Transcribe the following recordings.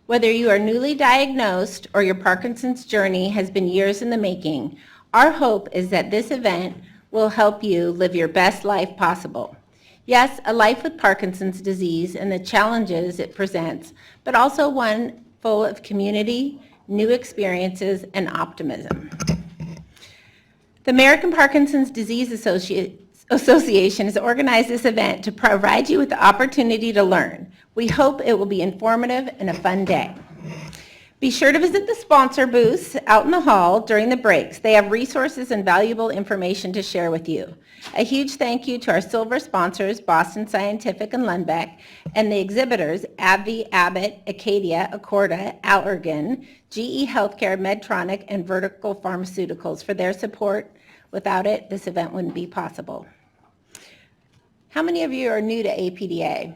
Whether you are newly diagnosed or your Parkinson's journey has been years in the making, our hope is that this event will help you live your best life possible. Yes, a life with Parkinson's disease and the challenges it presents, but also one full of community, new experiences, and optimism. The American Parkinson's Disease Association has organized this event to provide you with the opportunity to learn. We hope it will be informative and a fun day. Be sure to visit the sponsor booths out in the hall during the breaks. They have resources and valuable information to share with you. A huge thank you to our silver sponsors, Boston Scientific and Lundbeck, and the exhibitors, AbbVie, Abbott, Acadia, Accorda, Allergan, GE Healthcare, Medtronic, and Vertical Pharmaceuticals for their support. Without it, this event wouldn't be possible. How many of you are new to APDA?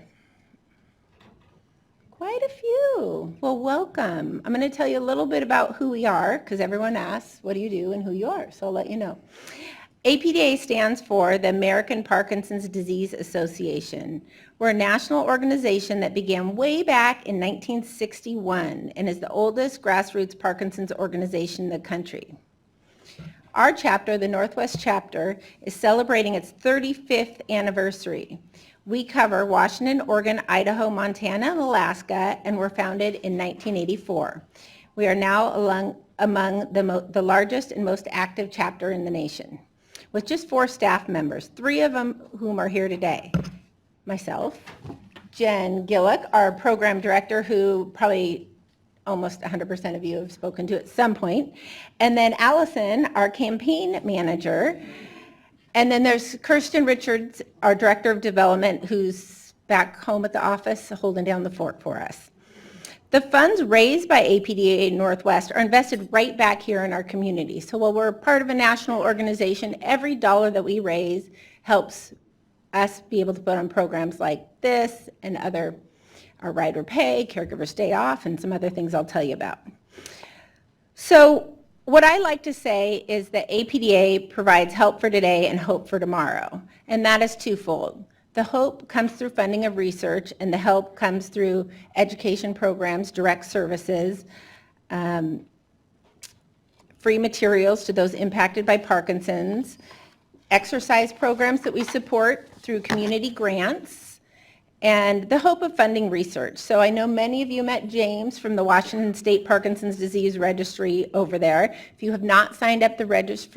Quite a few. Well, welcome. I'm going to tell you a little bit about who we are, because everyone asks, what do you do and who you are, so I'll let you know. APDA stands for the American Parkinson's Disease Association. We're a national organization that began way back in 1961 and is the oldest grassroots Parkinson's organization in the country. Our chapter, the Northwest chapter, is celebrating its 35th anniversary. We cover Washington, Oregon, Idaho, Montana, and Alaska, and were founded in 1984. We are now among the largest and most active chapter in the nation, with just 4 staff members, 3 of them whom are here today. Myself, Jen Gillick, our program director, who probably almost 100% of you have spoken to at some point, and then Allison, our campaign manager. And then there's Kirsten Richards, our Director of Development, who's back home at the office holding down the fort for us. The funds raised by APDA Northwest are invested right back here in our community. So while we're part of a national organization, every dollar that we raise helps us be able to put on programs like this and other, our rider pay, caregiver stay off, and some other things I'll tell you about. So what I like to say is that APDA provides help for today and hope for tomorrow, and that is twofold. The hope comes through funding of research, and the help comes through education programs, direct services, free materials to those impacted by Parkinson's, exercise programs that we support through community grants, and the hope of funding research. So I know many of you met James from the Washington State Parkinson's Disease Registry over there. If you have not signed up for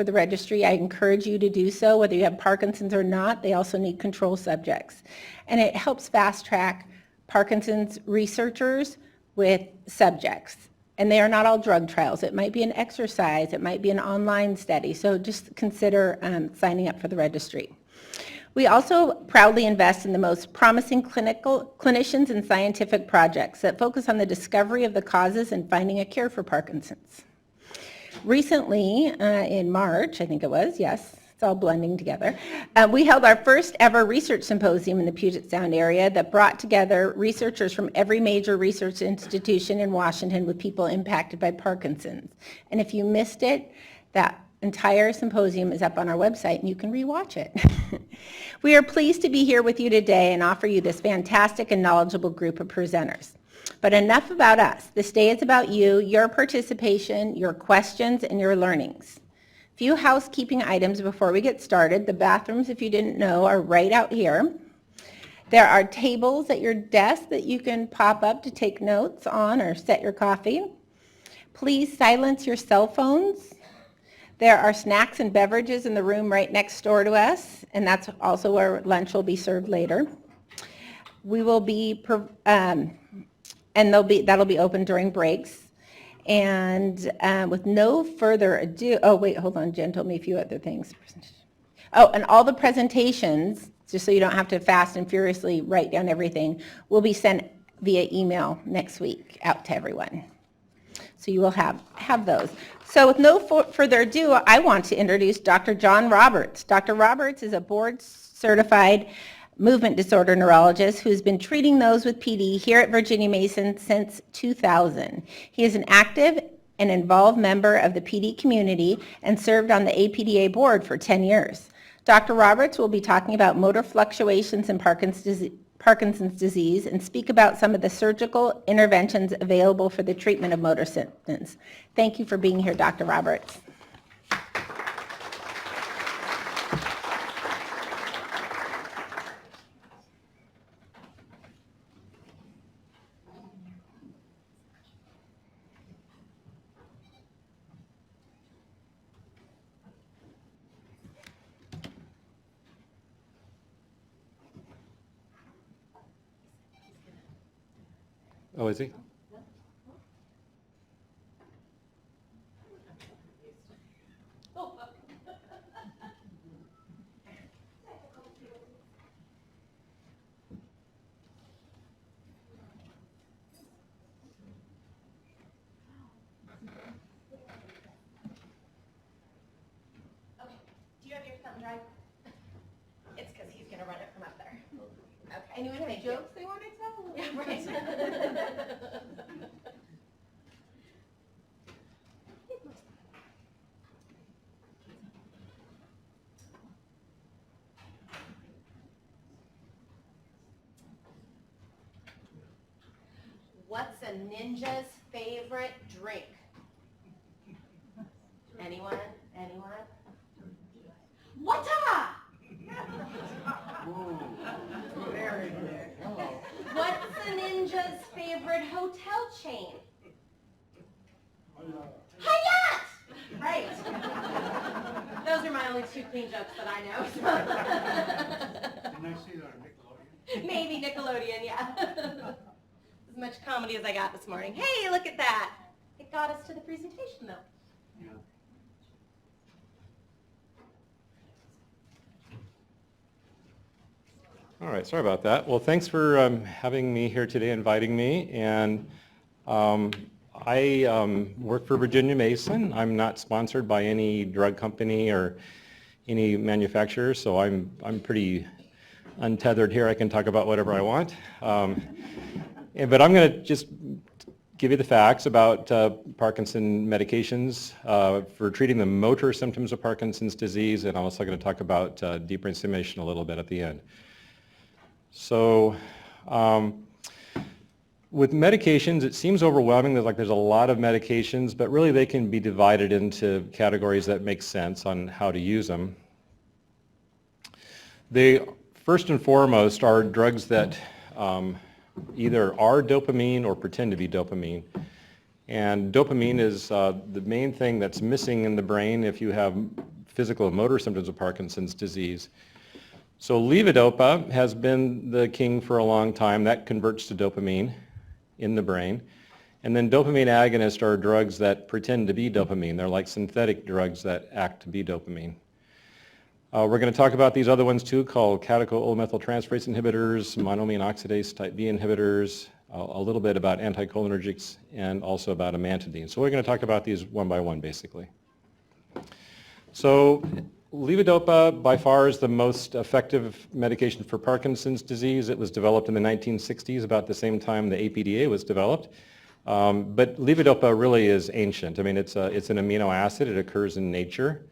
the registry, I encourage you to do so, whether you have Parkinson's or not. They also need control subjects. And it helps fast track Parkinson's researchers with subjects. And they are not all drug trials. It might be an exercise, it might be an online study. So just consider signing up for the registry. We also proudly invest in the most promising clinicians and scientific projects that focus on the discovery of the causes and finding a cure for Parkinson's. Recently, in March, I think it was, yes, it's all blending together, we held our first ever research symposium in the Puget Sound area that brought together researchers from every major research institution in Washington with people impacted by Parkinson's. And if you missed it, that entire symposium is up on our website and you can rewatch it. We are pleased to be here with you today and offer you this fantastic and knowledgeable group of presenters. But enough about us. This day is about you, your participation, your questions, and your learnings. Few housekeeping items before we get started. The bathrooms, if you didn't know, are right out here. There are tables at your desk that you can pop up to take notes on or set your coffee. Please silence your cell phones. There are snacks and beverages in the room right next door to us, and that's also where lunch will be served later. We will be, and that'll be open during breaks. And with no further ado, oh wait, hold on, Jen told me a few other things. Oh, and all the presentations, just so you don't have to fast and furiously write down everything, will be sent via email next week out to everyone. So you will have those. So with no further ado, I want to introduce Dr. John Roberts. Dr. Roberts is a board-certified movement disorder neurologist who's been treating those with PD here at Virginia Mason since 2000. He is an active and involved member of the PD community and served on the APDA board for 10 years. Dr. Roberts will be talking about motor fluctuations in Parkinson's Parkinson's disease and speak about some of the surgical interventions available for the treatment of motor symptoms. Thank you for being here, Dr. Roberts. Oh, is he? Do you have your thumb drive? It's because he's going to run it from up there. Okay. Anyone have jokes they want to tell? Yeah, right. What's a ninja's favorite drink? Anyone? Anyone? Wata! What's a ninja's favorite hotel chain? Hyatt! Right. Those are my only two clean jokes that I know. Didn't I see that on Nickelodeon? Maybe Nickelodeon, yeah. As much comedy as I got this morning. Hey, look at that. It got us to the presentation, though. Yeah. All right, sorry about that. Well, thanks for having me here today, inviting me. And I work for Virginia Mason. I'm not sponsored by any drug company or any manufacturer, so I'm pretty untethered here. I can talk about whatever I want. But I'm going to just give you the facts about Parkinson medications for treating the motor symptoms of Parkinson's disease, and I'm also going to talk about deep brain stimulation a little bit at the end. So with medications, it seems overwhelming that there's a lot of medications, but really they can be divided into categories that make sense on how to use them. They, first and foremost, are drugs that either are dopamine or pretend to be dopamine. And dopamine is the main thing that's missing in the brain if you have physical and motor symptoms of Parkinson's disease. So levodopa has been the king for a long time. That converts to dopamine in the brain. And then dopamine agonists are drugs that pretend to be dopamine. They're like synthetic drugs that act to be dopamine. We're going to talk about these other ones too, called catechol-O-methyltransferase inhibitors, monoamine oxidase type B inhibitors, a little bit about anticholinergics, and also about amantadine. So we're going to talk about these one by one, basically. So levodopa by far is the most effective medication for Parkinson's disease. It was developed in the 1960s, about the same time the APDA was developed. But levodopa really is ancient. I mean, it's an amino acid. It occurs in nature.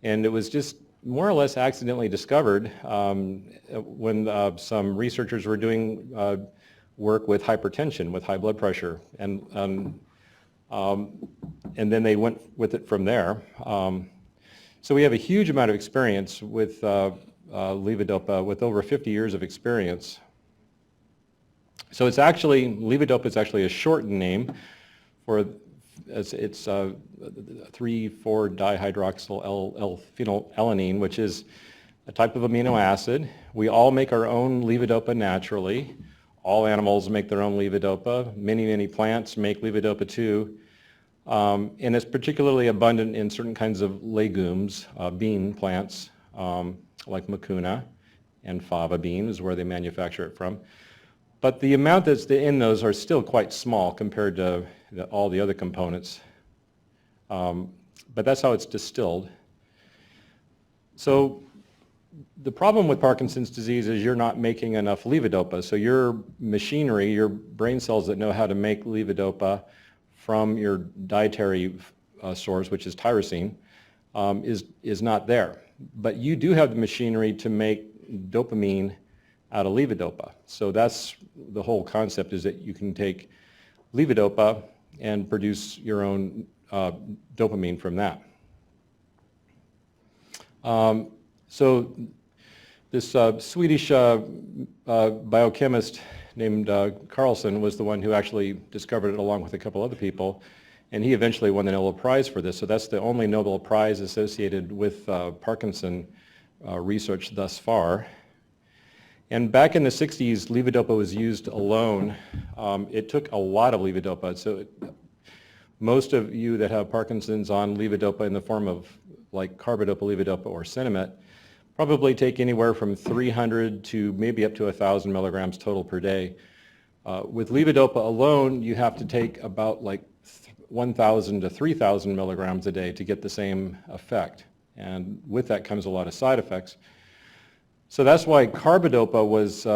And it was just more or less accidentally discovered when some researchers were doing work with hypertension, with high blood pressure. And then they went with it from there. So we have a huge amount of experience with levodopa, with over 50 years of experience. So it's actually, levodopa is actually a shortened name for, it's 3,4-dihydroxyl L-phenylalanine, which is a type of amino acid. We all make our own levodopa naturally. All animals make their own levodopa. Many plants make levodopa too. And it's particularly abundant in certain kinds of legumes, bean plants, like mucuna, and fava bean is where they manufacture it from. But the amount that's in those are still quite small compared to all the other components. But that's how it's distilled. So the problem with Parkinson's disease is you're not making enough levodopa. So your machinery, your brain cells that know how to make levodopa from your dietary source, which is tyrosine, is not there. But you do have the machinery to make dopamine out of levodopa. So that's the whole concept, is that you can take levodopa and produce your own dopamine from that. So this Swedish biochemist named Carlson was the one who actually discovered it along with a couple other people, and he eventually won the Nobel Prize for this. So that's the only Nobel Prize associated with Parkinson research thus far. And back in the 60s, levodopa was used alone. It took a lot of levodopa. So most of you that have Parkinson's on levodopa in the form of like carbidopa, levodopa, or Sinemet probably take anywhere from 300 to maybe up to 1,000 milligrams total per day. With levodopa alone, you have to take about like 1,000 to 3,000 milligrams a day to get the same effect. And with that comes a lot of side effects. So that's why carbidopa was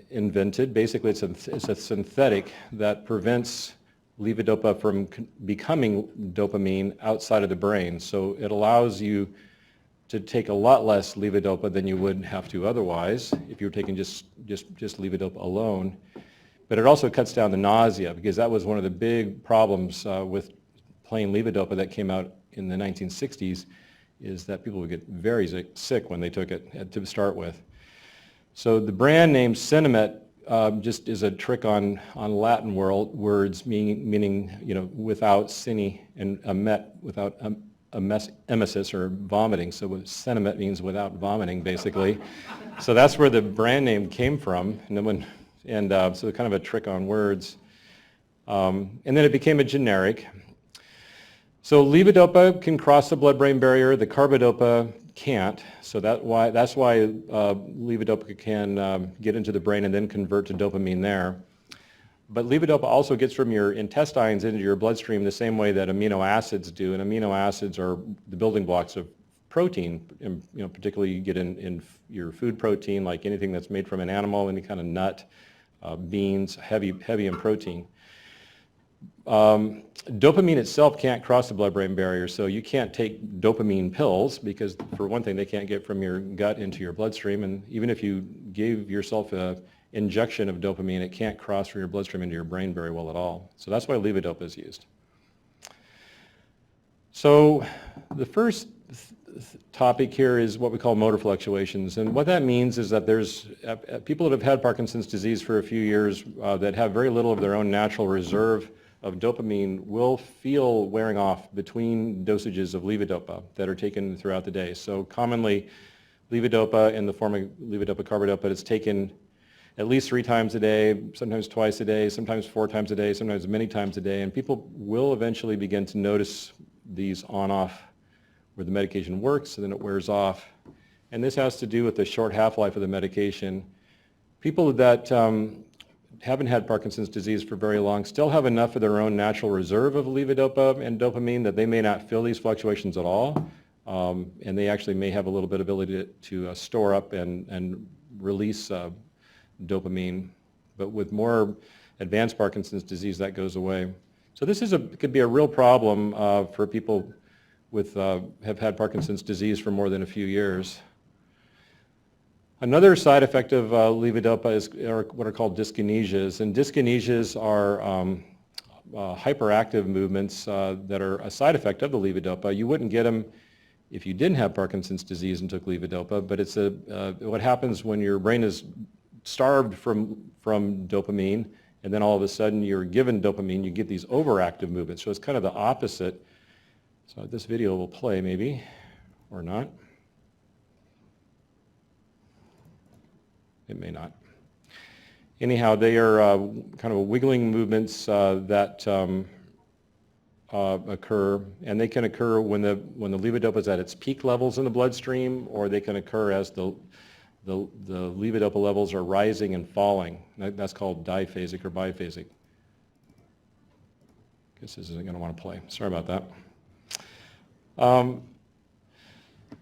invented. Basically, it's a synthetic that prevents levodopa from becoming dopamine outside of the brain. So it allows you to take a lot less levodopa than you would have to otherwise if you were taking just levodopa alone. But it also cuts down the nausea, because that was one of the big problems with plain levodopa that came out in the 1960s, is that people would get very sick when they took it to start with. So the brand name Sinemet just is a trick on Latin words, meaning without sine, and emet without emesis, or vomiting. So Sinemet means without vomiting, basically. So that's where the brand name came from, so kind of a trick on words. And then it became a generic. So levodopa can cross the blood-brain barrier. The carbidopa can't. So that's why levodopa can get into the brain and then convert to dopamine there. But levodopa also gets from your intestines into your bloodstream the same way that amino acids do. And amino acids are the building blocks of protein. And, particularly you get in your food protein, like anything that's made from an animal, any kind of nut, beans, heavy in protein. Dopamine itself can't cross the blood-brain barrier, so you can't take dopamine pills, because for one thing, they can't get from your gut into your bloodstream, and even if you gave yourself an injection of dopamine, it can't cross from your bloodstream into your brain very well at all. So that's why levodopa is used. So the first topic here is what we call motor fluctuations, and what that means is that there's people that have had Parkinson's disease for a few years that have very little of their own natural reserve of dopamine will feel wearing off between dosages of levodopa that are taken throughout the day. So commonly, levodopa in the form of levodopa carbidopa is taken at least 3 times a day, sometimes twice a day, sometimes 4 times a day, sometimes many times a day, and people will eventually begin to notice these on-off, where the medication works and then it wears off. And this has to do with the short half-life of the medication. People that haven't had Parkinson's disease for very long still have enough of their own natural reserve of levodopa and dopamine that they may not feel these fluctuations at all, and they actually may have a little bit of ability to store up and release dopamine. But with more advanced Parkinson's disease, that goes away. So this could be a real problem for people have had Parkinson's disease for more than a few years. Another side effect of levodopa are what are called dyskinesias, and dyskinesias are hyperactive movements that are a side effect of the levodopa. You wouldn't get them if you didn't have Parkinson's disease and took levodopa, but it's what happens when your brain is starved from dopamine, and then all of a sudden you're given dopamine, you get these overactive movements. So it's kind of the opposite. So this video will play maybe, or not. It may not. Anyhow, they are kind of wiggling movements that occur, and they can occur when the levodopa is at its peak levels in the bloodstream, or they can occur as the levodopa levels are rising and falling. That's called diphasic or biphasic. I guess this isn't going to want to play. Sorry about that.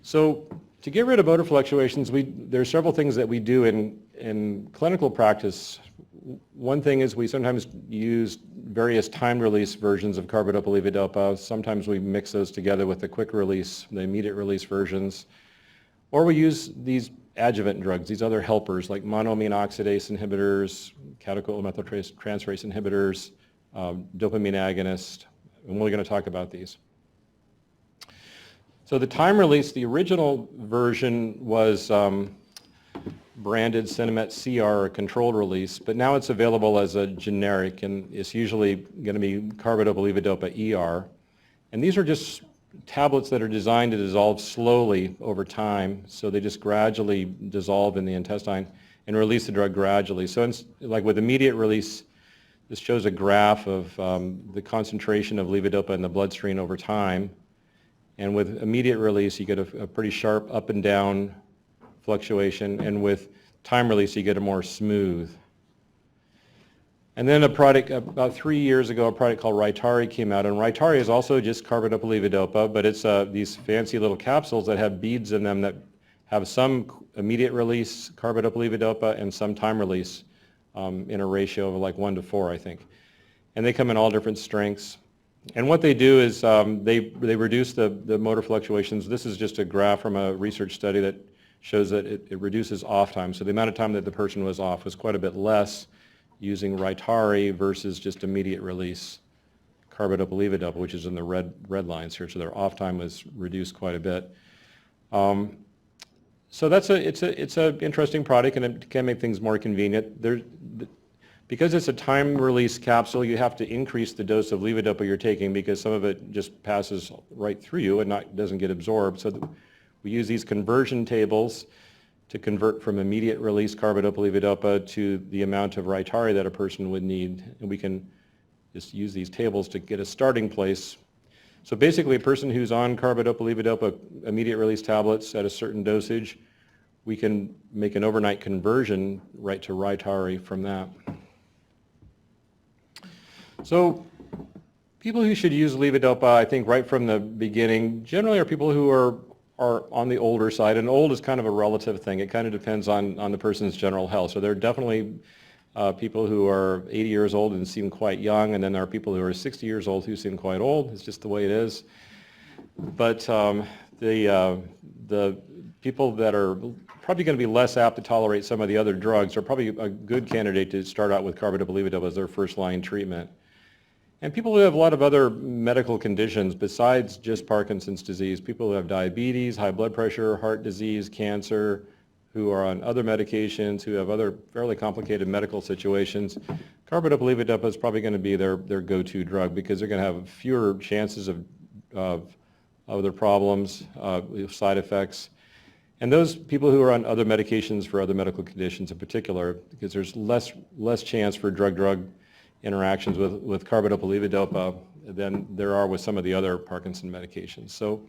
So to get rid of motor fluctuations, there are several things that we do in clinical practice. One thing is we sometimes use various time-release versions of carbidopa levodopa. Sometimes we mix those together with the quick-release, the immediate-release versions. Or we use these adjuvant drugs, these other helpers like monoamine oxidase inhibitors, catechol-methyltransferase inhibitors, dopamine agonist, and we're going to talk about these. So the time release, the original version was branded Cinemet CR, a controlled release, but now it's available as a generic, and it's usually going to be carbidopa-levodopa ER. And these are just tablets that are designed to dissolve slowly over time, so they just gradually dissolve in the intestine and release the drug gradually. So like with immediate release, this shows a graph of the concentration of levodopa in the bloodstream over time. And with immediate release, you get a pretty sharp up and down fluctuation, and with time release, you get a more smooth. And then a product, about 3 years ago, a product called Rytari came out, and Rytari is also just carbidopa-levodopa, but it's these fancy little capsules that have beads in them that have some immediate release carbidopa-levodopa and some time release in a ratio of like 1 to 4, I think. And they come in all different strengths. And what they do is they reduce the motor fluctuations. This is just a graph from a research study that shows that it reduces off time. So the amount of time that the person was off was quite a bit less using Rytari versus just immediate release carbidopa-levodopa, which is in the red lines here. So their off time was reduced quite a bit. So it's an interesting product, and it can make things more convenient. Because it's a time release capsule, you have to increase the dose of levodopa you're taking because some of it just passes right through you and doesn't get absorbed. So we use these conversion tables to convert from immediate release carbidopa-levodopa to the amount of Rytari that a person would need. And we can just use these tables to get a starting place. So basically, a person who's on carbidopa-levodopa immediate release tablets at a certain dosage, we can make an overnight conversion right to Rytari from that. So people who should use levodopa, I think right from the beginning, generally are people who are on the older side, and old is kind of a relative thing. It kind of depends on the person's general health. So there are definitely people who are 80 years old and seem quite young, and then there are people who are 60 years old who seem quite old. It's just the way it is. But the people that are probably going to be less apt to tolerate some of the other drugs are probably a good candidate to start out with carbidopa-levodopa as their first-line treatment. And people who have a lot of other medical conditions besides just Parkinson's disease, people who have diabetes, high blood pressure, heart disease, cancer, who are on other medications, who have other fairly complicated medical situations, carbidopa-levodopa is probably going to be their go-to drug because they're going to have fewer chances of other problems, side effects. And those people who are on other medications for other medical conditions in particular, because there's less chance for drug-drug interactions with carbidopa-levodopa than there are with some of the other Parkinson medications. So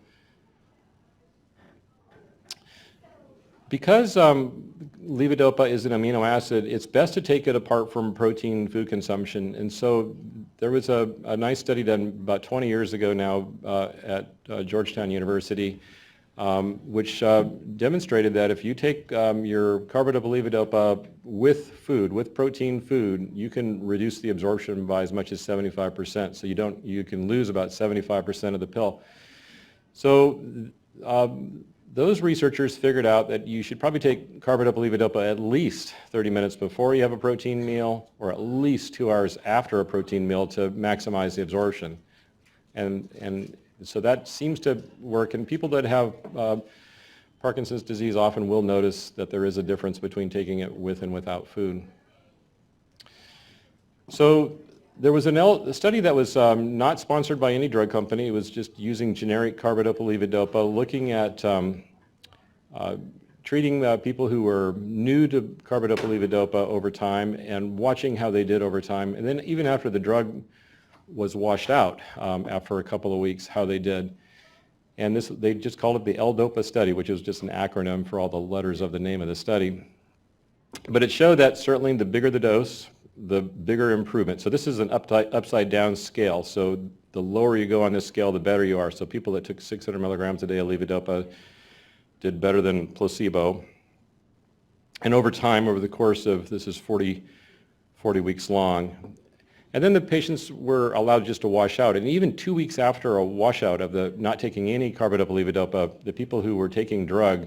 because levodopa is an amino acid, it's best to take it apart from protein food consumption. And so there was a nice study done about 20 years ago now at Georgetown University, which demonstrated that if you take your carbidopa-levodopa with food, with protein food, you can reduce the absorption by as much as 75%. So you can lose about 75% of the pill. So those researchers figured out that you should probably take carbidopa-levodopa at least 30 minutes before you have a protein meal, or at least 2 hours after a protein meal to maximize the absorption. And so that seems to work, and people that have Parkinson's disease often will notice that there is a difference between taking it with and without food. So there was a study that was not sponsored by any drug company. It was just using generic carbidopa-levodopa, looking at treating people who were new to carbidopa-levodopa over time and watching how they did over time, and then even after the drug was washed out after a couple of weeks, how they did. And they just called it the L-DOPA study, which is just an acronym for all the letters of the name of the study. But it showed that certainly the bigger the dose, the bigger improvement. So this is an upside down scale. So the lower you go on this scale, the better you are. So people that took 600 milligrams a day of levodopa did better than placebo. And over time, over the course of, this is 40 weeks long, and then the patients were allowed just to wash out. And even 2 weeks after a washout of the not taking any carbidopa-levodopa, the people who were taking drug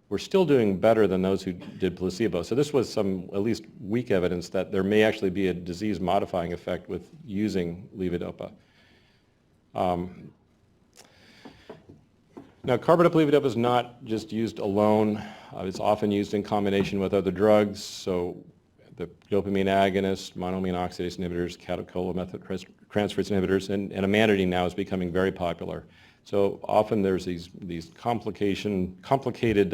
were still doing better than those who did placebo. So this was some at least weak evidence that there may actually be a disease-modifying effect with using levodopa. Now, carbidopa-levodopa is not just used alone. It's often used in combination with other drugs. So the dopamine agonists, monoamine oxidase inhibitors, catechol-methyltransferase inhibitors, and amantadine now is becoming very popular. So often there's these complicated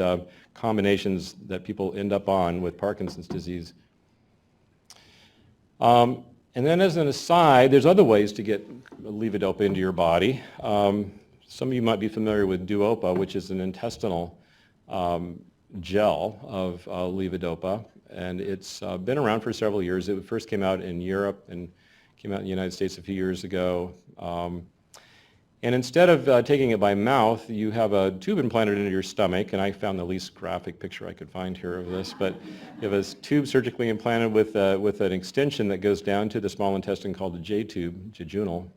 combinations that people end up on with Parkinson's disease. And then as an aside, there's other ways to get levodopa into your body. Some of you might be familiar with Duopa, which is an intestinal gel of levodopa, and it's been around for several years. It first came out in Europe and came out in the United States a few years ago. And instead of taking it by mouth, you have a tube implanted into your stomach, and I found the least graphic picture I could find here of this, but you have a tube surgically implanted with an extension that goes down to the small intestine called the J-tube, jejunal,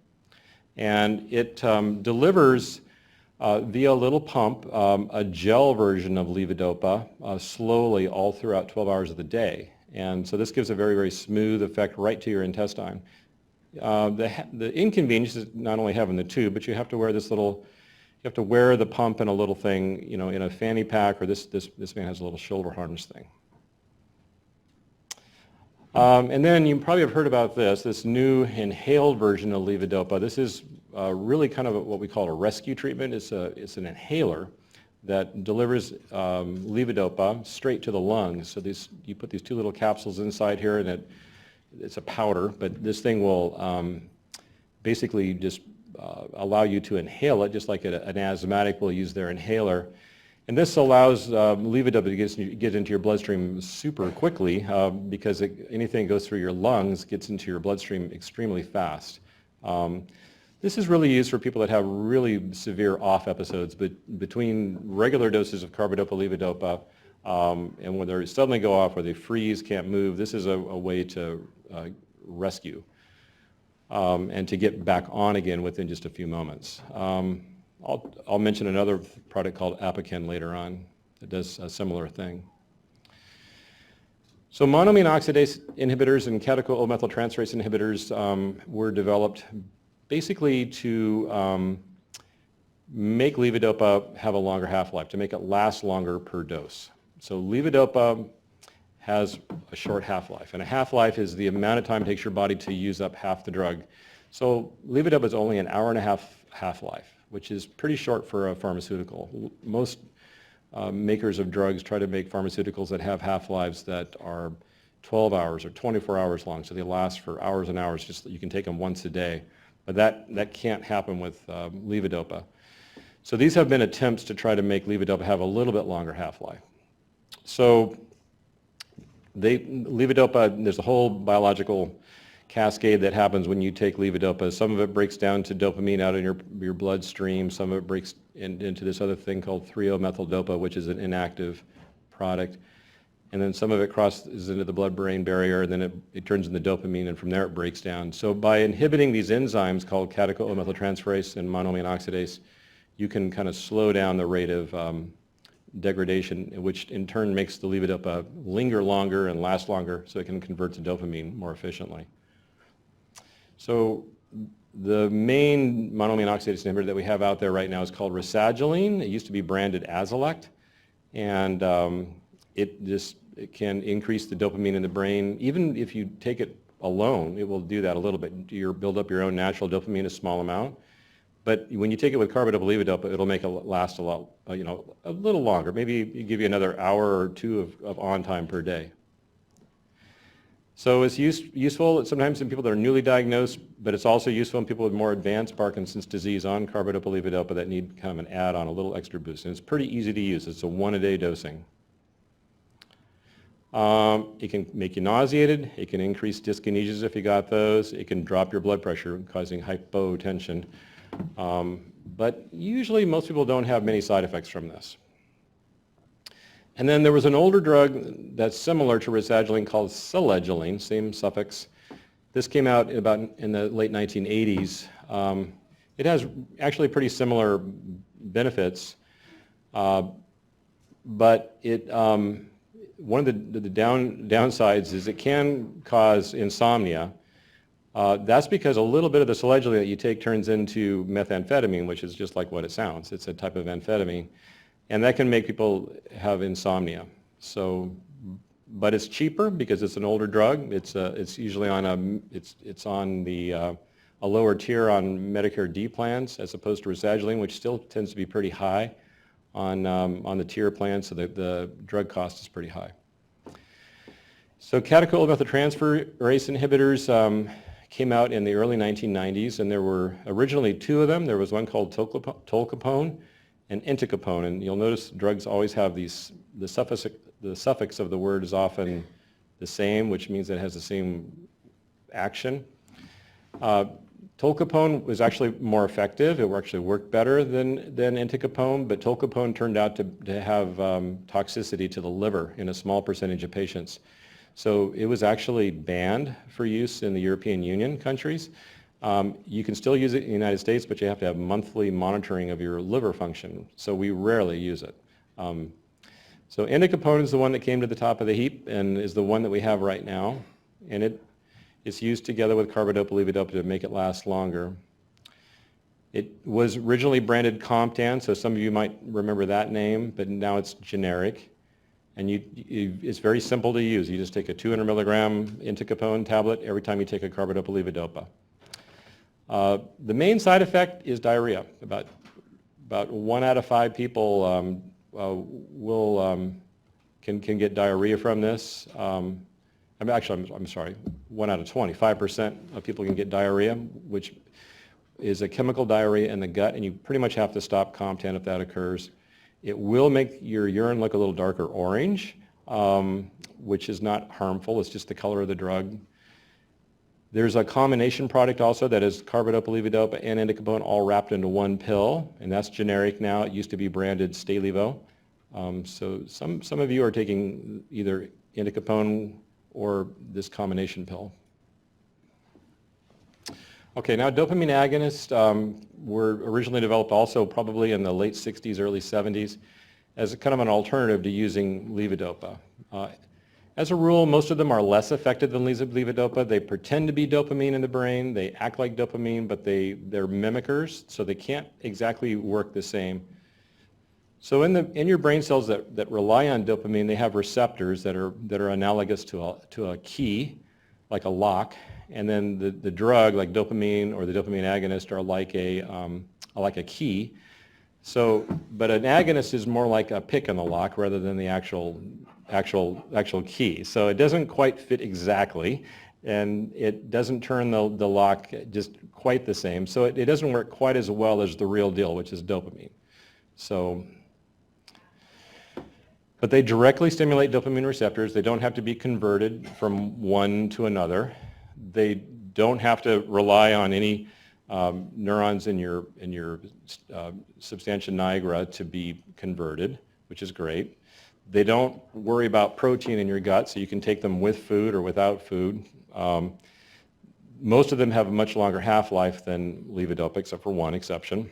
and it delivers via a little pump a gel version of levodopa slowly all throughout 12 hours of the day. And so this gives a very, very smooth effect right to your intestine. The inconvenience is not only having the tube, but you have to wear this little, you have to wear the pump in a little thing, you know, in a fanny pack, or this man has a little shoulder harness thing. And then you probably have heard about this new inhaled version of levodopa. This is really kind of what we call a rescue treatment. It's an inhaler that delivers levodopa straight to the lungs. So you put these two little capsules inside here, and it's a powder, but this thing will basically just allow you to inhale it, just like an asthmatic will use their inhaler. And this allows levodopa to get into your bloodstream super quickly because anything that goes through your lungs gets into your bloodstream extremely fast. This is really used for people that have really severe off episodes, but between regular doses of carbidopa-levodopa and when they suddenly go off or they freeze, can't move, this is a way to rescue and to get back on again within just a few moments. I'll mention another product called Apiken later on that does a similar thing. So monoamine oxidase inhibitors and catechol-methyltransferase inhibitors were developed basically to make levodopa have a longer half-life, to make it last longer per dose. So levodopa has a short half-life, and a half-life is the amount of time it takes your body to use up half the drug. So levodopa is only an hour-and-a-half half-life, which is pretty short for a pharmaceutical. Most makers of drugs try to make pharmaceuticals that have half-lives that are 12 hours or 24 hours long, so they last for hours and hours, just you can take them once a day. But that can't happen with levodopa. So these have been attempts to try to make levodopa have a little bit longer half-life. So levodopa, there's a whole biological cascade that happens when you take levodopa. Some of it breaks down to dopamine out in your bloodstream. Some of it breaks into this other thing called 3-O-methyl-dopa, which is an inactive product. And then some of it crosses into the blood-brain barrier, and then it turns into dopamine, and from there it breaks down. So by inhibiting these enzymes called catechol-methyltransferase and monoamine oxidase, you can kind of slow down the rate of degradation, which in turn makes the levodopa linger longer and last longer, so it can convert to dopamine more efficiently. So the main monoamine oxidase inhibitor that we have out there right now is called rasagiline. It used to be branded Azilect, and it can increase the dopamine in the brain. Even if you take it alone, it will do that a little bit. You build up your own natural dopamine, a small amount. But when you take it with carbidopa-levodopa, it'll make it last a lot, a little longer. Maybe give you another hour or two of on time per day. So it's useful sometimes in people that are newly diagnosed, but it's also useful in people with more advanced Parkinson's disease on carbidopa-levodopa that need kind of an add-on, a little extra boost. And it's pretty easy to use. It's a one-a-day dosing. It can make you nauseated. It can increase dyskinesias if you got those. It can drop your blood pressure, causing hypotension. But usually most people don't have many side effects from this. And then there was an older drug that's similar to rasagiline called selegiline, same suffix. This came out in the late 1980s. It has actually pretty similar benefits, but it, one of the downsides is it can cause insomnia. That's because a little bit of this allegedly that you take turns into methamphetamine, which is just like what it sounds. It's a type of amphetamine, and that can make people have insomnia. So, but it's cheaper because it's an older drug. It's usually on a lower tier on Medicare D plans as opposed to rasagiline, which still tends to be pretty high on the tier plan, so the drug cost is pretty high. So catechol-methyltransferase inhibitors came out in the early 1990s, and there were originally two of them. There was one called tolcapone and entacapone, and you'll notice drugs always have the suffix of the word is often the same, which means it has the same action. Tolcapone was actually more effective. It actually worked better than entacapone, but tolcapone turned out to have toxicity to the liver in a small percentage of patients. So it was actually banned for use in the European Union countries. You can still use it in the United States, but you have to have monthly monitoring of your liver function. So we rarely use it. So entacapone is the one that came to the top of the heap and is the one that we have right now. And it's used together with carbidopa-levodopa to make it last longer. It was originally branded Comptan, so some of you might remember that name, but now it's generic. And it's very simple to use. You just take a 200 milligram entacapone tablet every time you take a carbidopa-levodopa. The main side effect is diarrhea. About 1 out of 5 people can get diarrhea from this. I'm sorry, 1 out of 20. 5% of people can get diarrhea, which is a chemical diarrhea in the gut, and you pretty much have to stop Comptan if that occurs. It will make your urine look a little darker orange, which is not harmful. It's just the color of the drug. There's a combination product also that is carbidopa-levodopa and entacapone all wrapped into one pill, and that's generic now. It used to be branded Stalevo. So some of you are taking either entacapone or this combination pill. Okay, now dopamine agonists were originally developed also probably in the late 60s, early 70s as a kind of an alternative to using levodopa. As a rule, most of them are less effective than levodopa. They pretend to be dopamine in the brain. They act like dopamine, but they're mimickers, so they can't exactly work the same. So in your brain cells that rely on dopamine, they have receptors that are analogous to a key, like a lock, and then the drug, like dopamine or the dopamine agonist, are like a key. So, but an agonist is more like a pick in the lock rather than the actual key. So it doesn't quite fit exactly, and it doesn't turn the lock just quite the same. So it doesn't work quite as well as the real deal, which is dopamine. So, but they directly stimulate dopamine receptors. They don't have to be converted from one to another. They don't have to rely on any neurons in your substantia nigra to be converted, which is great. They don't worry about protein in your gut, so you can take them with food or without food. Most of them have a much longer half-life than levodopa, except for one exception.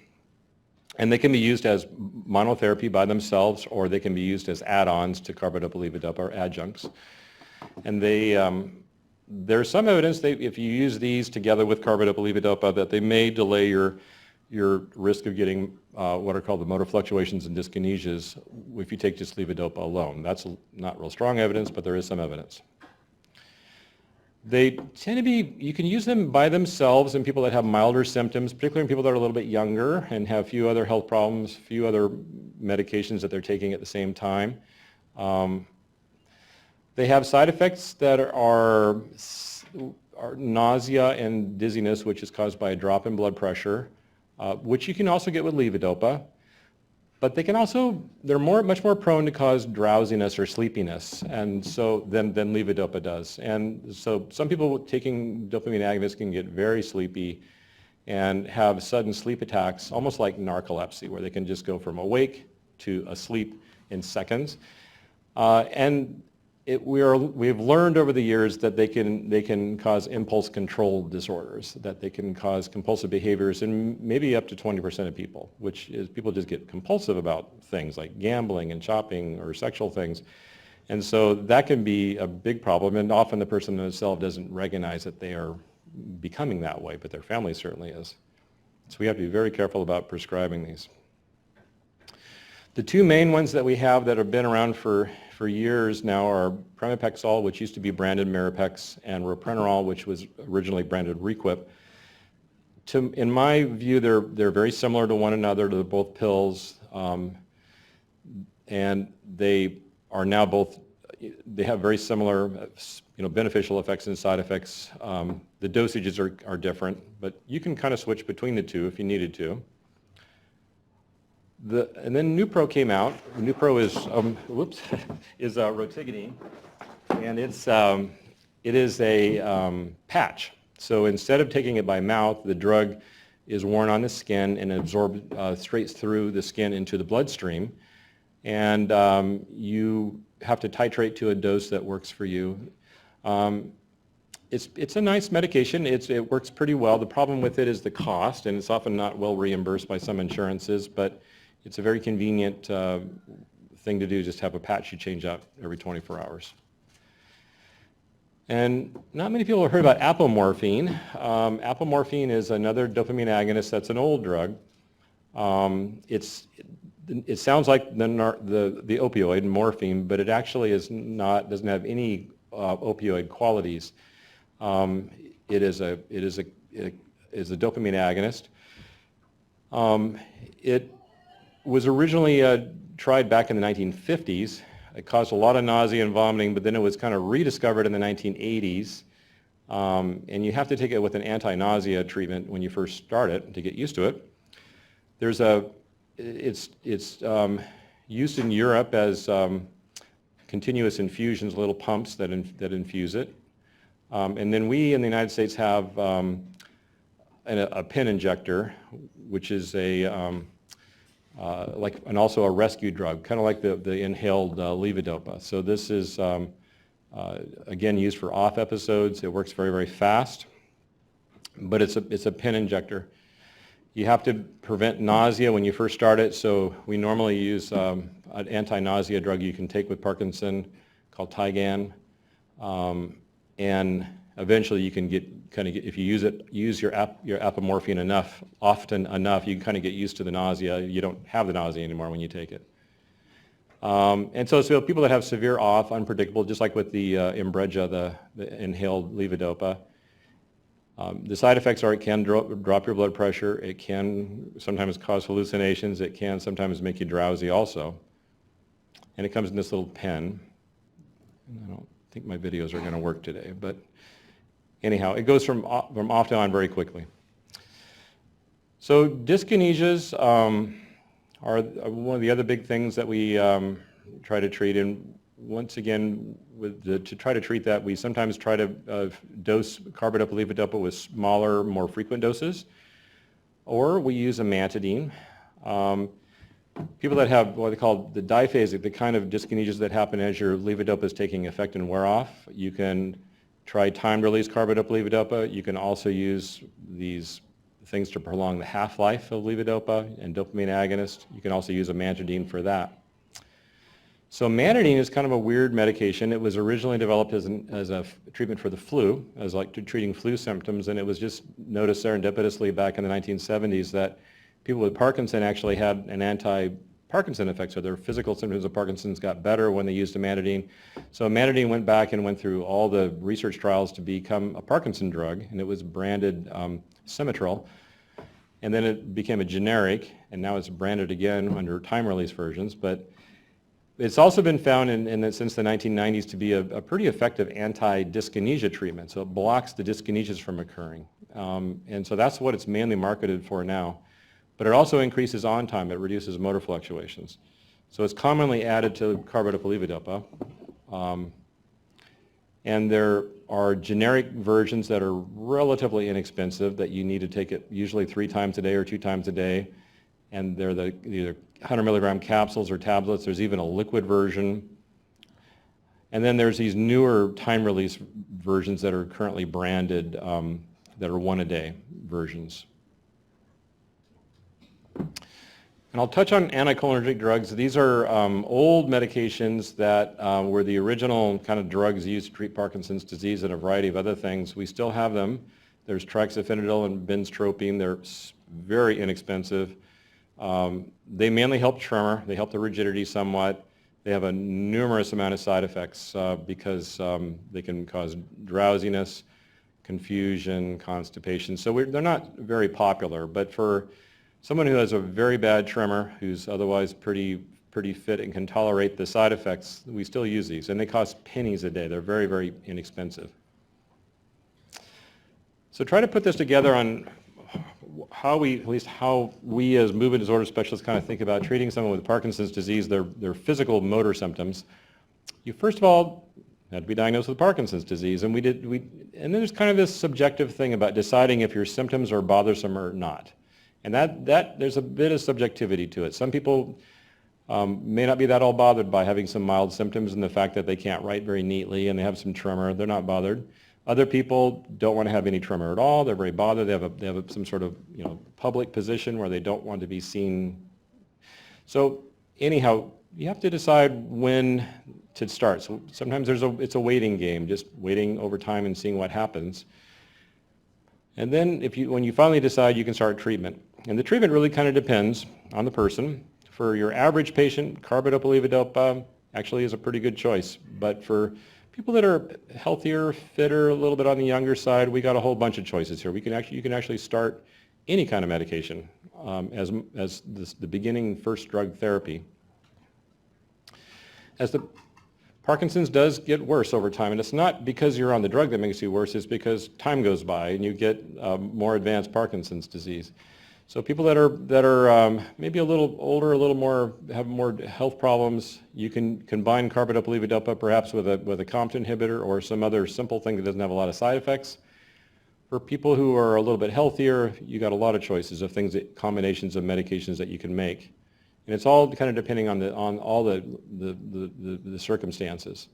And they can be used as monotherapy by themselves, or they can be used as add-ons to carbidopa-levodopa or adjuncts. And there's some evidence that if you use these together with carbidopa-levodopa, that they may delay your risk of getting what are called the motor fluctuations and dyskinesias if you take just levodopa alone. That's not real strong evidence, but there is some evidence. They tend to be, you can use them by themselves in people that have milder symptoms, particularly in people that are a little bit younger and have few other health problems, few other medications that they're taking at the same time. They have side effects that are nausea and dizziness, which is caused by a drop in blood pressure, which you can also get with levodopa. But they can also, they're much more prone to cause drowsiness or sleepiness, and so than levodopa does. And so some people taking dopamine agonists can get very sleepy and have sudden sleep attacks, almost like narcolepsy, where they can just go from awake to asleep in seconds. And we've learned over the years that they can cause impulse control disorders, that they can cause compulsive behaviors in maybe up to 20% of people, which is people just get compulsive about things like gambling and shopping or sexual things. And so that can be a big problem, and often the person themselves doesn't recognize that they are becoming that way, but their family certainly is. So we have to be very careful about prescribing these. The two main ones that we have that have been around for years now are pramipexole, which used to be branded Mirapex, and ropenetrol, which was originally branded Requip. In my view, they're very similar to one another. They're both pills, and they are now both, they have very similar beneficial effects and side effects. The dosages are different, but you can kind of switch between the two if you needed to. And then Nupro came out. Nupro is is rotigidine, and it is a patch. So instead of taking it by mouth, the drug is worn on the skin and absorbed straight through the skin into the bloodstream, and you have to titrate to a dose that works for you. It's a nice medication. It works pretty well. The problem with it is the cost, and it's often not well reimbursed by some insurances, but it's a very convenient thing to do, just have a patch you change out every 24 hours. And not many people have heard about apomorphine. Apomorphine is another dopamine agonist that's an old drug. It sounds like the opioid, morphine, but it actually doesn't have any opioid qualities. It is a dopamine agonist. It was originally tried back in the 1950s. It caused a lot of nausea and vomiting, but then it was kind of rediscovered in the 1980s. And you have to take it with an anti-nausea treatment when you first start it to get used to it. It's used in Europe as continuous infusions, little pumps that infuse it. And then we in the United States have a pen injector, which is and also a rescue drug, kind of like the inhaled levodopa. So this is, again, used for off episodes. It works very, very fast, but it's a pen injector. You have to prevent nausea when you first start it, so we normally use an anti-nausea drug you can take with Parkinson called Tigan, and eventually you can if you use your apomorphine often enough, you can kind of get used to the nausea. You don't have the nausea anymore when you take it. And so people that have severe off, unpredictable, just like with the Imbregia, the inhaled levodopa, the side effects are it can drop your blood pressure. It can sometimes cause hallucinations. It can sometimes make you drowsy also. And it comes in this little pen. I don't think my videos are going to work today, but anyhow, it goes from off to on very quickly. So dyskinesias are one of the other big things that we try to treat. And once again, to try to treat that, we sometimes try to dose carbidopa levodopa with smaller, more frequent doses, or we use amantadine. People that have what they call the diphasic, the kind of dyskinesias that happen as your levodopa is taking effect and wear off, you can try time-release carbidopa levodopa. You can also use these things to prolong the half-life of levodopa and dopamine agonist. You can also use amantadine for that. So amantadine is kind of a weird medication. It was originally developed as a treatment for the flu, as like treating flu symptoms, and it was just noticed serendipitously back in the 1970s that people with Parkinson actually had an anti-Parkinson effect, so their physical symptoms of Parkinson's got better when they used amantadine. So amantadine went back and went through all the research trials to become a Parkinson drug, and it was branded Summerwell, and then it became a generic, and now it's branded again under time-release versions. But it's also been found since the 1990s to be a pretty effective anti-dyskinesia treatment, so it blocks the dyskinesias from occurring. And so that's what it's mainly marketed for now. But it also increases on time. It reduces motor fluctuations. So it's commonly added to carbidopa levodopa. And there are generic versions that are relatively inexpensive that you need to take it usually 3 times a day or 2 times a day. And they're either 100 milligram capsules or tablets. There's even a liquid version. And then there's these newer time-release versions that are currently branded that are one-a-day versions. And I'll touch on anticholinergic drugs. These are old medications that were the original kind of drugs used to treat Parkinson's disease and a variety of other things. We still have them. There's trixafenadil and benztropine. They're very inexpensive. They mainly help tremor. They help the rigidity somewhat. They have a numerous amount of side effects because they can cause drowsiness, confusion, constipation. So they're not very popular, but for someone who has a very bad tremor, who's otherwise pretty fit and can tolerate the side effects, we still use these, and they cost pennies a day. They're very, very inexpensive. So try to put this together on how we, at least how we as movement disorder specialists kind of think about treating someone with Parkinson's disease, their physical motor symptoms. You first of all had to be diagnosed with Parkinson's disease, and and then there's kind of this subjective thing about deciding if your symptoms are bothersome or not. And that there's a bit of subjectivity to it. Some people may not be that all bothered by having some mild symptoms and the fact that they can't write very neatly and they have some tremor. They're not bothered. Other people don't want to have any tremor at all. They're very bothered. They have some sort of public position where they don't want to be seen. So anyhow, you have to decide when to start. So sometimes it's a waiting game, just waiting over time and seeing what happens. And then when you finally decide, you can start treatment. And the treatment really kind of depends on the person. For your average patient, carbidopa-levodopa actually is a pretty good choice. But for people that are healthier, fitter, a little bit on the younger side, we got a whole bunch of choices here. You can actually start any kind of medication as the beginning first drug therapy. As the Parkinson's does get worse over time, and it's not because you're on the drug that makes you worse, it's because time goes by and you get more advanced Parkinson's disease. So people that are maybe a little older, have more health problems, you can combine carbidopa-levodopa perhaps with a COMT inhibitor or some other simple thing that doesn't have a lot of side effects. For people who are a little bit healthier, you got a lot of choices of combinations of medications that you can make. And it's all kind of depending on all the circumstances.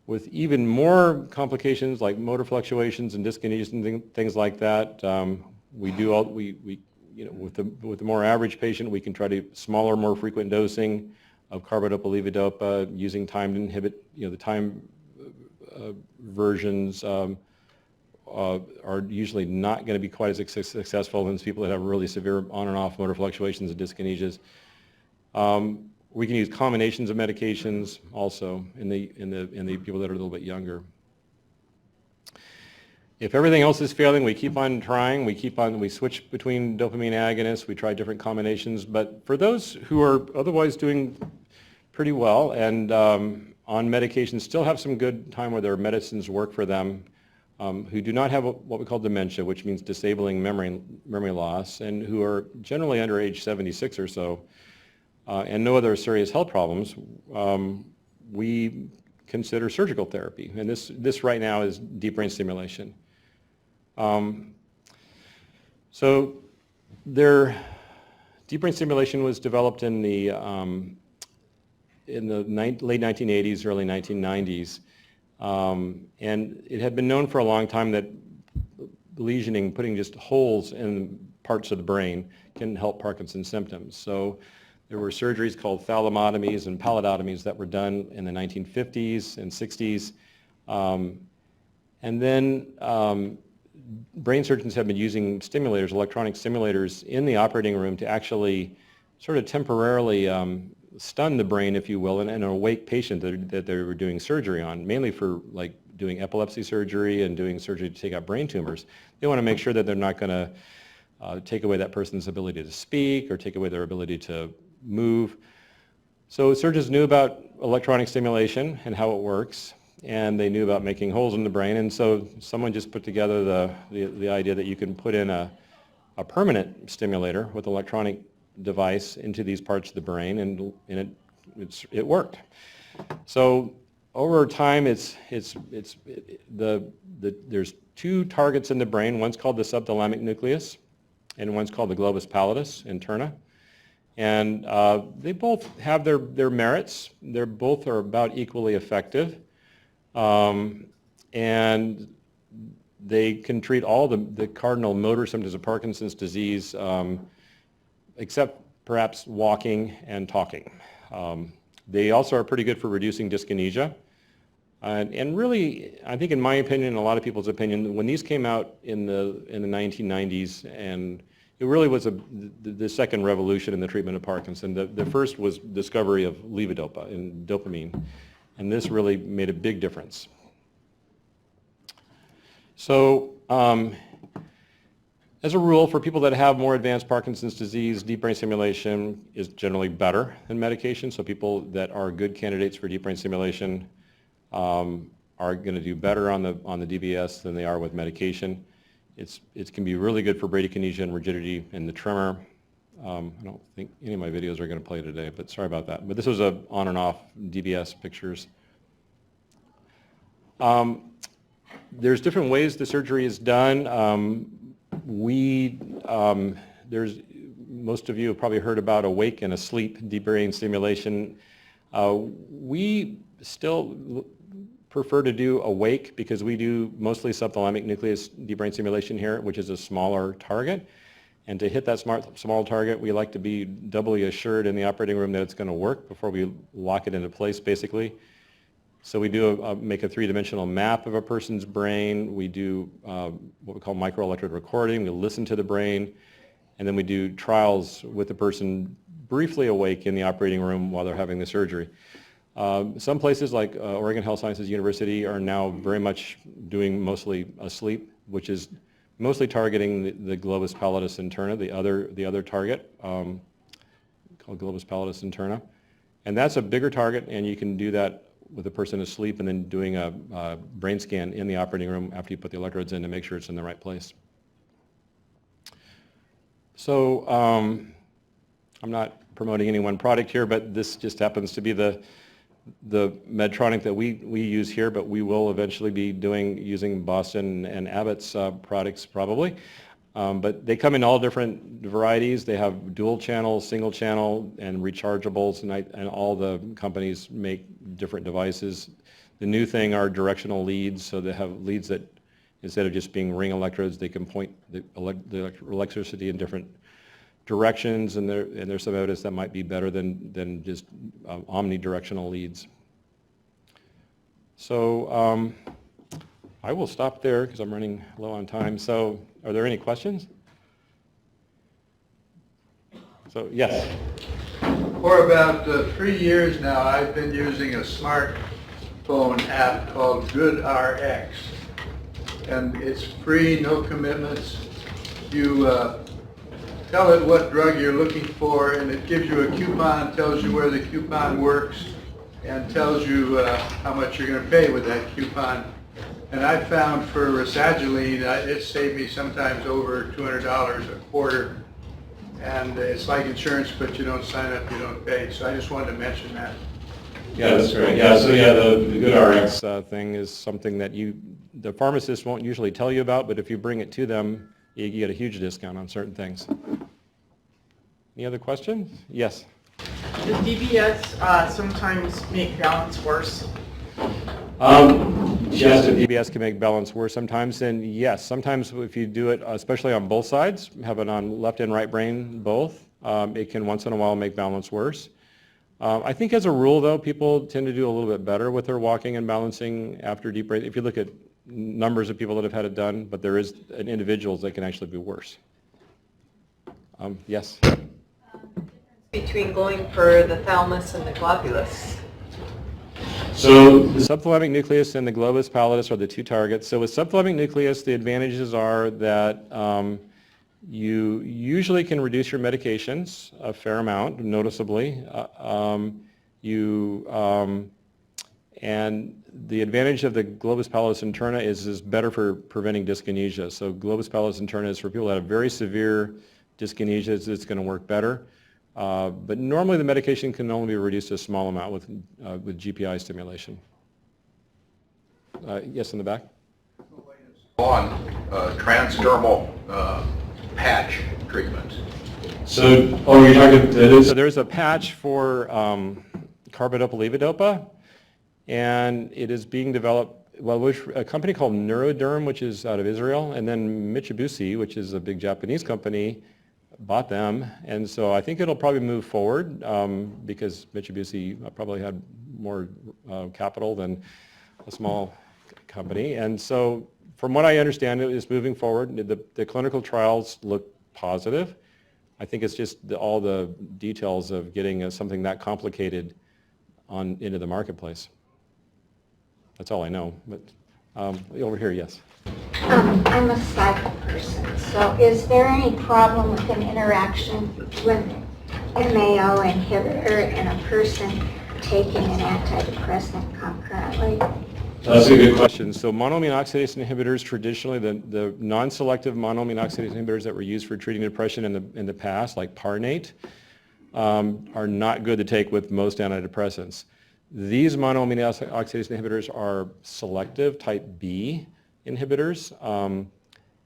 With even more complications like motor fluctuations and dyskinesias and things like that, with the more average patient, we can try to smaller, more frequent dosing of carbidopa-levodopa using time to inhibit. The time versions are usually not going to be quite as successful as people that have really severe on and off motor fluctuations and dyskinesias. We can use combinations of medications also in the people that are a little bit younger. If everything else is failing, we keep on trying. We switch between dopamine agonists. We try different combinations. But for those who are otherwise doing pretty well and on medication, still have some good time where their medicines work for them, who do not have what we call dementia, which means disabling memory loss, and who are generally under age 76 or so, and no other serious health problems, we consider surgical therapy. And this right now is deep brain stimulation. So deep brain stimulation was developed in the late 1980s, early 1990s. And it had been known for a long time that lesioning, putting just holes in parts of the brain, can help Parkinson's symptoms. So there were surgeries called thalamotomies and pallidotomies that were done in the 1950s and 60s. And then brain surgeons have been using stimulators, electronic stimulators, in the operating room to actually sort of temporarily stun the brain, if you will, in an awake patient that they were doing surgery on, mainly for like doing epilepsy surgery and doing surgery to take out brain tumors. They want to make sure that they're not going to take away that person's ability to speak or take away their ability to move. So surgeons knew about electronic stimulation and how it works, and they knew about making holes in the brain, and so someone just put together the idea that you can put in a permanent stimulator with an electronic device into these parts of the brain, and it worked. So over time, there's two targets in the brain. One's called the subthalamic nucleus, and one's called the globus pallidus interna. And they both have their merits. They're both are about equally effective. And they can treat all the cardinal motor symptoms of Parkinson's disease, except perhaps walking and talking. They also are pretty good for reducing dyskinesia. And really, I think in my opinion, and a lot of people's opinion, when these came out in the 1990s, and it really was the second revolution in the treatment of Parkinson. The first was discovery of levodopa and dopamine, and this really made a big difference. So, as a rule, for people that have more advanced Parkinson's disease, deep brain stimulation is generally better than medication. So people that are good candidates for deep brain stimulation are going to do better on the DBS than they are with medication. It can be really good for bradykinesia and rigidity and the tremor. I don't think any of my videos are going to play today, but sorry about that. But this was a on and off DBS pictures. There's different ways the surgery is done. Most of you have probably heard about awake and asleep deep brain stimulation. We still prefer to do awake because we do mostly subthalamic nucleus deep brain stimulation here, which is a smaller target. And to hit that small target, we like to be doubly assured in the operating room that it's going to work before we lock it into place, basically. So we do make a three-dimensional map of a person's brain. We do what we call microelectrode recording. We listen to the brain, and then we do trials with the person briefly awake in the operating room while they're having the surgery. Some places like Oregon Health Sciences University are now very much doing mostly asleep, which is mostly targeting the globus pallidus interna, the other target called globus pallidus interna. And that's a bigger target, and you can do that with a person asleep and then doing a brain scan in the operating room after you put the electrodes in to make sure it's in the right place. So I'm not promoting any one product here, but this just happens to be the Medtronic that we use here, but we will eventually be using Boston and Abbott's products probably. But they come in all different varieties. They have dual channel, single channel, and rechargeables, and all the companies make different devices. The new thing are directional leads, so they have leads that instead of just being ring electrodes, they can point the electricity in different directions, and there's some evidence that might be better than just omnidirectional leads. So I will stop there because I'm running low on time. So are there any questions? So yes. For about 3 years now, I've been using a smartphone app called GoodRx. And it's free, no commitments. You tell it what drug you're looking for, and it gives you a coupon, tells you where the coupon works, and tells you how much you're going to pay with that coupon. And I found for Rasagiline, it saved me sometimes over $200 a quarter. And it's like insurance, but you don't sign up, you don't pay. So I just wanted to mention that. Yeah, that's great. Yeah, so yeah, the GoodRx thing is something that the pharmacist won't usually tell you about, but if you bring it to them, you get a huge discount on certain things. Any other questions? Yes. Does DBS sometimes make balance worse? Yes, the DBS can make balance worse sometimes, and yes, sometimes if you do it, especially on both sides, have it on left and right brain both, it can once in a while make balance worse. I think as a rule, though, people tend to do a little bit better with their walking and balancing after deep brain. If you look at numbers of people that have had it done, but there is individuals that can actually be worse. Yes? Between going for the thalamus and the globulus. So the subthalamic nucleus and the globus pallidus are the two targets. So with subthalamic nucleus, the advantages are that you usually can reduce your medications a fair amount, noticeably. And the advantage of the globus pallidus interna is better for preventing dyskinesia. So globus pallidus interna is for people that have very severe dyskinesia, it's going to work better. But normally the medication can only be reduced to a small amount with GPI stimulation. Yes, in the back? On transdermal patch treatment. So, oh, you're talking, so there's a patch for carbidopa-levodopa, and it is being developed, well, with a company called Neuroderm, which is out of Israel, and then Mitsubishi, which is a big Japanese company, bought them. And so I think it'll probably move forward because Mitsubishi probably had more capital than a small company. And so from what I understand, it is moving forward. The clinical trials look positive. I think it's just all the details of getting something that complicated into the marketplace. That's all I know. But over here, yes. I'm a cycle person, so is there any problem with an interaction with MAO inhibitor and a person taking an antidepressant concurrently? That's a good question. So monoamine oxidase inhibitors, traditionally, the non-selective monoamine oxidase inhibitors that were used for treating depression in the past, like Parnate, are not good to take with most antidepressants. These monoamine oxidase inhibitors are selective, type B inhibitors,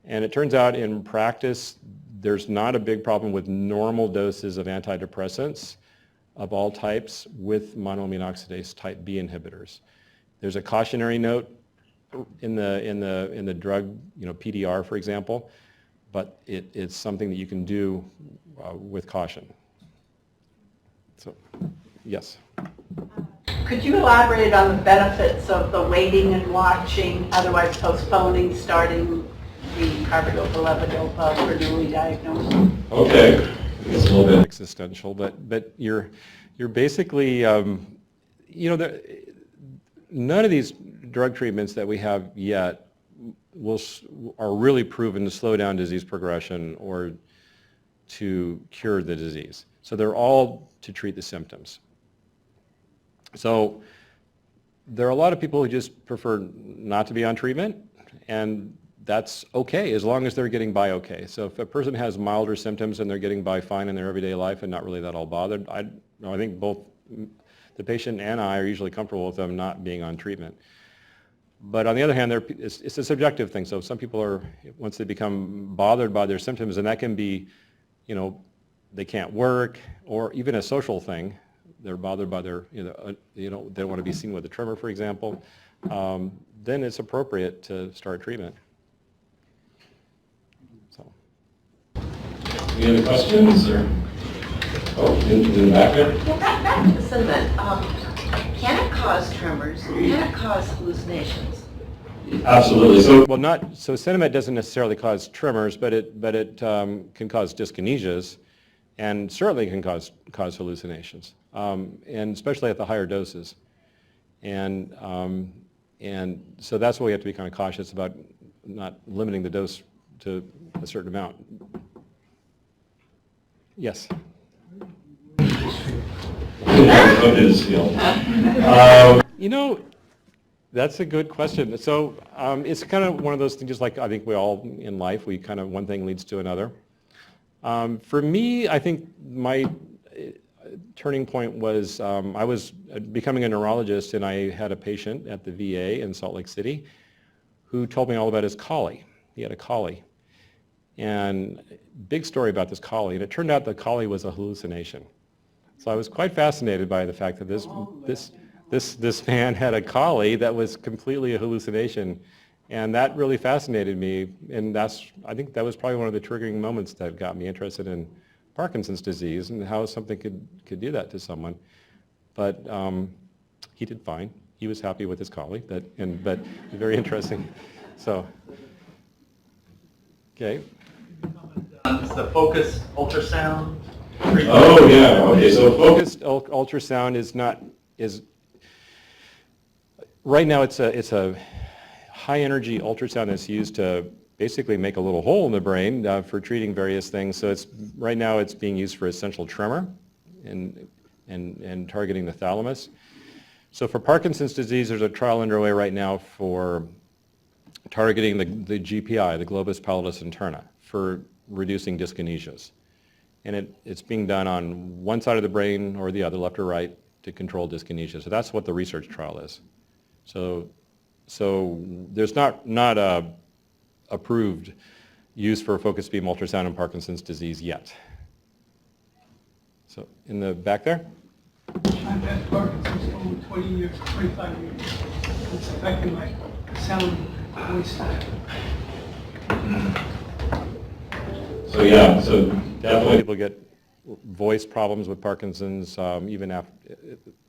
and it turns out in practice there's not a big problem with normal doses of antidepressants of all types with monoamine oxidase type B inhibitors. There's a cautionary note in the drug, PDR, for example, but it's something that you can do with caution. So, yes. Could you elaborate on the benefits of the waiting and watching, otherwise postponing starting the carbidopa-levodopa for newly diagnosed? Okay, it's a little bit existential, but you're basically, none of these drug treatments that we have yet are really proven to slow down disease progression or to cure the disease. So they're all to treat the symptoms. So there are a lot of people who just prefer not to be on treatment, and that's okay as long as they're getting by okay. So if a person has milder symptoms and they're getting by fine in their everyday life and not really that all bothered, I think both the patient and I are usually comfortable with them not being on treatment. But on the other hand, it's a subjective thing. So some people are, once they become bothered by their symptoms, and that can be, they can't work, or even a social thing. They're bothered by their, they don't want to be seen with a tremor, for example. Then it's appropriate to start treatment. So. Any other questions? Or? Oh, in the back there? Back to the sentiment. Can it cause tremors? Can it cause hallucinations? Absolutely. So sentiment doesn't necessarily cause tremors, but it can cause dyskinesias, and certainly can cause hallucinations, and especially at the higher doses. And so that's why we have to be kind of cautious about not limiting the dose to a certain amount. Yes. That's a good question. So it's kind of one of those things, just like I think we all in life, one thing leads to another. For me, I think my turning point was I was becoming a neurologist, and I had a patient at the VA in Salt Lake City who told me all about his collie. He had a collie. And big story about this collie, and it turned out the collie was a hallucination. So I was quite fascinated by the fact that this man had a collie that was completely a hallucination, and that really fascinated me. And I think that was probably one of the triggering moments that got me interested in Parkinson's disease and how something could do that to someone. But he did fine. He was happy with his collie, but very interesting. So, okay. Is the focused ultrasound? Oh yeah. Okay. So focused ultrasound is right now it's a high energy ultrasound that's used to basically make a little hole in the brain for treating various things. So right now it's being used for essential tremor and targeting the thalamus. So for Parkinson's disease, there's a trial underway right now for targeting the GPI, the globus pallidus interna, for reducing dyskinesias. And it's being done on one side of the brain or the other, left or right, to control dyskinesia. So that's what the research trial is. So there's not a approved use for focused beam ultrasound in Parkinson's disease yet. So in the back there? I've had Parkinson's for over 20 years, 25 years. It's affected my sound, voice. So yeah, so definitely people get voice problems with Parkinson's, even after,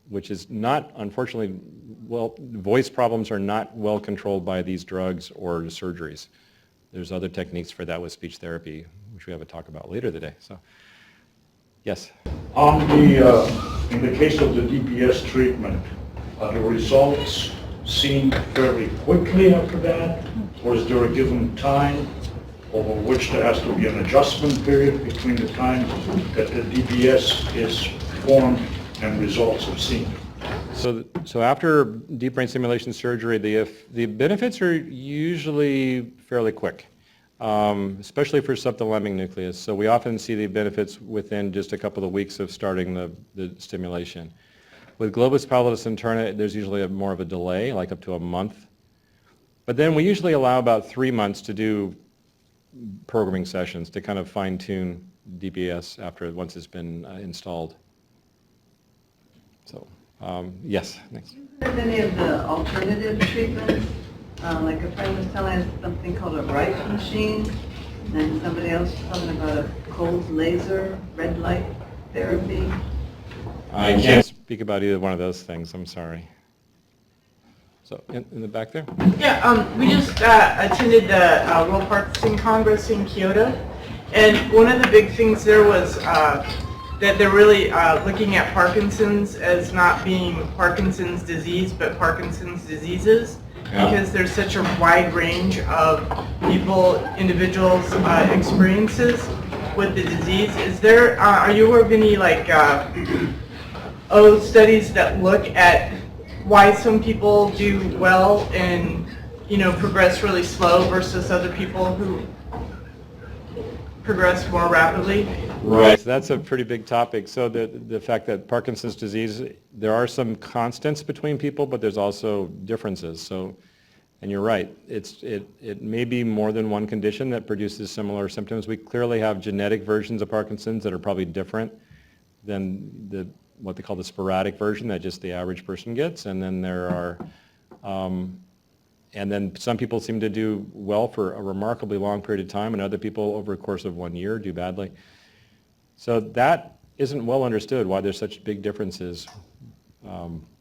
which is not, unfortunately, well, voice problems are not well controlled by these drugs or surgeries. There's other techniques for that with speech therapy, which we have a talk about later today. So, yes. In the case of the DBS treatment, are the results seen fairly quickly after that, or is there a given time over which there has to be an adjustment period between the time that the DBS is formed and results are seen? So after deep brain stimulation surgery, the benefits are usually fairly quick, especially for subthalamic nucleus. So we often see the benefits within just a couple of weeks of starting the stimulation. With globus pallidus interna, there's usually more of a delay, like up to a month. But then we usually allow about 3 months to do programming sessions to kind of fine-tune DBS once it's been installed. So, yes, next. Have any of the alternative treatments? Like a friend was telling us something called a Bright machine, and somebody else was talking about a cold laser, red light therapy. I can't speak about either one of those things, I'm sorry. So, in the back there? Yeah, we just attended the World Parkinson Congress in Kyoto, and one of the big things there was that they're really looking at Parkinson's as not being Parkinson's disease, but Parkinson's diseases, because there's such a wide range of individuals' experiences with the disease. Is there, are you aware of any studies that look at why some people do well and, progress really slow versus other people who progress more rapidly? Right, so that's a pretty big topic. So the fact that Parkinson's disease, there are some constants between people, but there's also differences. So, and you're right, it may be more than one condition that produces similar symptoms. We clearly have genetic versions of Parkinson's that are probably different than what they call the sporadic version that just the average person gets, and then there are, and then some people seem to do well for a remarkably long period of time, and other people over a course of 1 year do badly. So that isn't well understood why there's such big differences,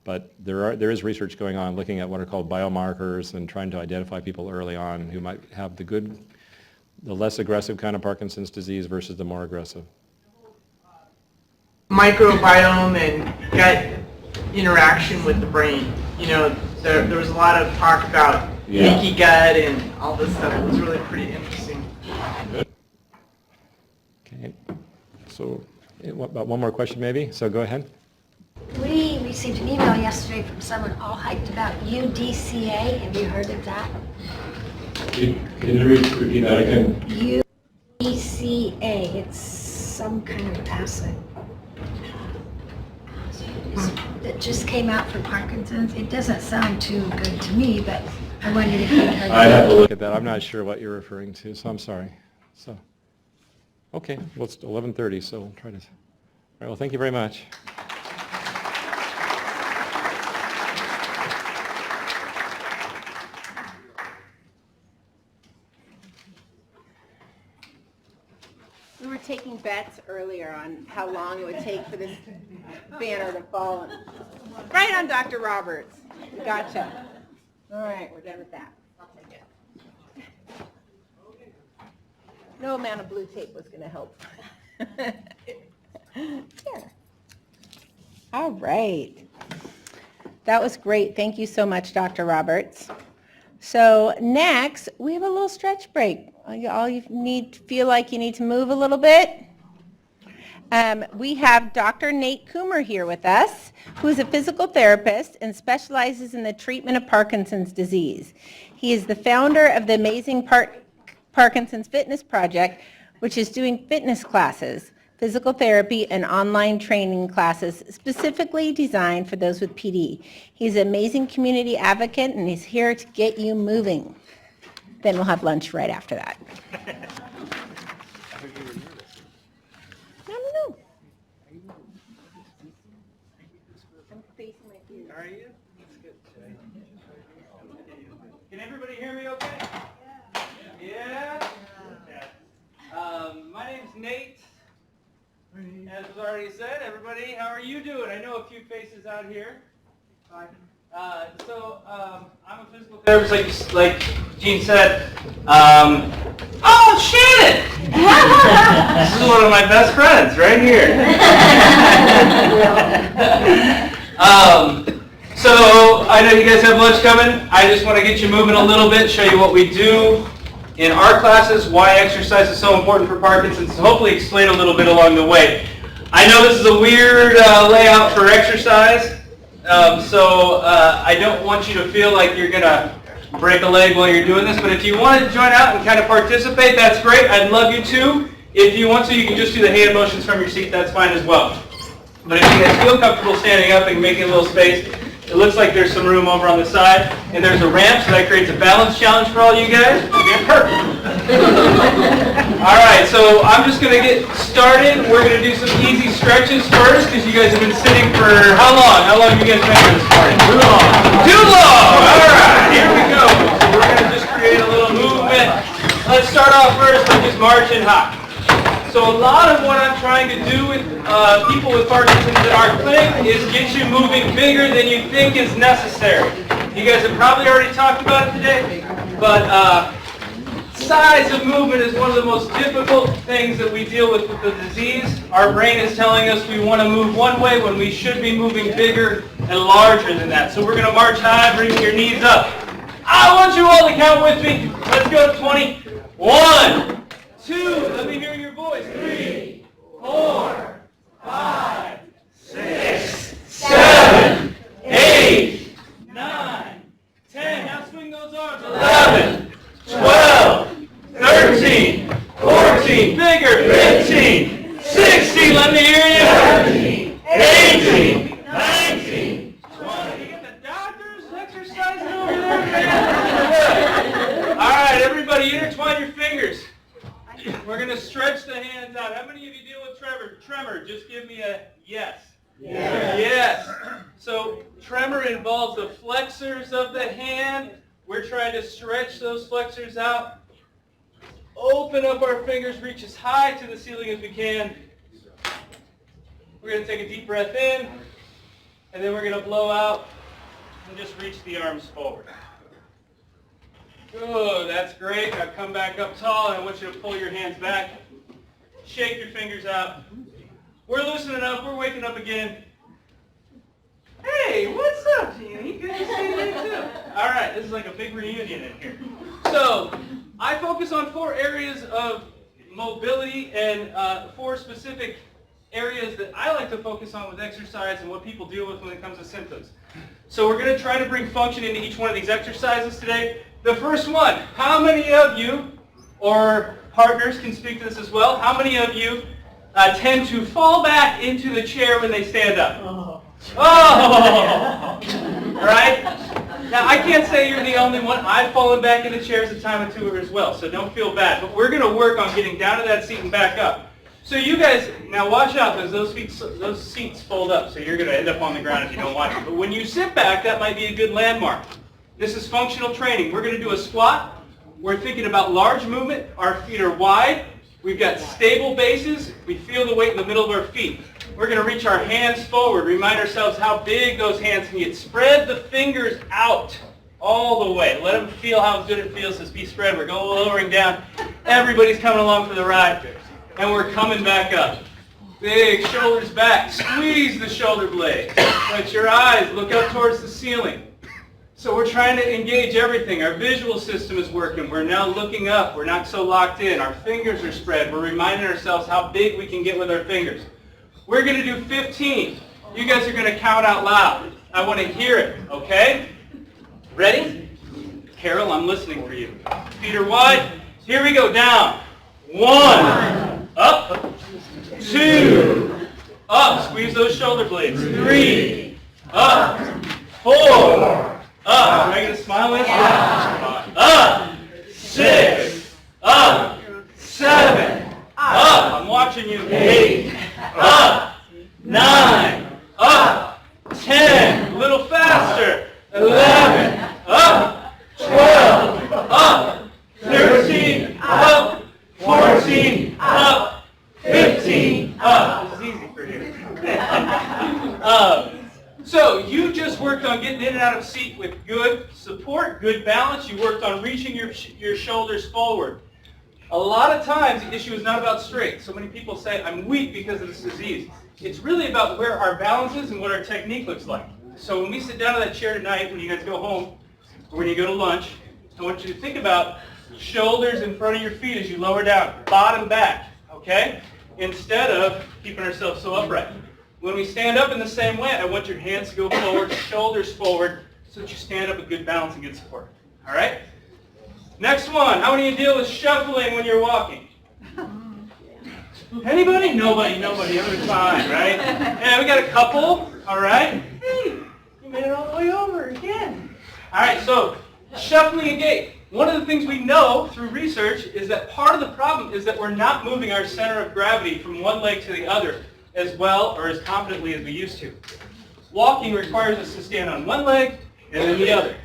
but there is research going on looking at what are called biomarkers and trying to identify people early on who might have the less aggressive kind of Parkinson's disease versus the more aggressive. Microbiome and gut interaction with the brain. There was a lot of talk about leaky gut and all this stuff. It was really pretty interesting. Good. Okay. So about one more question maybe, so go ahead. We received an email yesterday from someone all hyped about UDCA. Have you heard of that? Can you repeat that again? UDCA. It's some kind of acid that just came out for Parkinson's. It doesn't sound too good to me, but I wondered if you'd heard of it. I'd have to look at that. I'm not sure what you're referring to, so I'm sorry. So, okay, well, it's 11:30, so we'll try to. All right, well, thank you very much. We were taking bets earlier on how long it would take for this banner to fall. Right on, Dr. Roberts. Gotcha. All right, we're done with that. I'll take it. No amount of blue tape was going to help. Here. All right. That was great. Thank you so much, Dr. Roberts. So next, we have a little stretch break. All you feel like you need to move a little bit. We have Dr. Nate Coomer here with us, who is a physical therapist and specializes in the treatment of Parkinson's disease. He is the founder of the amazing Parkinson's Fitness Project, which is doing fitness classes, physical therapy, and online training classes specifically designed for those with PD. He's an amazing community advocate, and he's here to get you moving. Then we'll have lunch right after that. No. are you? That's good. Can everybody hear me okay? Yeah? My name's Nate. As was already said, everybody, how are you doing? I know a few faces out here. I'm a physical therapist, like Gene said. Oh, Shannon! This is one of my best friends right here. So I know you guys have lunch coming. I just want to get you moving a little bit, show you what we do in our classes, why exercise is so important for Parkinson's, so hopefully explain a little bit along the way. I know this is a weird layout for exercise, so I don't want you to feel like you're going to break a leg while you're doing this, but if you want to join out and kind of participate, that's great. I'd love you to. If you want to, you can just do the hand motions from your seat. That's fine as well. But if you guys feel comfortable standing up and making a little space, it looks like there's some room over on the side, and there's a ramp, so that creates a balance challenge for all you guys. Perfect. All right, so I'm just going to get started. We're going to do some easy stretches first, because you guys have been sitting for how long? How long have you guys been here this morning? Too long. Too long! All right, here we go. So we're going to just create a little movement. Let's start off first by just marching high. So a lot of what I'm trying to do with people with Parkinson's in our clinic is get you moving bigger than you think is necessary. You guys have probably already talked about it today, but size of movement is one of the most difficult things that we deal with the disease. Our brain is telling us we want to move one way when we should be moving bigger and larger than that. So we're going to march high, bring your knees up. I want you all to count with me. Let's go to 20. 1, 2, let me hear your voice. 3, 4, 5, 6, 7, 8, 9, 10. Now swing those arms. 11, 12, 13, 14, bigger, 15, 16, let me hear you. 17, 18, 19, 20. You get the doctors exercising over there, man. All right, everybody, intertwine your fingers. We're going to stretch the hands out. How many of you deal with tremor? Just give me a yes. Yes. Yes. So tremor involves the flexors of the hand. We're trying to stretch those flexors out. Open up our fingers, reach as high to the ceiling as we can. We're going to take a deep breath in, and then we're going to blow out and just reach the arms forward. Good, that's great. Now come back up tall, and I want you to pull your hands back. Shake your fingers out. We're loosening up. We're waking up again. Hey, what's up, Jeannie? Good to see you too. All right, this is like a big reunion in here. So I focus on 4 areas of mobility and 4 specific areas that I like to focus on with exercise and what people deal with when it comes to symptoms. So we're going to try to bring function into each one of these exercises today. The first one, how many of you, or partners can speak to this as well, how many of you tend to fall back into the chair when they stand up? Oh! Right? Now, I can't say you're the only one. I've fallen back in the chairs a time or two as well, so don't feel bad. But we're going to work on getting down to that seat and back up. So you guys, now watch out, because those seats fold up, so you're going to end up on the ground if you don't watch it. But when you sit back, that might be a good landmark. This is functional training. We're going to do a squat. We're thinking about large movement. Our feet are wide. We've got stable bases. We feel the weight in the middle of our feet. We're going to reach our hands forward. Remind ourselves how big those hands can get. Spread the fingers out all the way. Let them feel how good it feels to be spread. We're going lowering down. Everybody's coming along for the ride. And we're coming back up. Big shoulders back. Squeeze the shoulder blades. Let your eyes look up towards the ceiling. So we're trying to engage everything. Our visual system is working. We're now looking up. We're not so locked in. Our fingers are spread. We're reminding ourselves how big we can get with our fingers. We're going to do 15. You guys are going to count out loud. I want to hear it, okay? Ready? Carol, I'm listening for you. Feet are wide. Here we go. Down. 1. Up. 2. Up. Squeeze those shoulder blades. 3. Up. 4. Up. Am I going to smile with? Yeah. Up. 6. Up. 7. Up. I'm watching you. 8. Up. 9. Up. 10. A little faster. 11, up, 12, up, 13, up, 14, up, 15, up. This is easy for you. So you just worked on getting in and out of seat with good support, good balance. You worked on reaching your shoulders forward. A lot of times the issue is not about strength. So many people say, I'm weak because of this disease. It's really about where our balance is and what our technique looks like. So when we sit down in that chair tonight, when you guys go home, or when you go to lunch, I want you to think about shoulders in front of your feet as you lower down, bottom back, okay? Instead of keeping ourselves so upright. When we stand up in the same way, I want your hands to go forward, shoulders forward, so that you stand up with good balance and good support. All right? Next one. How many of you deal with shuffling when you're walking? Anybody? Nobody. Everybody's fine, right? Yeah, we got a couple. All right? Hey, you made it all the way over again. All right, so shuffling a gait. One of the things we know through research is that part of the problem is that we're not moving our center of gravity from one leg to the other as well or as confidently as we used to. Walking requires us to stand on one leg and then the other.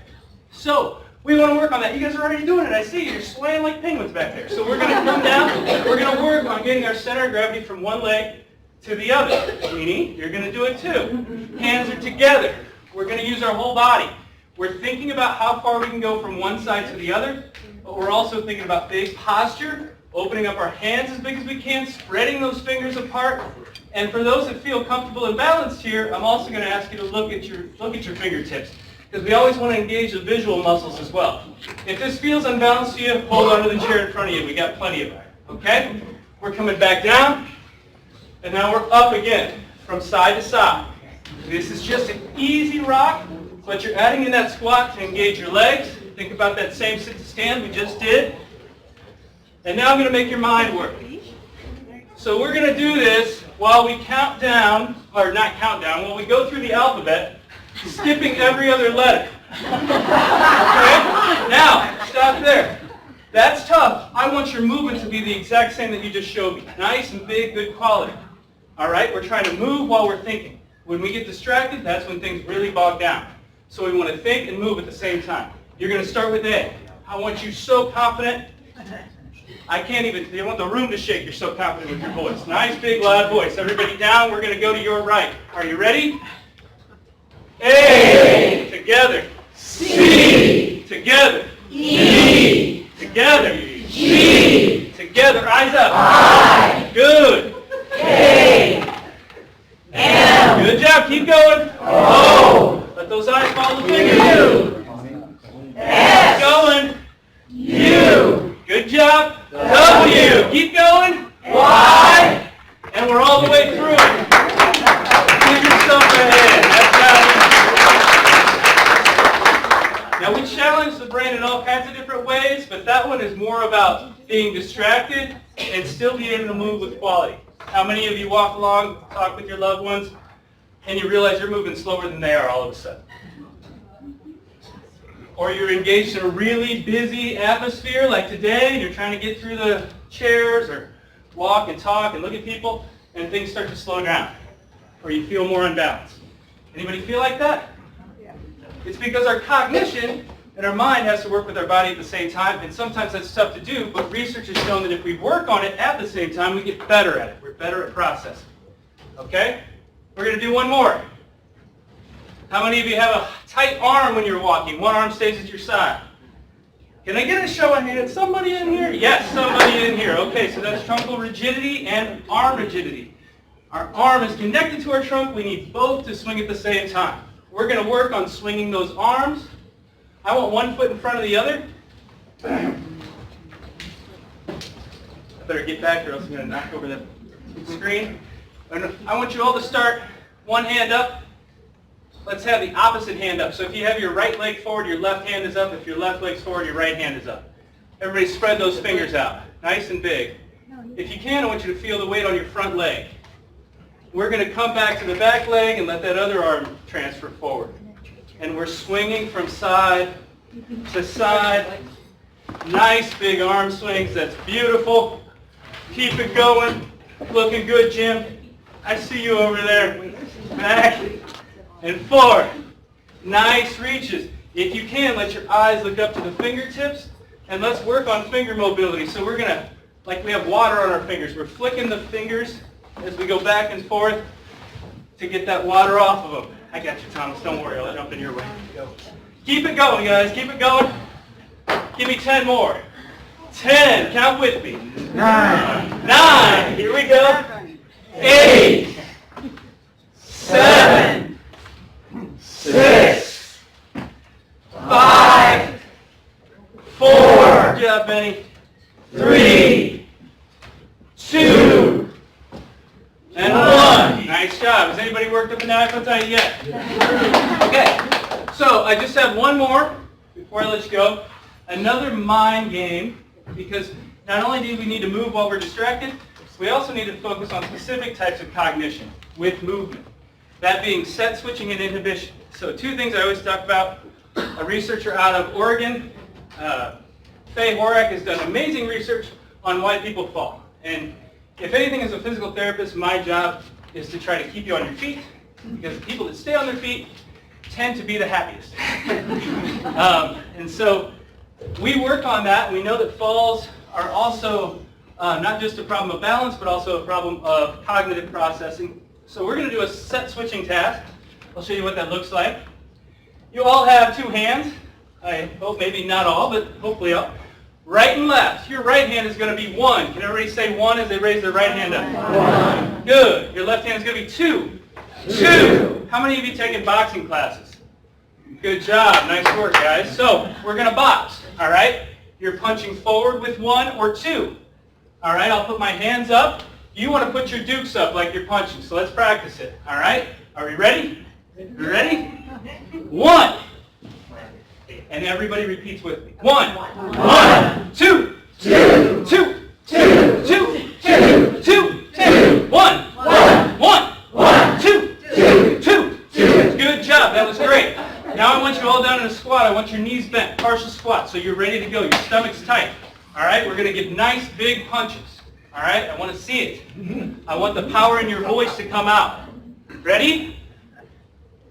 So we want to work on that. You guys are already doing it. I see you're swaying like penguins back there. So we're going to come down. We're going to work on getting our center of gravity from one leg to the other. Meaning, you're going to do it too. Hands are together. We're going to use our whole body. We're thinking about how far we can go from one side to the other, but we're also thinking about big posture, opening up our hands as big as we can, spreading those fingers apart. And for those that feel comfortable and balanced here, I'm also going to ask you to look at your fingertips, because we always want to engage the visual muscles as well. If this feels unbalanced to you, hold onto the chair in front of you. We got plenty of it. Okay? We're coming back down, and now we're up again from side to side. This is just an easy rock, but you're adding in that squat to engage your legs. Think about that same sit to stand we just did. And now I'm going to make your mind work. So we're going to do this while we count down, or not count down, while we go through the alphabet, skipping every other letter. Okay? Now, stop there. That's tough. I want your movement to be the exact same that you just showed me. Nice and big, good quality. All right? We're trying to move while we're thinking. When we get distracted, that's when things really bog down. So we want to think and move at the same time. You're going to start with A. I want you so confident. I can't even, you want the room to shake. You're so confident with your voice. Nice, big, loud voice. Everybody down. We're going to go to your right. Are you ready? A. Together. C. Together. E. Together. G. Together. Eyes up. I. Good. K. M. Good job. Keep going. O. Let those eyes follow the fingers. U. S. Keep going. U. Good job. W. Keep going. Y. And we're all the way through it. Give yourself a hand. Now we challenge the brain in all kinds of different ways, but that one is more about being distracted and still being able to move with quality. How many of you walk along, talk with your loved ones, and you realize you're moving slower than they are all of a sudden? Or you're engaged in a really busy atmosphere like today, and you're trying to get through the chairs or walk and talk and look at people, and things start to slow down. Or you feel more unbalanced. Anybody feel like that? It's because our cognition and our mind has to work with our body at the same time, and sometimes that's tough to do, but research has shown that if we work on it at the same time, we get better at it. We're better at processing. Okay? We're going to do one more. How many of you have a tight arm when you're walking? One arm stays at your side. Can I get a show of hands? Somebody in here? Yes, somebody in here. Okay, so that's truncal rigidity and arm rigidity. Our arm is connected to our trunk. We need both to swing at the same time. We're going to work on swinging those arms. I want one foot in front of the other. I better get back or else I'm going to knock over the screen. And I want you all to start one hand up. Let's have the opposite hand up. So if you have your right leg forward, your left hand is up. If your left leg's forward, your right hand is up. Everybody spread those fingers out, nice and big. If you can, I want you to feel the weight on your front leg. We're going to come back to the back leg and let that other arm transfer forward. And we're swinging from side to side. Nice big arm swings. That's beautiful. Keep it going. Looking good, Jim. I see you over there. Back and forward. Nice reaches. If you can, let your eyes look up to the fingertips, and let's work on finger mobility. So we're going to, like we have water on our fingers, we're flicking the fingers as we go back and forth to get that water off of them. I got you, Thomas. Don't worry. I'll jump in your way. Go. Keep it going, guys. Keep it going. Give me 10 more. 10. Count with me. 9. Here we go. 8. 7. 6. 5. 4. Good job, Benny. 3. 2. And 1. Nice job. Has anybody worked up a knife on tight yet? Okay. So I just have one more before I let you go. Another mind game, because not only do we need to move while we're distracted, we also need to focus on specific types of cognition with movement. That being set switching and inhibition. So two things I always talk about. A researcher out of Oregon, Faye Horak, has done amazing research on why people fall. And if anything, as a physical therapist, my job is to try to keep you on your feet, because the people that stay on their feet tend to be the happiest. And so we work on that. We know that falls are also not just a problem of balance, but also a problem of cognitive processing. So we're going to do a set switching task. I'll show you what that looks like. You all have two hands. I hope maybe not all, but hopefully all. Right and left. Your right hand is going to be 1. Can everybody say 1 as they raise their right hand up? 1. Good. Your left hand is going to be 2. 2. How many of you taken boxing classes? Good job. Nice work, guys. So we're going to box. All right? You're punching forward with 1 or 2. All right? I'll put my hands up. You want to put your dukes up like you're punching. So let's practice it. All right? Are we ready? You ready? 1. And everybody repeats with me. 1. 1. 2. 2. 2. 2. 2. 2. 2. 1. 1. 1. 2. 2. 2. Good job. That was great. Now I want you all down in a squat. I want your knees bent. Partial squat. So you're ready to go. Your stomach's tight. All right? We're going to give nice big punches. All right? I want to see it. I want the power in your voice to come out. Ready?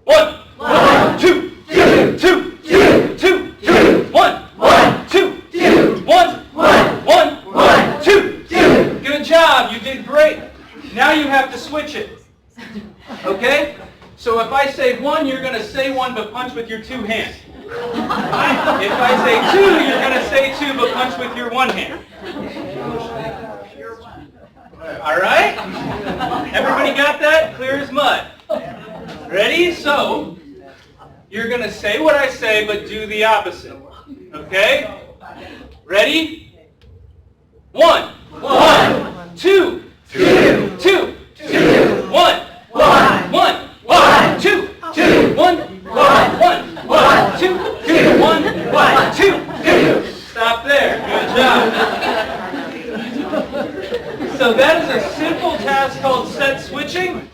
1. 2. 2. 2. 2. 1. 2. 1. 1. 2. Good job. You did great. Now you have to switch it. Okay? So if I say 1, you're going to say 1 but punch with your 2 hands. If I say 2, you're going to say 2 but punch with your 1 hand. All right? Everybody got that? Clear as mud. Ready? So you're going to say what I say but do the opposite. Okay? Ready? 1. 1. 2. 2. 2. 2. 1. 1. 1. 1. 2. 2. 1. 1. 1. 2. 2. 1. 1. 2. Stop there. Good job. So that is a simple task called set switching.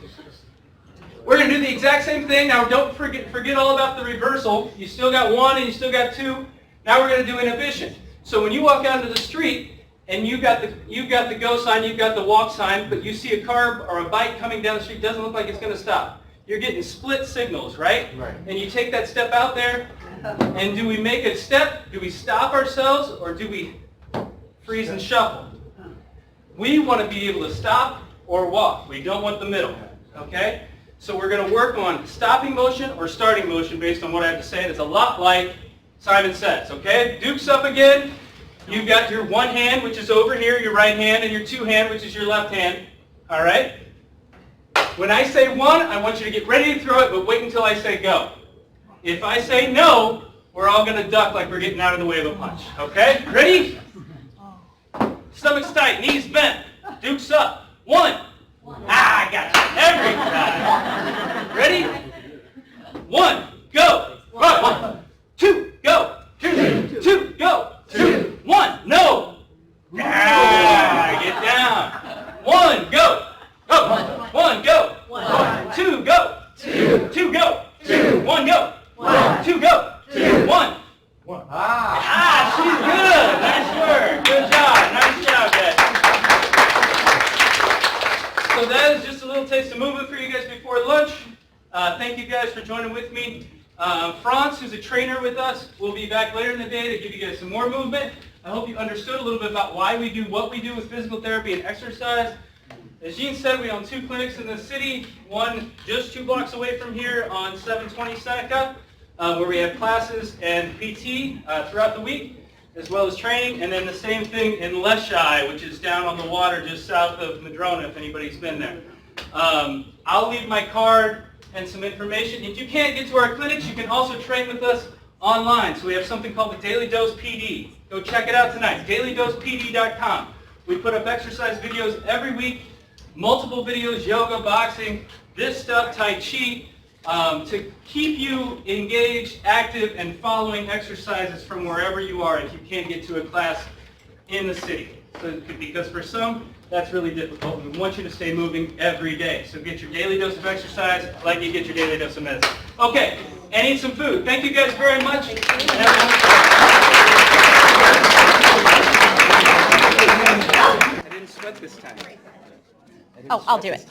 We're going to do the exact same thing. Now don't forget all about the reversal. You still got 1 and you still got 2. Now we're going to do inhibition. So when you walk out into the street and you've got the go sign, you've got the walk sign, but you see a car or a bike coming down the street, doesn't look like it's going to stop. You're getting split signals, right? Right. And you take that step out there, and do we make a step? Do we stop ourselves, or do we freeze and shuffle? We want to be able to stop or walk. We don't want the middle, okay? So we're going to work on stopping motion or starting motion based on what I have to say. And it's a lot like Simon Says, okay? Dukes up again. You've got your 1 hand, which is over here, your right hand, and your 2 hand, which is your left hand, all right? When I say 1, I want you to get ready to throw it, but wait until I say go. If I say no, we're all going to duck like we're getting out of the way of a punch, okay? Ready? Stomach's tight, knees bent, dukes up. 1. Ah, I got you. Every time. Ready? 1, go. 1, 2, go. 2, go. 2, 1, no. Ah, get down. 1, go. Go. 1, go. 2, go. 2, go. 1, go. 2, go. 1. Ah, she's good. Nice work. Good job. Nice job, guys. So that is just a little taste of movement for you guys before lunch. Thank you guys for joining with me. Franz, who's a trainer with us, will be back later in the day to give you guys some more movement. I hope you understood a little bit about why we do what we do with physical therapy and exercise. As Jean said, we own 2 clinics in the city, one just 2 blocks away from here on 720 Seneca, where we have classes and PT throughout the week, as well as training, and then the same thing in Leshai, which is down on the water just south of Madrona, if anybody's been there. I'll leave my card and some information. If you can't get to our clinics, you can also train with us online. So we have something called the Daily Dose PD. Go check it out tonight, dailydosepd.com. We put up exercise videos every week, multiple videos, yoga, boxing, this stuff, Tai Chi, to keep you engaged, active, and following exercises from wherever you are if you can't get to a class in the city. So, because for some, that's really difficult, and we want you to stay moving every day. So get your daily dose of exercise like you get your daily dose of medicine. Okay, and eat some food. Thank you guys very much. And have a wonderful day. I didn't sweat this time. Oh, I'll do it.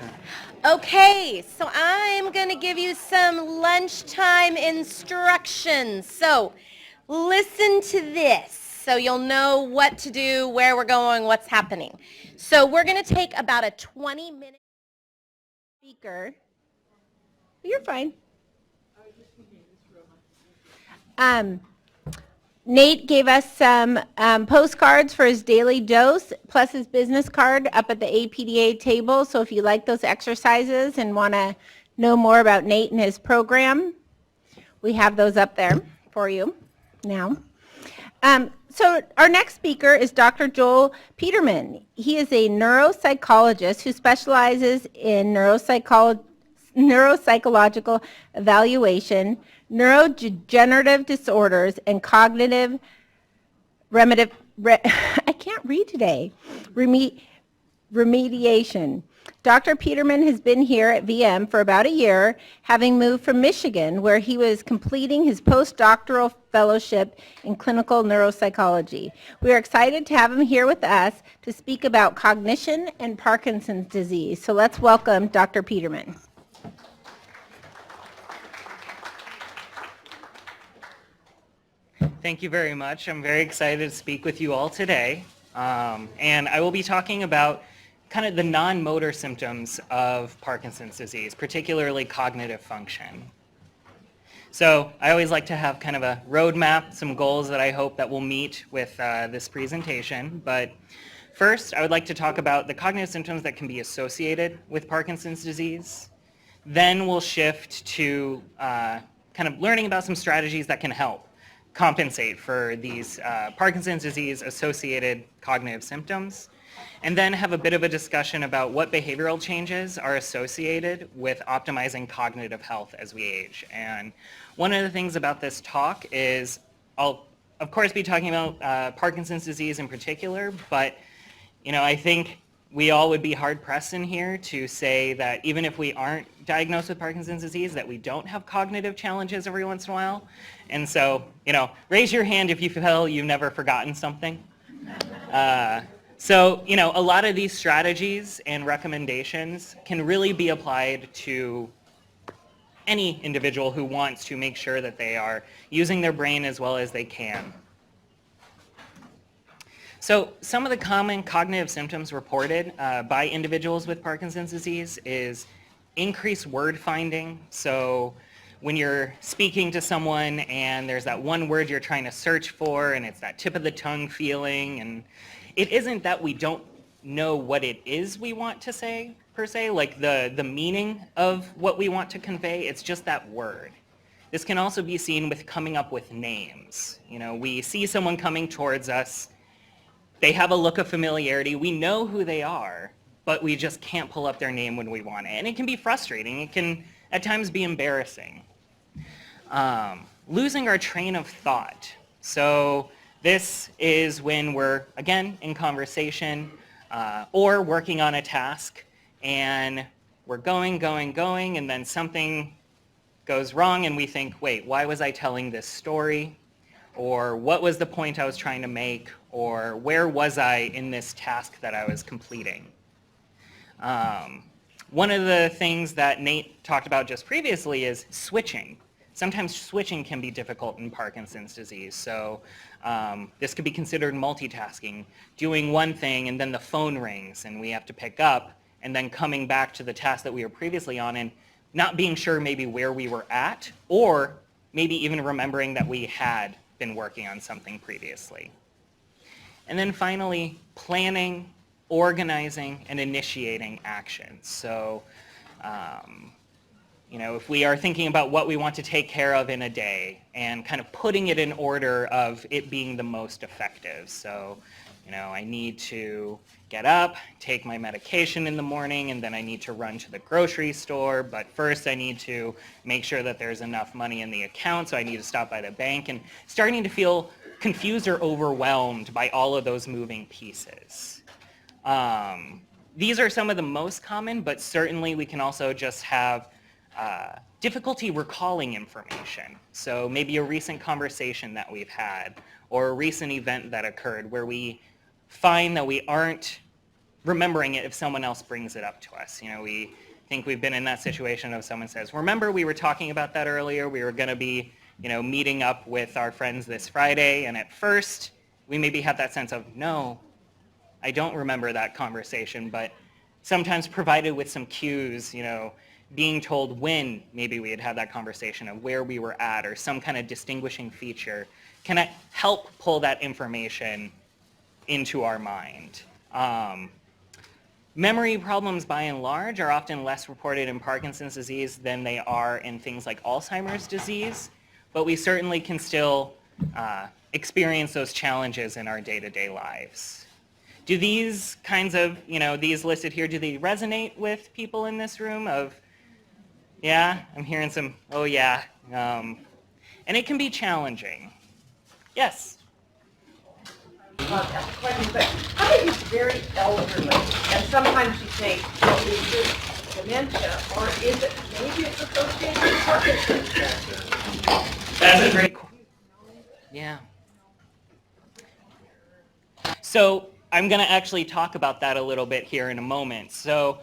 Okay, so I'm going to give you some lunchtime instructions. So listen to this so you'll know what to do, where we're going, what's happening. So we're going to take about a 20-minute speaker. You're fine. Nate gave us some postcards for his daily dose, plus his business card up at the APDA table. So if you like those exercises and want to know more about Nate and his program, we have those up there for you now. So our next speaker is Dr. Joel Peterman. He is a neuropsychologist who specializes in neuropsychological evaluation, neurodegenerative disorders, and cognitive remediation. Dr. Peterman has been here at VM for about a year, having moved from Michigan, where he was completing his postdoctoral fellowship in clinical neuropsychology. We are excited to have him here with us to speak about cognition and Parkinson's disease. So let's welcome Dr. Peterman. Thank you very much. I'm very excited to speak with you all today. And I will be talking about kind of the non-motor symptoms of Parkinson's disease, particularly cognitive function. So I always like to have kind of a roadmap, some goals that I hope that we'll meet with this presentation. But first, I would like to talk about the cognitive symptoms that can be associated with Parkinson's disease. Then we'll shift to kind of learning about some strategies that can help compensate for these Parkinson's disease associated cognitive symptoms, and then have a bit of a discussion about what behavioral changes are associated with optimizing cognitive health as we age. And one of the things about this talk is I'll of course be talking about Parkinson's disease in particular, but I think we all would be hard pressed in here to say that even if we aren't diagnosed with Parkinson's disease, that we don't have cognitive challenges every once in a while. And so, raise your hand if you feel you've never forgotten something. So, a lot of these strategies and recommendations can really be applied to any individual who wants to make sure that they are using their brain as well as they can. So some of the common cognitive symptoms reported by individuals with Parkinson's disease is increased word finding. So when you're speaking to someone and there's that one word you're trying to search for and it's that tip of the tongue feeling, and it isn't that we don't know what it is we want to say per se, like the meaning of what we want to convey, it's just that word. This can also be seen with coming up with names. We see someone coming towards us, they have a look of familiarity, we know who they are, but we just can't pull up their name when we want it. And it can be frustrating, it can at times be embarrassing. Losing our train of thought. So this is when we're, again, in conversation or working on a task, and we're going, and then something goes wrong and we think, wait, why was I telling this story? Or what was the point I was trying to make? Or where was I in this task that I was completing? One of the things that Nate talked about just previously is switching. sometimes switching can be difficult in Parkinson's disease. So this could be considered multitasking, doing one thing and then the phone rings and we have to pick up, and then coming back to the task that we were previously on and not being sure maybe where we were at, or maybe even remembering that we had been working on something previously. And then finally, planning, organizing, and initiating actions. So, you know, if we are thinking about what we want to take care of in a day and kind of putting it in order of it being the most effective. So, you know, I need to get up, take my medication in the morning, and then I need to run to the grocery store. But first I need to make sure that there's enough money in the account, so I need to stop by the bank, and starting to feel confused or overwhelmed by all of those moving pieces. These are some of the most common, but certainly we can also just have difficulty recalling information. So maybe a recent conversation that we've had or a recent event that occurred where we find that we aren't remembering it if someone else brings it up to us. You know, we think we've been in that situation of someone says, remember we were talking about that earlier, we were going to be, you know, meeting up with our friends this Friday, and at first we maybe have that sense of, no, I don't remember that conversation, but sometimes provided with some cues, you know, being told when maybe we had had that conversation of where we were at or some kind of distinguishing feature can help pull that information into our mind. Memory problems by and large are often less reported in Parkinson's disease than they are in things like Alzheimer's disease, but we certainly can still experience those challenges in our day-to-day lives. Do these kinds of, you know, these listed here, do they resonate with people in this room of, yeah, I'm hearing some, oh yeah, and it can be challenging. Yes? Question, but how are you very elderly? And sometimes you think, well, is this dementia, or is it maybe it's associated with Parkinson's? That's a great question. Yeah. So I'm going to actually talk about that a little bit here in a moment. So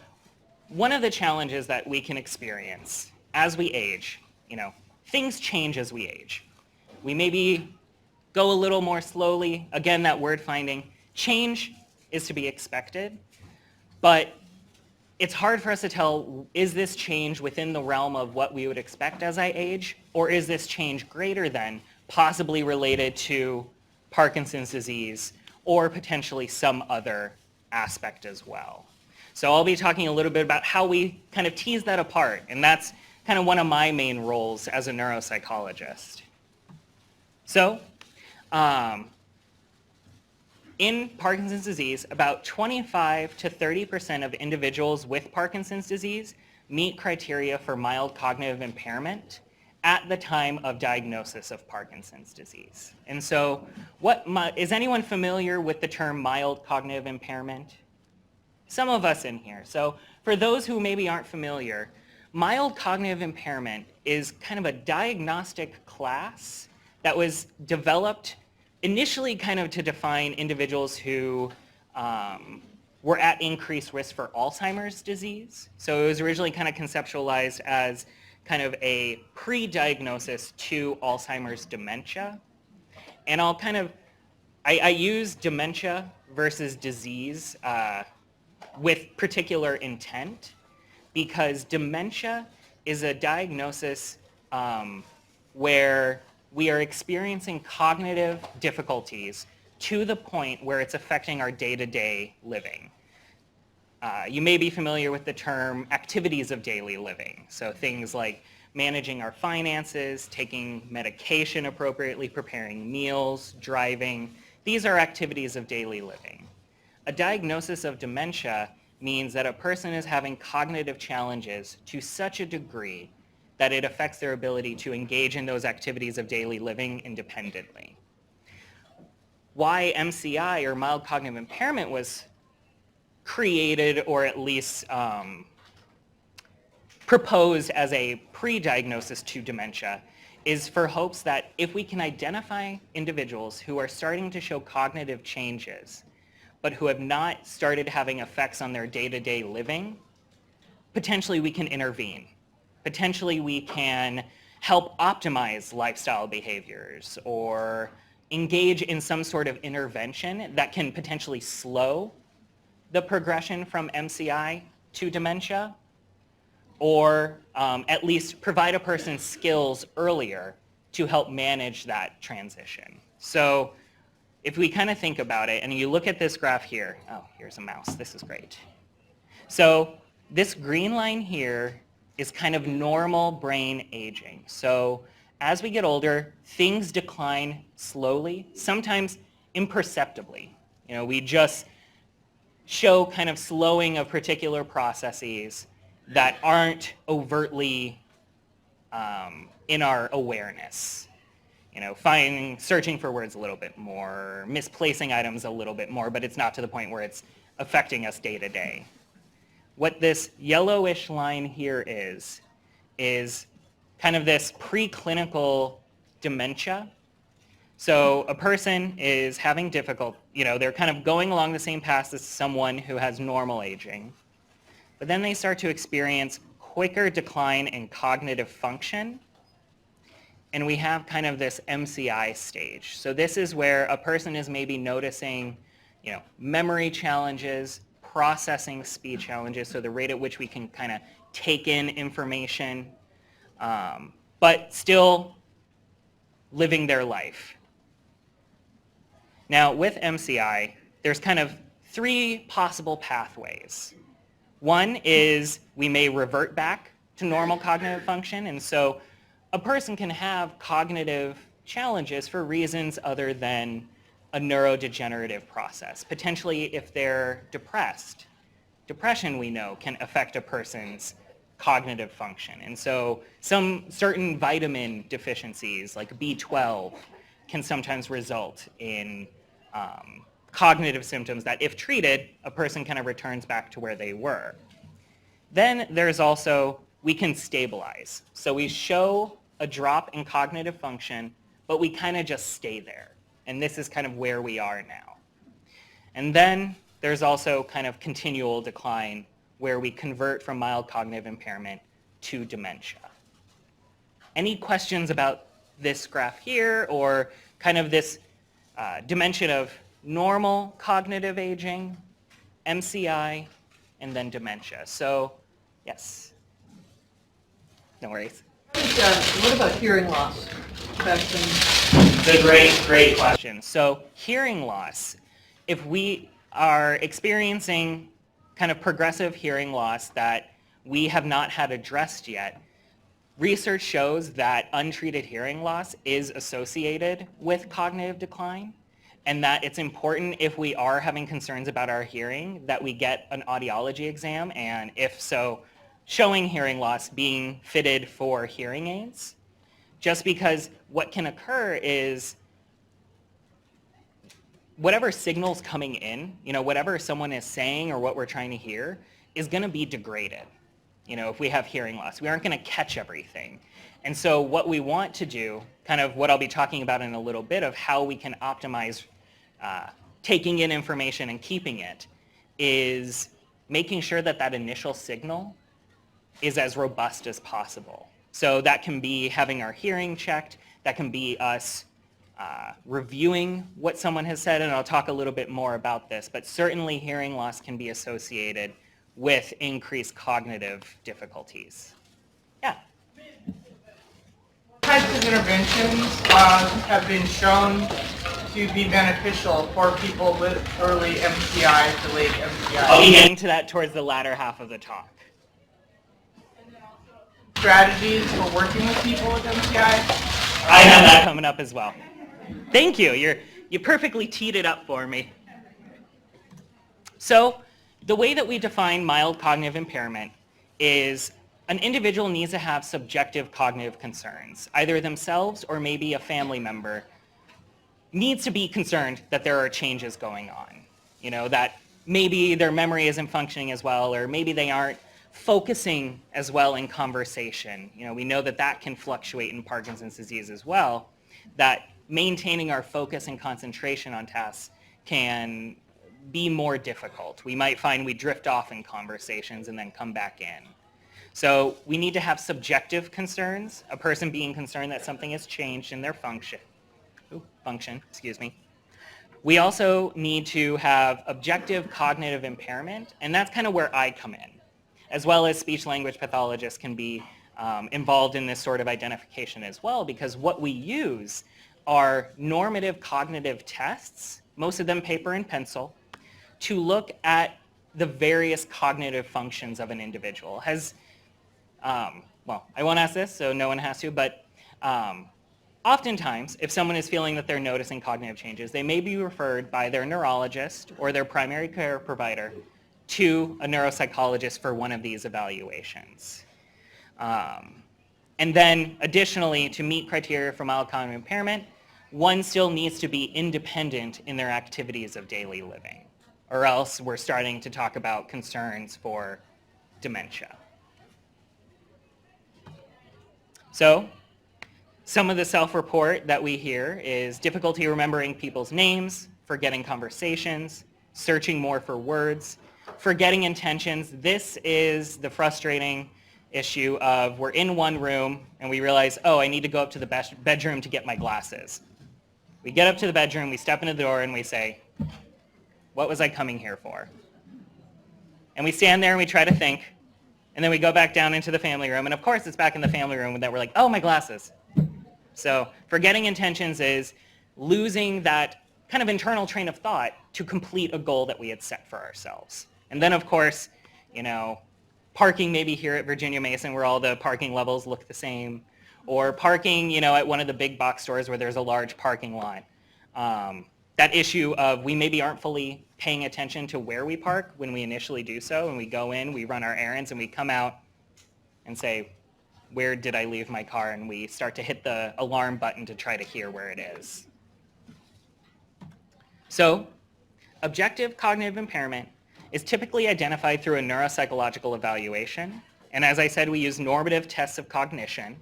one of the challenges that we can experience as we age, you know, things change as we age. We maybe go a little more slowly. Again, that word finding. Change is to be expected, but it's hard for us to tell, is this change within the realm of what we would expect as I age, or is this change greater than, possibly related to Parkinson's disease, or potentially some other aspect as well. So I'll be talking a little bit about how we kind of tease that apart, and that's kind of one of my main roles as a neuropsychologist. So, in Parkinson's disease, about 25 to 30% of individuals with Parkinson's disease meet criteria for mild cognitive impairment at the time of diagnosis of Parkinson's disease. And so, is anyone familiar with the term mild cognitive impairment? Some of us in here. So for those who maybe aren't familiar, mild cognitive impairment is kind of a diagnostic class that was developed initially kind of to define individuals who were at increased risk for Alzheimer's disease. So it was originally kind of conceptualized as kind of a pre-diagnosis to Alzheimer's dementia. And I'll kind of, I use dementia versus disease with particular intent, because dementia is a diagnosis where we are experiencing cognitive difficulties to the point where it's affecting our day-to-day living. You may be familiar with the term activities of daily living. So things like managing our finances, taking medication appropriately, preparing meals, driving. These are activities of daily living. A diagnosis of dementia means that a person is having cognitive challenges to such a degree that it affects their ability to engage in those activities of daily living independently. Why MCI, or mild cognitive impairment, was created, or at least proposed as a pre-diagnosis to dementia, is for hopes that if we can identify individuals who are starting to show cognitive changes, but who have not started having effects on their day-to-day living, potentially we can intervene. Potentially we can help optimize lifestyle behaviors or engage in some sort of intervention that can potentially slow the progression from MCI to dementia, or at least provide a person skills earlier to help manage that transition. So if we kind of think about it, and you look at this graph here, oh, here's a mouse, this is great. So this green line here is kind of normal brain aging. So as we get older, things decline slowly, sometimes imperceptibly. You know, we just show kind of slowing of particular processes that aren't overtly in our awareness. You know, searching for words a little bit more, misplacing items a little bit more, but it's not to the point where it's affecting us day to day. What this yellowish line here is kind of this preclinical dementia. So a person is having difficulty, you know, they're kind of going along the same path as someone who has normal aging, but then they start to experience quicker decline in cognitive function, and we have kind of this MCI stage. So this is where a person is maybe noticing, you know, memory challenges, processing speed challenges, so the rate at which we can kind of take in information, but still living their life. Now with MCI, there's kind of three possible pathways. One is we may revert back to normal cognitive function, and so a person can have cognitive challenges for reasons other than a neurodegenerative process. Potentially if they're depressed. Depression, we know, can affect a person's cognitive function. And so some certain vitamin deficiencies like B12 can sometimes result in cognitive symptoms that if treated, a person kind of returns back to where they were. Then there's also, we can stabilize. So we show a drop in cognitive function, but we kind of just stay there. And this is kind of where we are now. And then there's also kind of continual decline where we convert from mild cognitive impairment to dementia. Any questions about this graph here or kind of this dimension of normal cognitive aging, MCI, and then dementia? So, yes. No worries. What about hearing loss? It's a great question. So hearing loss, if we are experiencing kind of progressive hearing loss that we have not had addressed yet, research shows that untreated hearing loss is associated with cognitive decline, and that it's important if we are having concerns about our hearing that we get an audiology exam, and if so, showing hearing loss, being fitted for hearing aids. Just because what can occur is whatever signal's coming in, you know, whatever someone is saying or what we're trying to hear is going to be degraded. You know, if we have hearing loss, we aren't going to catch everything. And so what we want to do, kind of what I'll be talking about in a little bit of how we can optimize taking in information and keeping it, is making sure that that initial signal is as robust as possible. So that can be having our hearing checked, that can be us reviewing what someone has said, and I'll talk a little bit more about this, but certainly hearing loss can be associated with increased cognitive difficulties. Yeah? What types of interventions have been shown to be beneficial for people with early MCI to late MCI? I'll be getting to that towards the latter half of the talk. Strategies for working with people with MCI? I have that coming up as well. Thank you. You perfectly teed it up for me. So the way that we define mild cognitive impairment is an individual needs to have subjective cognitive concerns. Either themselves or maybe a family member needs to be concerned that there are changes going on. You know, that maybe their memory isn't functioning as well, or maybe they aren't focusing as well in conversation. You know, we know that that can fluctuate in Parkinson's disease as well, that maintaining our focus and concentration on tasks can be more difficult. We might find we drift off in conversations and then come back in. So we need to have subjective concerns, a person being concerned that something has changed in their function. We also need to have objective cognitive impairment, and that's kind of where I come in, as well as speech-language pathologists can be involved in this sort of identification as well, because what we use are normative cognitive tests, most of them paper and pencil, to look at the various cognitive functions of an individual. Well, I won't ask this, so no one has to, but oftentimes, if someone is feeling that they're noticing cognitive changes, they may be referred by their neurologist or their primary care provider to a neuropsychologist for one of these evaluations. And then, additionally, to meet criteria for mild cognitive impairment, one still needs to be independent in their activities of daily living, or else we're starting to talk about concerns for dementia. So, some of the self-report that we hear is difficulty remembering people's names, forgetting conversations, searching more for words, forgetting intentions. This is the frustrating issue of we're in one room and we realize, oh, I need to go up to the bedroom to get my glasses. We get up to the bedroom, we step into the door and we say, what was I coming here for? And we stand there and we try to think, and then we go back down into the family room, and of course it's back in the family room that we're like, oh, my glasses. So forgetting intentions is losing that kind of internal train of thought to complete a goal that we had set for ourselves. And then of course, parking maybe here at Virginia Mason where all the parking levels look the same, or parking, at one of the big box stores where there's a large parking lot. That issue of we maybe aren't fully paying attention to where we park when we initially do so, and we go in, we run our errands, and we come out and say, where did I leave my car? And we start to hit the alarm button to try to hear where it is. So, objective cognitive impairment is typically identified through a neuropsychological evaluation. And as I said, we use normative tests of cognition.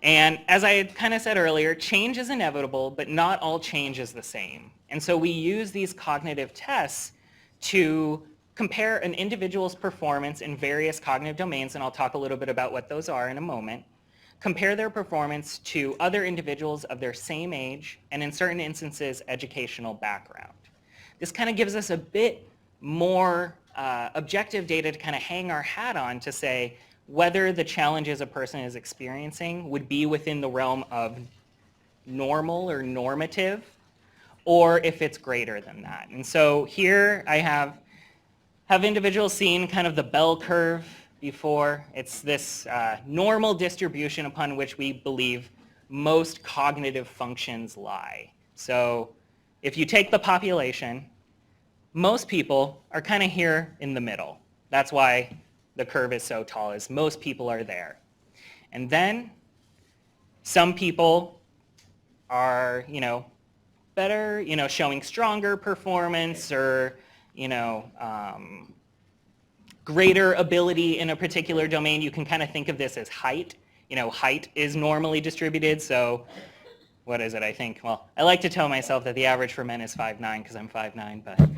And as I had kind of said earlier, change is inevitable, but not all change is the same. And so we use these cognitive tests to compare an individual's performance in various cognitive domains, and I'll talk a little bit about what those are in a moment, compare their performance to other individuals of their same age, and in certain instances, educational background. This kind of gives us a bit more objective data to kind of hang our hat on to say whether the challenges a person is experiencing would be within the realm of normal or normative, or if it's greater than that. And so here I have individuals seen kind of the bell curve before. It's this normal distribution upon which we believe most cognitive functions lie. So if you take the population, most people are kind of here in the middle. That's why the curve is so tall, is most people are there. And then some people are, better, showing stronger performance or, greater ability in a particular domain. You can kind of think of this as height. Height is normally distributed, so what is it, I think? Well, I like to tell myself that the average for men is 5'9", because I'm 5'9", but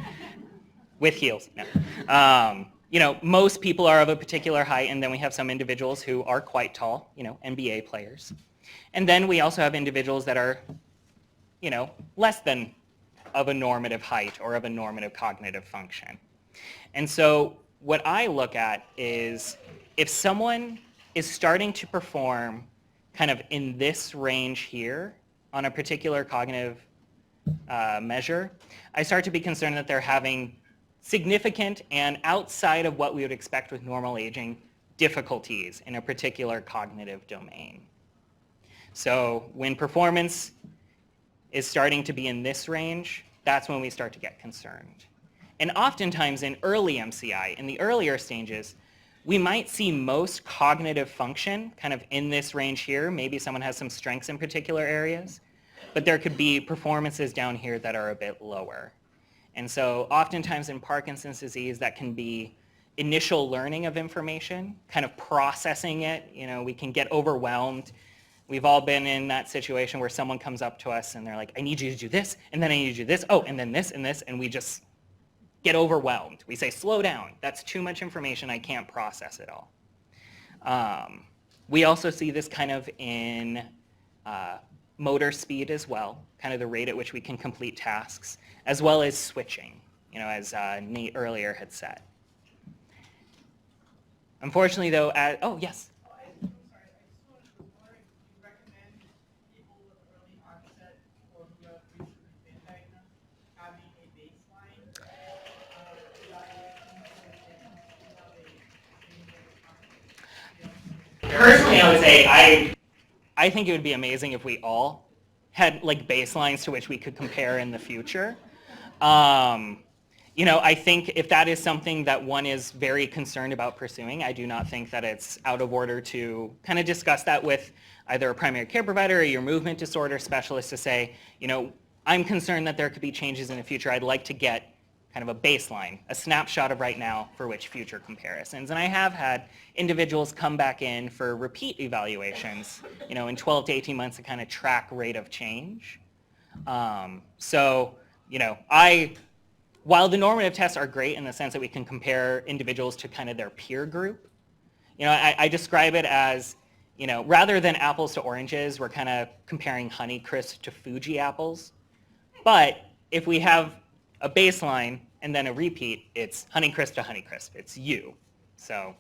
with heels, no. Most people are of a particular height, and then we have some individuals who are quite tall, NBA players. And then we also have individuals that are, less than of a normative height or of a normative cognitive function. And so what I look at is if someone is starting to perform kind of in this range here on a particular cognitive measure, I start to be concerned that they're having significant and outside of what we would expect with normal aging difficulties in a particular cognitive domain. So when performance is starting to be in this range, that's when we start to get concerned. And oftentimes in early MCI, in the earlier stages, we might see most cognitive function kind of in this range here. Maybe someone has some strengths in particular areas, but there could be performances down here that are a bit lower. And so oftentimes in Parkinson's disease, that can be initial learning of information, kind of processing it. We can get overwhelmed. We've all been in that situation where someone comes up to us and they're like, I need you to do this, and then I need you to do this, oh, and then this, and we just get overwhelmed. We say, slow down. That's too much information. I can't process it all. We also see this kind of in motor speed as well, kind of the rate at which we can complete tasks, as well as switching, as Nate earlier had said. Unfortunately, though, oh, yes? Personally, I would say I think it would be amazing if we all had like baselines to which we could compare in the future. I think if that is something that one is very concerned about pursuing, I do not think that it's out of order to kind of discuss that with either a primary care provider or your movement disorder specialist to say, I'm concerned that there could be changes in the future. I'd like to get kind of a baseline, a snapshot of right now for which future comparisons. And I have had individuals come back in for repeat evaluations, in 12 to 18 months to kind of track rate of change. While the normative tests are great in the sense that we can compare individuals to kind of their peer group, I describe it as, rather than apples to oranges, we're kind of comparing Honeycrisp to Fuji apples. But if we have a baseline and then a repeat, it's Honeycrisp to Honeycrisp. It's you. So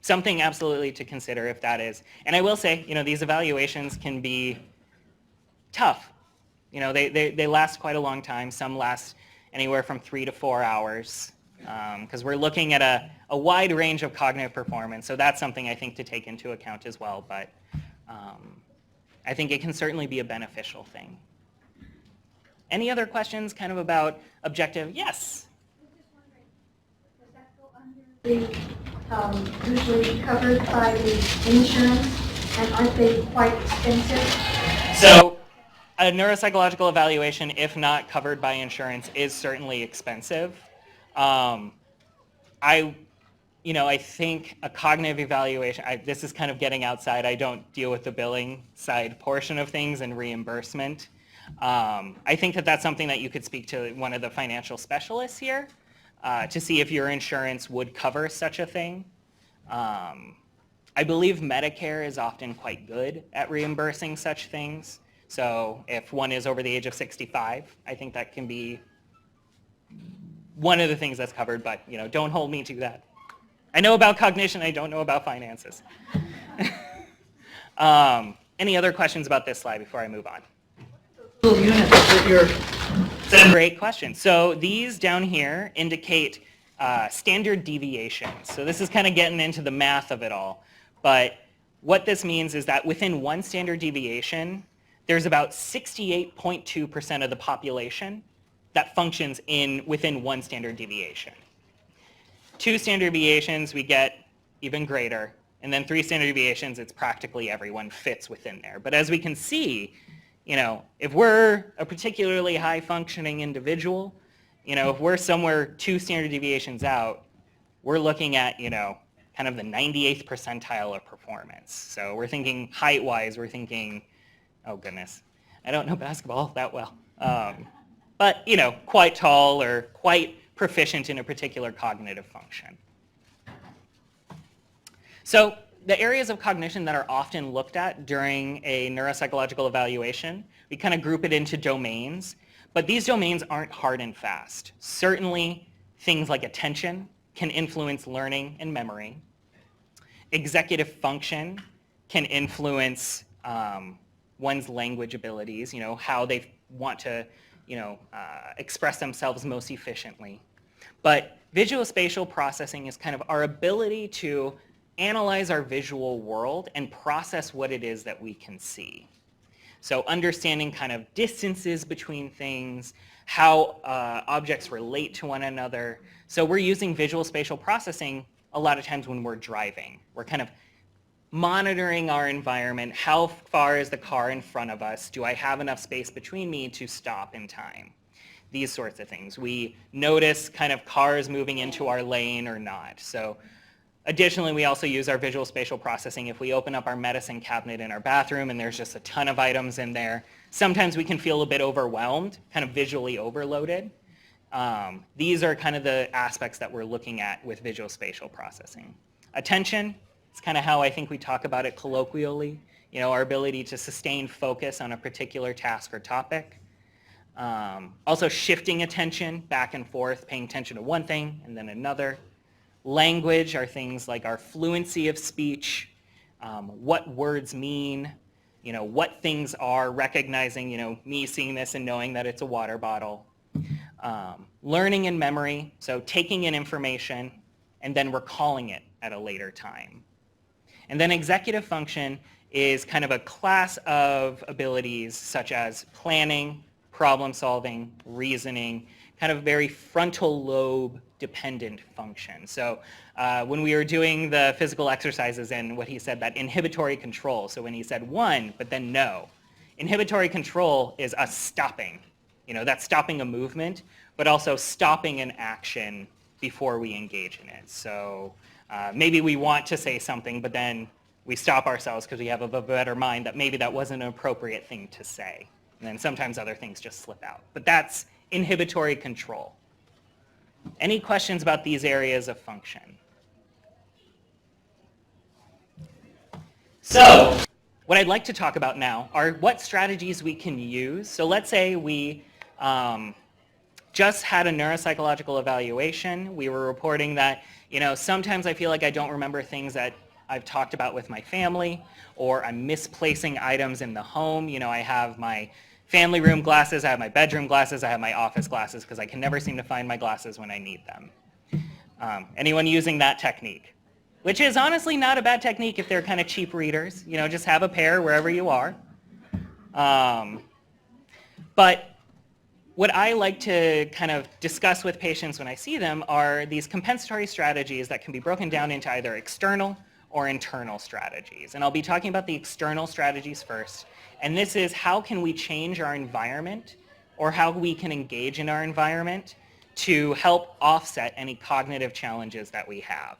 something absolutely to consider if that is. And I will say, these evaluations can be tough. They last quite a long time. Some last anywhere from 3 to 4 hours because we're looking at a wide range of cognitive performance. So that's something I think to take into account as well. But I think it can certainly be a beneficial thing. Any other questions kind of about objective? Yes? Does that go under the usually covered by the insurance, and aren't they quite expensive? So a neuropsychological evaluation, if not covered by insurance, is certainly expensive. I think a cognitive evaluation, this is kind of getting outside. I don't deal with the billing side portion of things and reimbursement. I think that that's something that you could speak to one of the financial specialists here to see if your insurance would cover such a thing. I believe Medicare is often quite good at reimbursing such things. So if one is over the age of 65, I think that can be one of the things that's covered, but don't hold me to that. I know about cognition, I don't know about finances. Any other questions about this slide before I move on? Little units that you're... It's a great question. So these down here indicate standard deviations. So this is kind of getting into the math of it all. But what this means is that within one standard deviation, there's about 68.2% of the population that functions within one standard deviation. 2 standard deviations, we get even greater. And then 3 standard deviations, it's practically everyone fits within there. But as we can see, if we're a particularly high-functioning individual, if we're somewhere 2 standard deviations out, we're looking at, kind of the 98th percentile of performance. So we're thinking height-wise, we're thinking, oh goodness, I don't know basketball that well. But, quite tall or quite proficient in a particular cognitive function. So the areas of cognition that are often looked at during a neuropsychological evaluation, we kind of group it into domains, but these domains aren't hard and fast. Certainly, things like attention can influence learning and memory. Executive function can influence one's language abilities, how they want to, express themselves most efficiently. But visuospatial processing is kind of our ability to analyze our visual world and process what it is that we can see. So understanding kind of distances between things, how objects relate to one another. So we're using visual spatial processing a lot of times when we're driving. We're kind of monitoring our environment. How far is the car in front of us? Do I have enough space between me to stop in time? These sorts of things. We notice kind of cars moving into our lane or not. So additionally, we also use our visual spatial processing. If we open up our medicine cabinet in our bathroom and there's just a ton of items in there, sometimes we can feel a bit overwhelmed, kind of visually overloaded. These are kind of the aspects that we're looking at with visual spatial processing. Attention, It's kind of how I think we talk about it colloquially, you know, our ability to sustain focus on a particular task or topic. Also shifting attention back and forth, paying attention to one thing and then another. Language are things like our fluency of speech, what words mean, you know, what things are, recognizing, you know, me seeing this and knowing that it's a water bottle. Learning and memory, so taking in information and then recalling it at a later time. And then executive function is kind of a class of abilities such as planning, problem solving, reasoning, kind of very frontal lobe dependent function. So when we were doing the physical exercises and what he said, that inhibitory control, so when he said one, but then no, inhibitory control is us stopping. You know, that's stopping a movement, but also stopping an action before we engage in it. So maybe we want to say something, but then we stop ourselves because we have a better mind that maybe that wasn't an appropriate thing to say. And then sometimes other things just slip out. But that's inhibitory control. Any questions about these areas of function? So what I'd like to talk about now are what strategies we can use. So let's say we just had a neuropsychological evaluation. We were reporting that, you know, sometimes I feel like I don't remember things that I've talked about with my family, or I'm misplacing items in the home. You know, I have my family room glasses, I have my bedroom glasses, I have my office glasses, because I can never seem to find my glasses when I need them. Anyone using that technique? Which is honestly not a bad technique if they're kind of cheap readers. You know, just have a pair wherever you are. But what I like to kind of discuss with patients when I see them are these compensatory strategies that can be broken down into either external or internal strategies. And I'll be talking about the external strategies first. And this is how can we change our environment, or how we can engage in our environment to help offset any cognitive challenges that we have.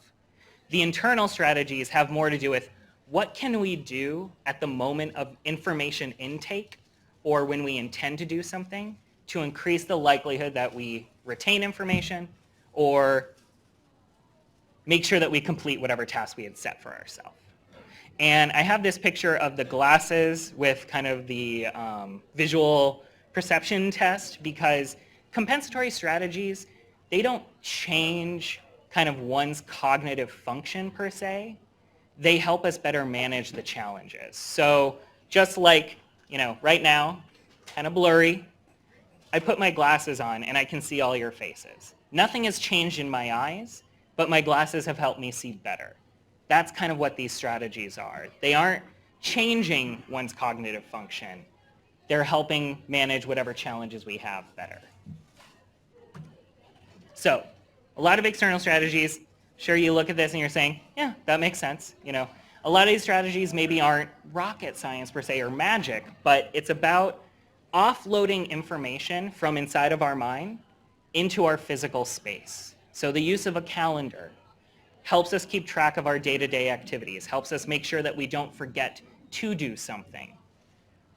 The internal strategies have more to do with what can we do at the moment of information intake or when we intend to do something to increase the likelihood that we retain information or make sure that we complete whatever task we had set for ourselves. And I have this picture of the glasses with kind of the visual perception test, because compensatory strategies, they don't change kind of one's cognitive function per se. They help us better manage the challenges. So just like, you know, right now, kind of blurry, I put my glasses on and I can see all your faces. Nothing has changed in my eyes, but my glasses have helped me see better. That's kind of what these strategies are. They aren't changing one's cognitive function. They're helping manage whatever challenges we have better. So, a lot of external strategies. Sure, you look at this and you're saying, yeah, that makes sense. You know, a lot of these strategies maybe aren't rocket science per se or magic, but it's about offloading information from inside of our mind into our physical space. So the use of a calendar helps us keep track of our day-to-day activities, helps us make sure that we don't forget to do something.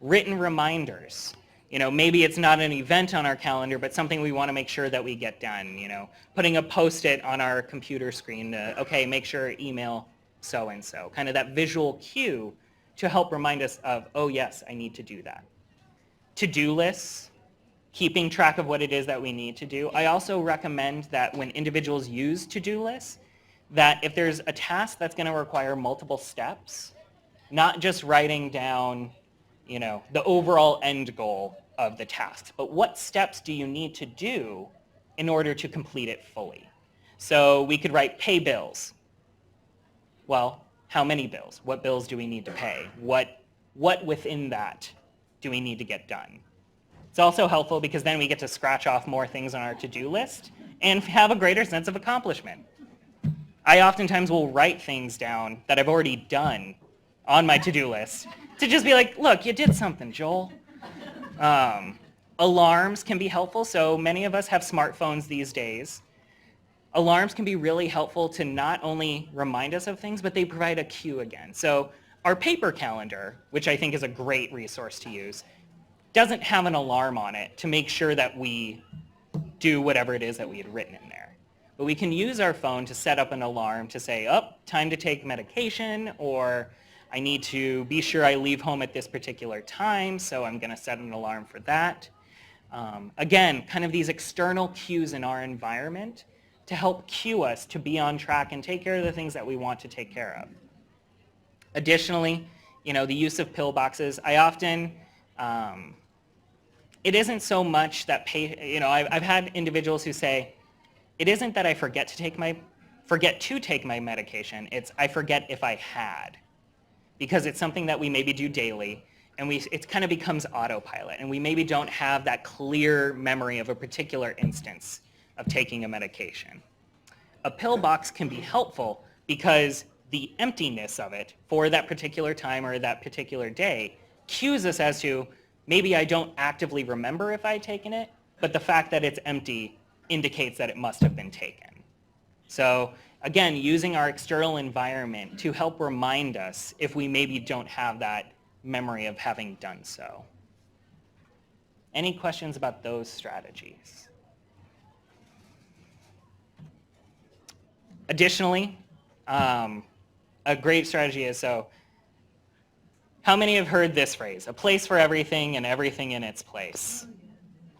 Written reminders. You know, maybe it's not an event on our calendar, but something we want to make sure that we get done. You know, putting a Post-it on our computer screen to, okay, make sure email so-and-so. Kind of that visual cue to help remind us of, oh yes, I need to do that. To-do lists, keeping track of what it is that we need to do. I also recommend that when individuals use to-do lists, that if there's a task that's going to require multiple steps, not just writing down, you know, the overall end goal of the task, but what steps do you need to do in order to complete it fully? So we could write pay bills. Well, how many bills? What bills do we need to pay? What within that do we need to get done? It's also helpful because then we get to scratch off more things on our to-do list and have a greater sense of accomplishment. I oftentimes will write things down that I've already done on my to-do list to just be like, look, you did something, Joel. Alarms can be helpful. So many of us have smartphones these days. Alarms can be really helpful to not only remind us of things, but they provide a cue again. So our paper calendar, which I think is a great resource to use, doesn't have an alarm on it to make sure that we do whatever it is that we had written in there. But we can use our phone to set up an alarm to say, oh, time to take medication, or I need to be sure I leave home at this particular time, so I'm going to set an alarm for that. Again, kind of these external cues in our environment to help cue us to be on track and take care of the things that we want to take care of. Additionally, the use of pill boxes. I often, it isn't so much that, I've had individuals who say, it isn't that I forget to take my medication, it's I forget if I had. Because it's something that we maybe do daily, and it kind of becomes autopilot, and we maybe don't have that clear memory of a particular instance of taking a medication. A pill box can be helpful because the emptiness of it for that particular time or that particular day cues us as to maybe I don't actively remember if I'd taken it, but the fact that it's empty indicates that it must have been taken. So again, using our external environment to help remind us if we maybe don't have that memory of having done so. Any questions about those strategies? Additionally, a great strategy is, how many have heard this phrase? A place for everything and everything in its place.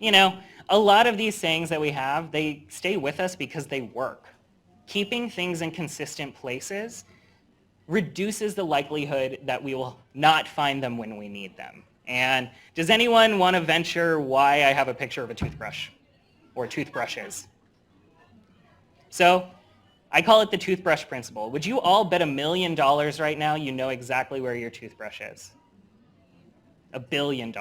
A lot of these sayings that we have, they stay with us because they work. Keeping things in consistent places reduces the likelihood that we will not find them when we need them. And does anyone want to venture why I have a picture of a toothbrush or toothbrushes? So I call it the toothbrush principle. Would you all bet $1 million right now you know exactly where your toothbrush is? $1 billion.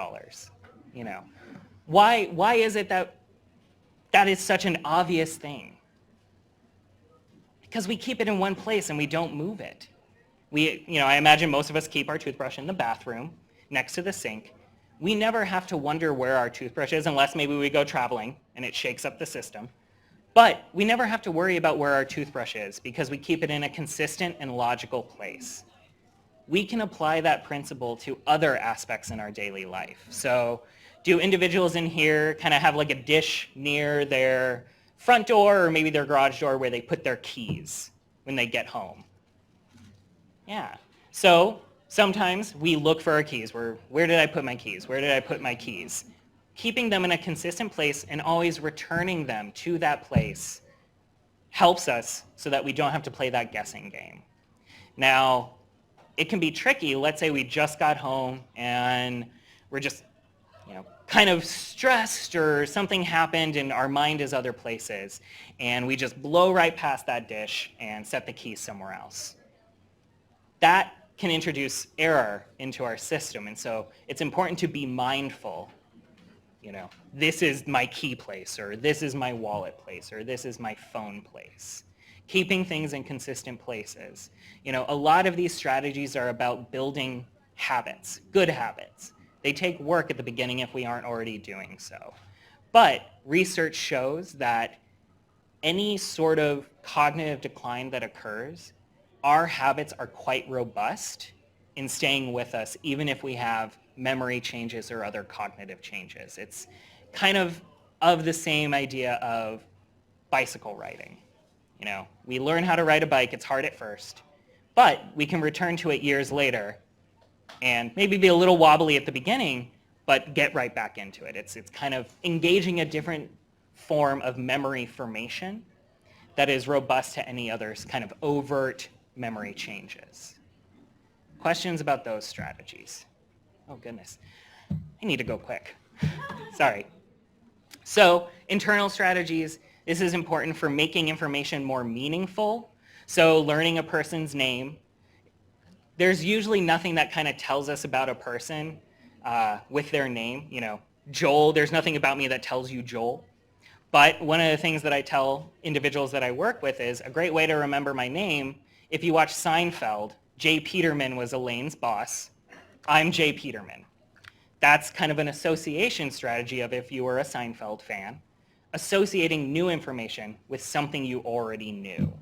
Why is it that is such an obvious thing? Because we keep it in one place and we don't move it. I imagine most of us keep our toothbrush in the bathroom next to the sink. We never have to wonder where our toothbrush is unless maybe we go traveling and it shakes up the system. But we never have to worry about where our toothbrush is because we keep it in a consistent and logical place. We can apply that principle to other aspects in our daily life. So do individuals in here kind of have like a dish near their front door or maybe their garage door where they put their keys when they get home? Yeah. So sometimes we look for our keys. Where did I put my keys? Where did I put my keys? Keeping them in a consistent place and always returning them to that place helps us so that we don't have to play that guessing game. Now, it can be tricky. Let's say we just got home and we're just kind of stressed or something happened and our mind is other places and we just blow right past that dish and set the keys somewhere else. That can introduce error into our system, and so it's important to be mindful. This is my key place, or this is my wallet place, or this is my phone place. Keeping things in consistent places. A lot of these strategies are about building habits, good habits. They take work at the beginning if we aren't already doing so. But research shows that any sort of cognitive decline that occurs, our habits are quite robust in staying with us, even if we have memory changes or other cognitive changes. It's kind of the same idea of bicycle riding. We learn how to ride a bike, it's hard at first, but we can return to it years later and maybe be a little wobbly at the beginning, but get right back into it. It's kind of engaging a different form of memory formation that is robust to any other kind of overt memory changes. Questions about those strategies? Oh goodness, I need to go quick. Sorry. So internal strategies, this is important for making information more meaningful. So learning a person's name. There's usually nothing that kind of tells us about a person with their name. Joel, there's nothing about me that tells you Joel. But one of the things that I tell individuals that I work with is a great way to remember my name. If you watch Seinfeld, Jay Peterman was Elaine's boss. I'm Jay Peterman. That's kind of an association strategy of, if you were a Seinfeld fan, associating new information with something you already knew.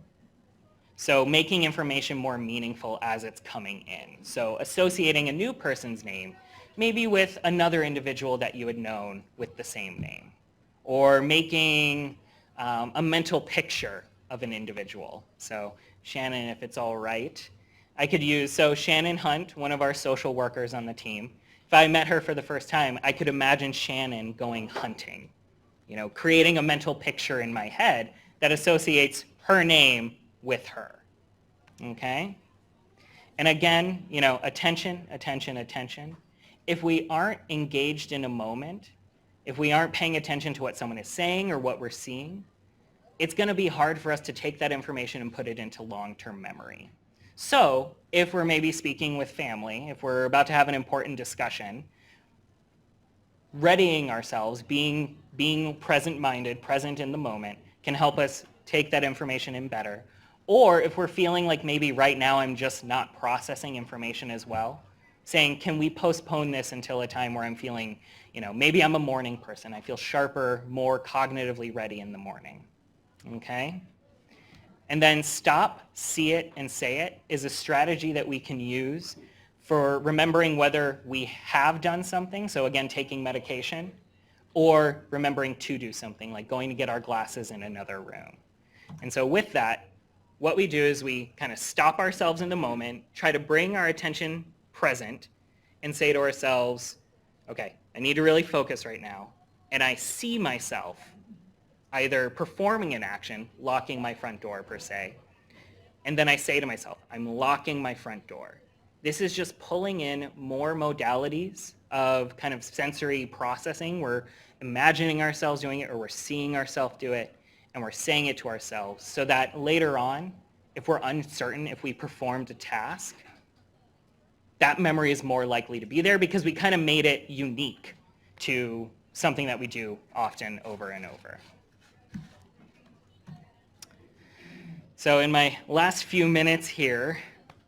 So making information more meaningful as it's coming in. So associating a new person's name maybe with another individual that you had known with the same name. Or making a mental picture of an individual. So Shannon, if it's all right, I could use, so Shannon Hunt, one of our social workers on the team, if I met her for the first time, I could imagine Shannon going hunting, creating a mental picture in my head that associates her name with her, okay? And again, attention, attention, attention. If we aren't engaged in a moment, if we aren't paying attention to what someone is saying or what we're seeing, it's going to be hard for us to take that information and put it into long-term memory. So if we're maybe speaking with family, if we're about to have an important discussion, readying ourselves, being present-minded, present in the moment, can help us take that information in better. Or if we're feeling like maybe right now I'm just not processing information as well, saying, can we postpone this until a time where I'm feeling, maybe I'm a morning person. I feel sharper, more cognitively ready in the morning. Okay? And then stop, see it, and say it is a strategy that we can use for remembering whether we have done something, so again, taking medication, or remembering to do something, like going to get our glasses in another room. And so with that, what we do is we kind of stop ourselves in the moment, try to bring our attention present, and say to ourselves, okay, I need to really focus right now, and I see myself either performing an action, locking my front door per se, and then I say to myself, I'm locking my front door. This is just pulling in more modalities of kind of sensory processing. We're imagining ourselves doing it, or we're seeing ourselves do it, and we're saying it to ourselves, so that later on, if we're uncertain if we performed a task, that memory is more likely to be there because we kind of made it unique to something that we do often over and over. So in my last few minutes here,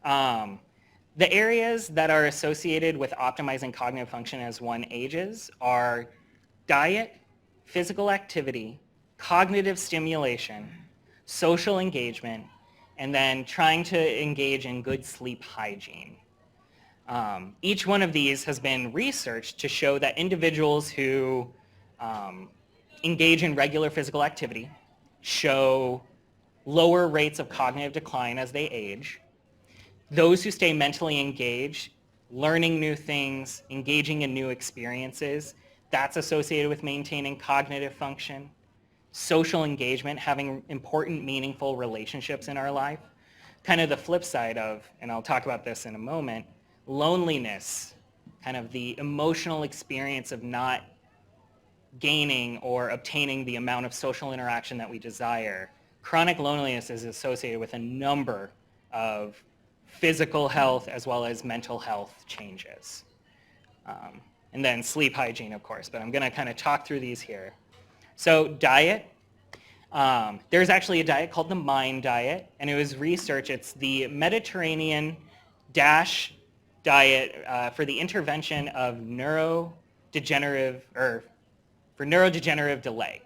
the areas that are associated with optimizing cognitive function as one ages are diet, physical activity, cognitive stimulation, social engagement, and then trying to engage in good sleep hygiene. Each one of these has been researched to show that individuals who engage in regular physical activity show lower rates of cognitive decline as they age. Those who stay mentally engaged, learning new things, engaging in new experiences, that's associated with maintaining cognitive function. Social engagement, having important, meaningful relationships in our life. Kind of the flip side of, and I'll talk about this in a moment, loneliness, kind of the emotional experience of not gaining or obtaining the amount of social interaction that we desire. Chronic loneliness is associated with a number of physical health as well as mental health changes. And then sleep hygiene, of course, but I'm going to kind of talk through these here. So diet, there's actually a diet called the MIND diet, and it was research. It's the Mediterranean DASH diet for the intervention of neurodegenerative delay.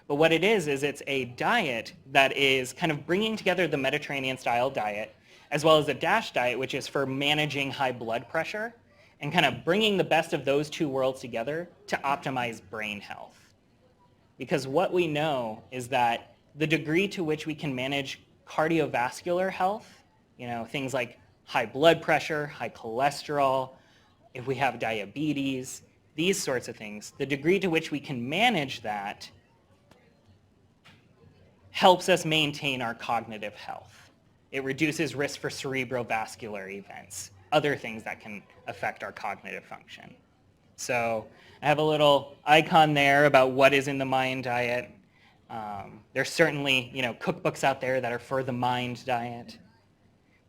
But what it is it's a diet that is kind of bringing together the Mediterranean style diet as well as the DASH diet, which is for managing high blood pressure, and kind of bringing the best of those two worlds together to optimize brain health. Because what we know is that the degree to which we can manage cardiovascular health, things like high blood pressure, high cholesterol, if we have diabetes, these sorts of things, the degree to which we can manage that helps us maintain our cognitive health. It reduces risk for cerebrovascular events, other things that can affect our cognitive function. So I have a little icon there about what is in the MIND diet. There's certainly, cookbooks out there that are for the MIND diet.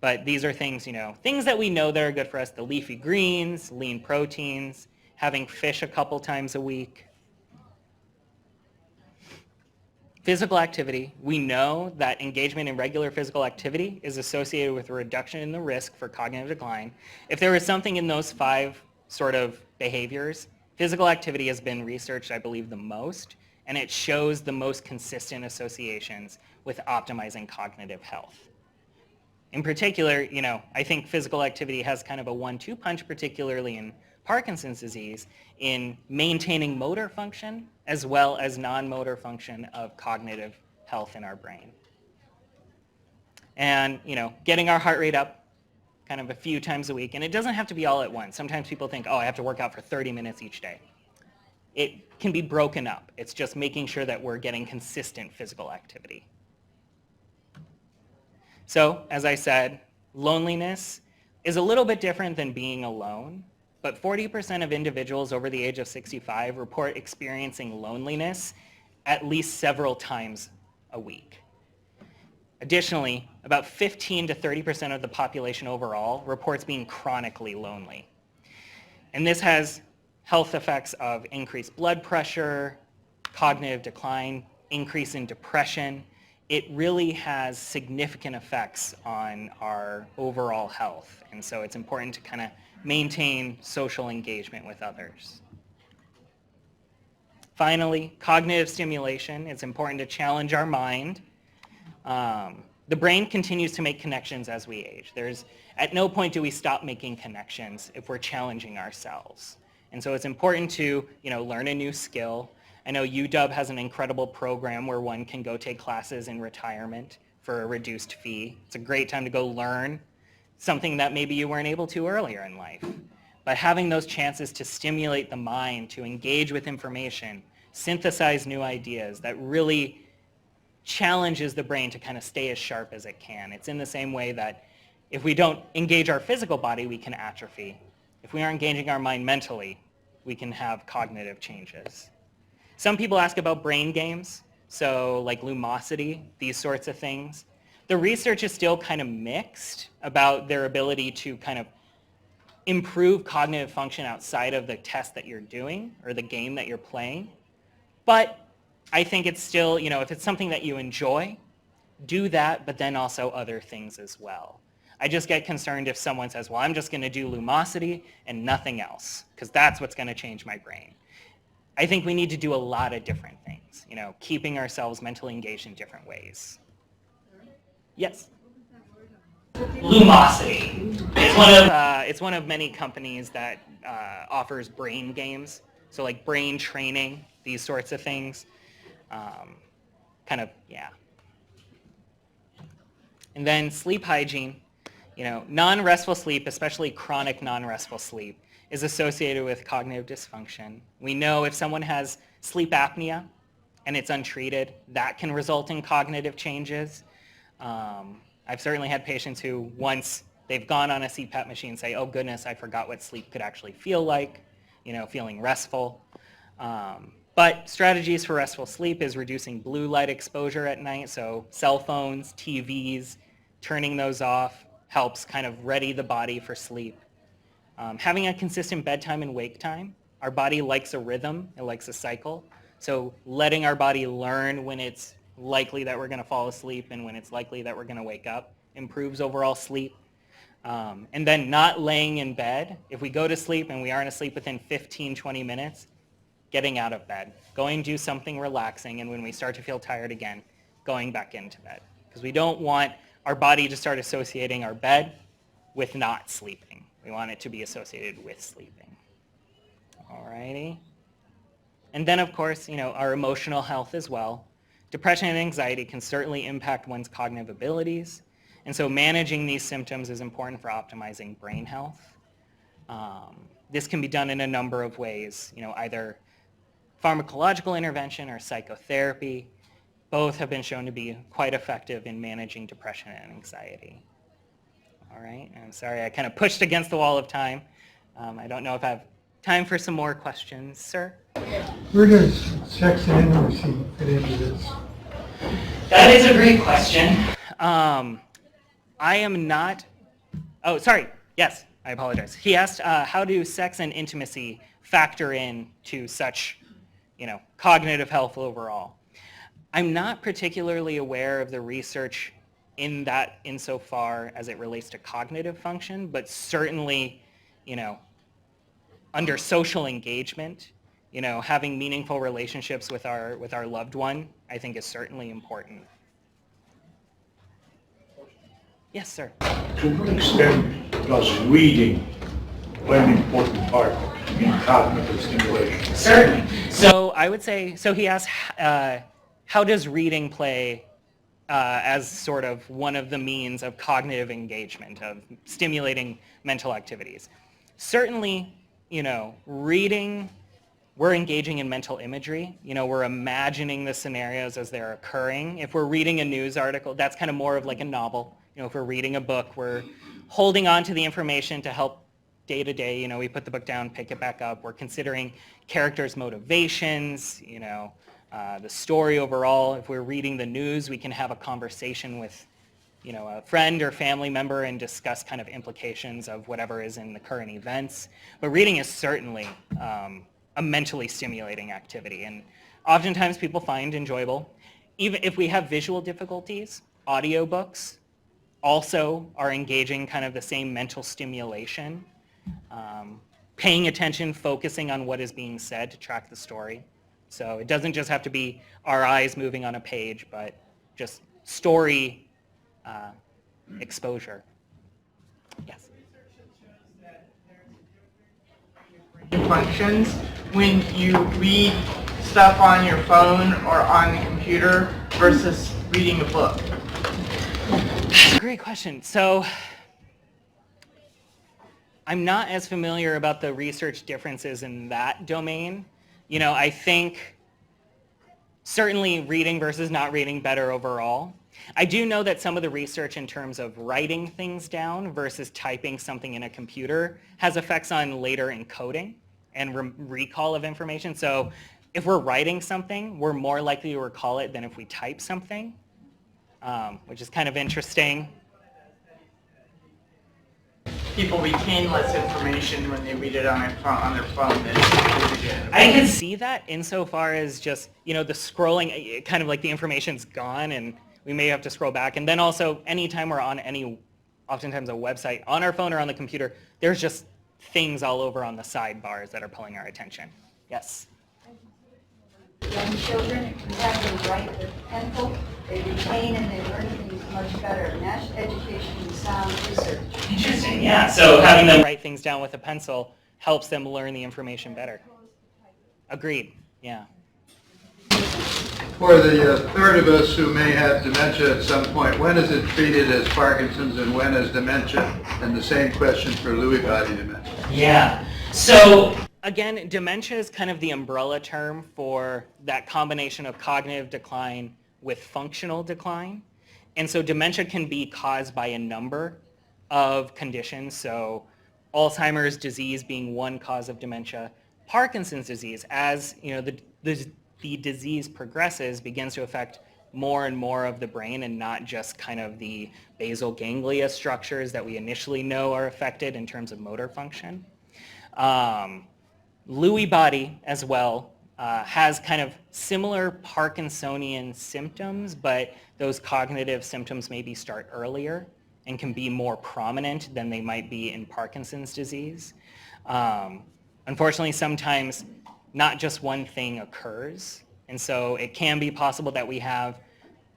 But these are things, things that we know that are good for us, the leafy greens, lean proteins, having fish a couple times a week. Physical activity, we know that engagement in regular physical activity is associated with a reduction in the risk for cognitive decline. If there is something in those 5 sort of behaviors, physical activity has been researched, I believe, the most, and it shows the most consistent associations with optimizing cognitive health. In particular, I think physical activity has kind of a 1-2 punch, particularly in Parkinson's disease, in maintaining motor function as well as non-motor function of cognitive health in our brain. And, getting our heart rate up kind of a few times a week, and it doesn't have to be all at once. Sometimes people think, oh, I have to work out for 30 minutes each day. It can be broken up. It's just making sure that we're getting consistent physical activity. So, as I said, loneliness is a little bit different than being alone, but 40% of individuals over the age of 65 report experiencing loneliness at least several times a week. Additionally, about 15 to 30% of the population overall reports being chronically lonely. And this has health effects of increased blood pressure, cognitive decline, increase in depression. It really has significant effects on our overall health. And so it's important to kind of maintain social engagement with others. Finally, cognitive stimulation. It's important to challenge our mind. The brain continues to make connections as we age. At no point do we stop making connections if we're challenging ourselves. And so it's important to, learn a new skill. I know UW has an incredible program where one can go take classes in retirement for a reduced fee. It's a great time to go learn something that maybe you weren't able to earlier in life. But having those chances to stimulate the mind, to engage with information, synthesize new ideas, that really challenges the brain to kind of stay as sharp as it can. It's in the same way that if we don't engage our physical body, we can atrophy. If we aren't engaging our mind mentally, we can have cognitive changes. Some people ask about brain games, so like Lumosity, these sorts of things. The research is still kind of mixed about their ability to kind of improve cognitive function outside of the test that you're doing or the game that you're playing. But I think it's still, if it's something that you enjoy, do that, but then also other things as well. I just get concerned if someone says, well, I'm just going to do Lumosity and nothing else, because that's what's going to change my brain. I think we need to do a lot of different things, keeping ourselves mentally engaged in different ways. Yes? Lumosity. It's one of many companies that offers brain games, so like brain training, these sorts of things. And then sleep hygiene. Non-restful sleep, especially chronic non-restful sleep, is associated with cognitive dysfunction. We know if someone has sleep apnea and it's untreated, that can result in cognitive changes. I've certainly had patients who, once they've gone on a CPAP machine, say, oh goodness, I forgot what sleep could actually feel like, feeling restful. But strategies for restful sleep is reducing blue light exposure at night, so cell phones, TVs, turning those off helps kind of ready the body for sleep. Having a consistent bedtime and wake time. Our body likes a rhythm, it likes a cycle, so letting our body learn when it's likely that we're going to fall asleep and when it's likely that we're going to wake up improves overall sleep. And then not laying in bed. If we go to sleep and we aren't asleep within 15, 20 minutes, getting out of bed, going to do something relaxing, and when we start to feel tired again, going back into bed. Because we don't want our body to start associating our bed with not sleeping. We want it to be associated with sleeping. Alrighty. And then, of course, our emotional health as well. Depression and anxiety can certainly impact one's cognitive abilities. And so managing these symptoms is important for optimizing brain health. This can be done in a number of ways, either pharmacological intervention or psychotherapy. Both have been shown to be quite effective in managing depression and anxiety. All right, I'm sorry, I kind of pushed against the wall of time. I don't know if I have time for some more questions. Sir? Where does sex and intimacy fit into this? That is a great question. I am not, oh, sorry, yes, I apologize. He asked, how do sex and intimacy factor in to such, cognitive health overall? I'm not particularly aware of the research insofar as it relates to cognitive function, but certainly, under social engagement, having meaningful relationships with our loved one, I think is certainly important. Yes, sir. To what extent does reading play an important part in cognitive stimulation? Certainly. So I would say, so he asked, how does reading play as sort of one of the means of cognitive engagement, of stimulating mental activities? Certainly, reading, we're engaging in mental imagery. We're imagining the scenarios as they're occurring. If we're reading a news article, that's kind of more of like a novel. If we're reading a book, we're holding on to the information to help day to day. We put the book down, pick it back up. We're considering characters' motivations, the story overall. If we're reading the news, we can have a conversation with a friend or family member and discuss kind of implications of whatever is in the current events. But reading is certainly a mentally stimulating activity, and oftentimes people find enjoyable. Even if we have visual difficulties, audiobooks also are engaging kind of the same mental stimulation, paying attention, focusing on what is being said to track the story. So it doesn't just have to be our eyes moving on a page, but just story exposure. Yes. Functions when you read stuff on your phone or on the computer versus reading a book? That's a great question. So I'm not as familiar about the research differences in that domain. I think certainly reading versus not reading better overall. I do know that some of the research in terms of writing things down versus typing something in a computer has effects on later encoding and recall of information. So if we're writing something, we're more likely to recall it than if we type something, which is kind of interesting. People retain less information when they read it on their phone than I can see that insofar as just, the scrolling, kind of like the information's gone and we may have to scroll back. And then also, anytime we're on oftentimes a website, on our phone or on the computer, there's just things all over on the sidebars that are pulling our attention. Yes? Young children who have them write with pencil, they retain and they learn things much better. National Education and Sound Research. Interesting, yeah. So having them write things down with a pencil helps them learn the information better. Agreed, yeah. For the third of us who may have dementia at some point, when is it treated as Parkinson's and when as dementia? And the same question for Lewy body dementia. Yeah. So again, dementia is kind of the umbrella term for that combination of cognitive decline with functional decline. And so dementia can be caused by a number of conditions. So Alzheimer's disease being one cause of dementia. Parkinson's disease, as the disease progresses, begins to affect more and more of the brain and not just kind of the basal ganglia structures that we initially know are affected in terms of motor function. Lewy body as well has kind of similar Parkinsonian symptoms, but those cognitive symptoms maybe start earlier and can be more prominent than they might be in Parkinson's disease. Unfortunately, sometimes not just one thing occurs, and so it can be possible that we have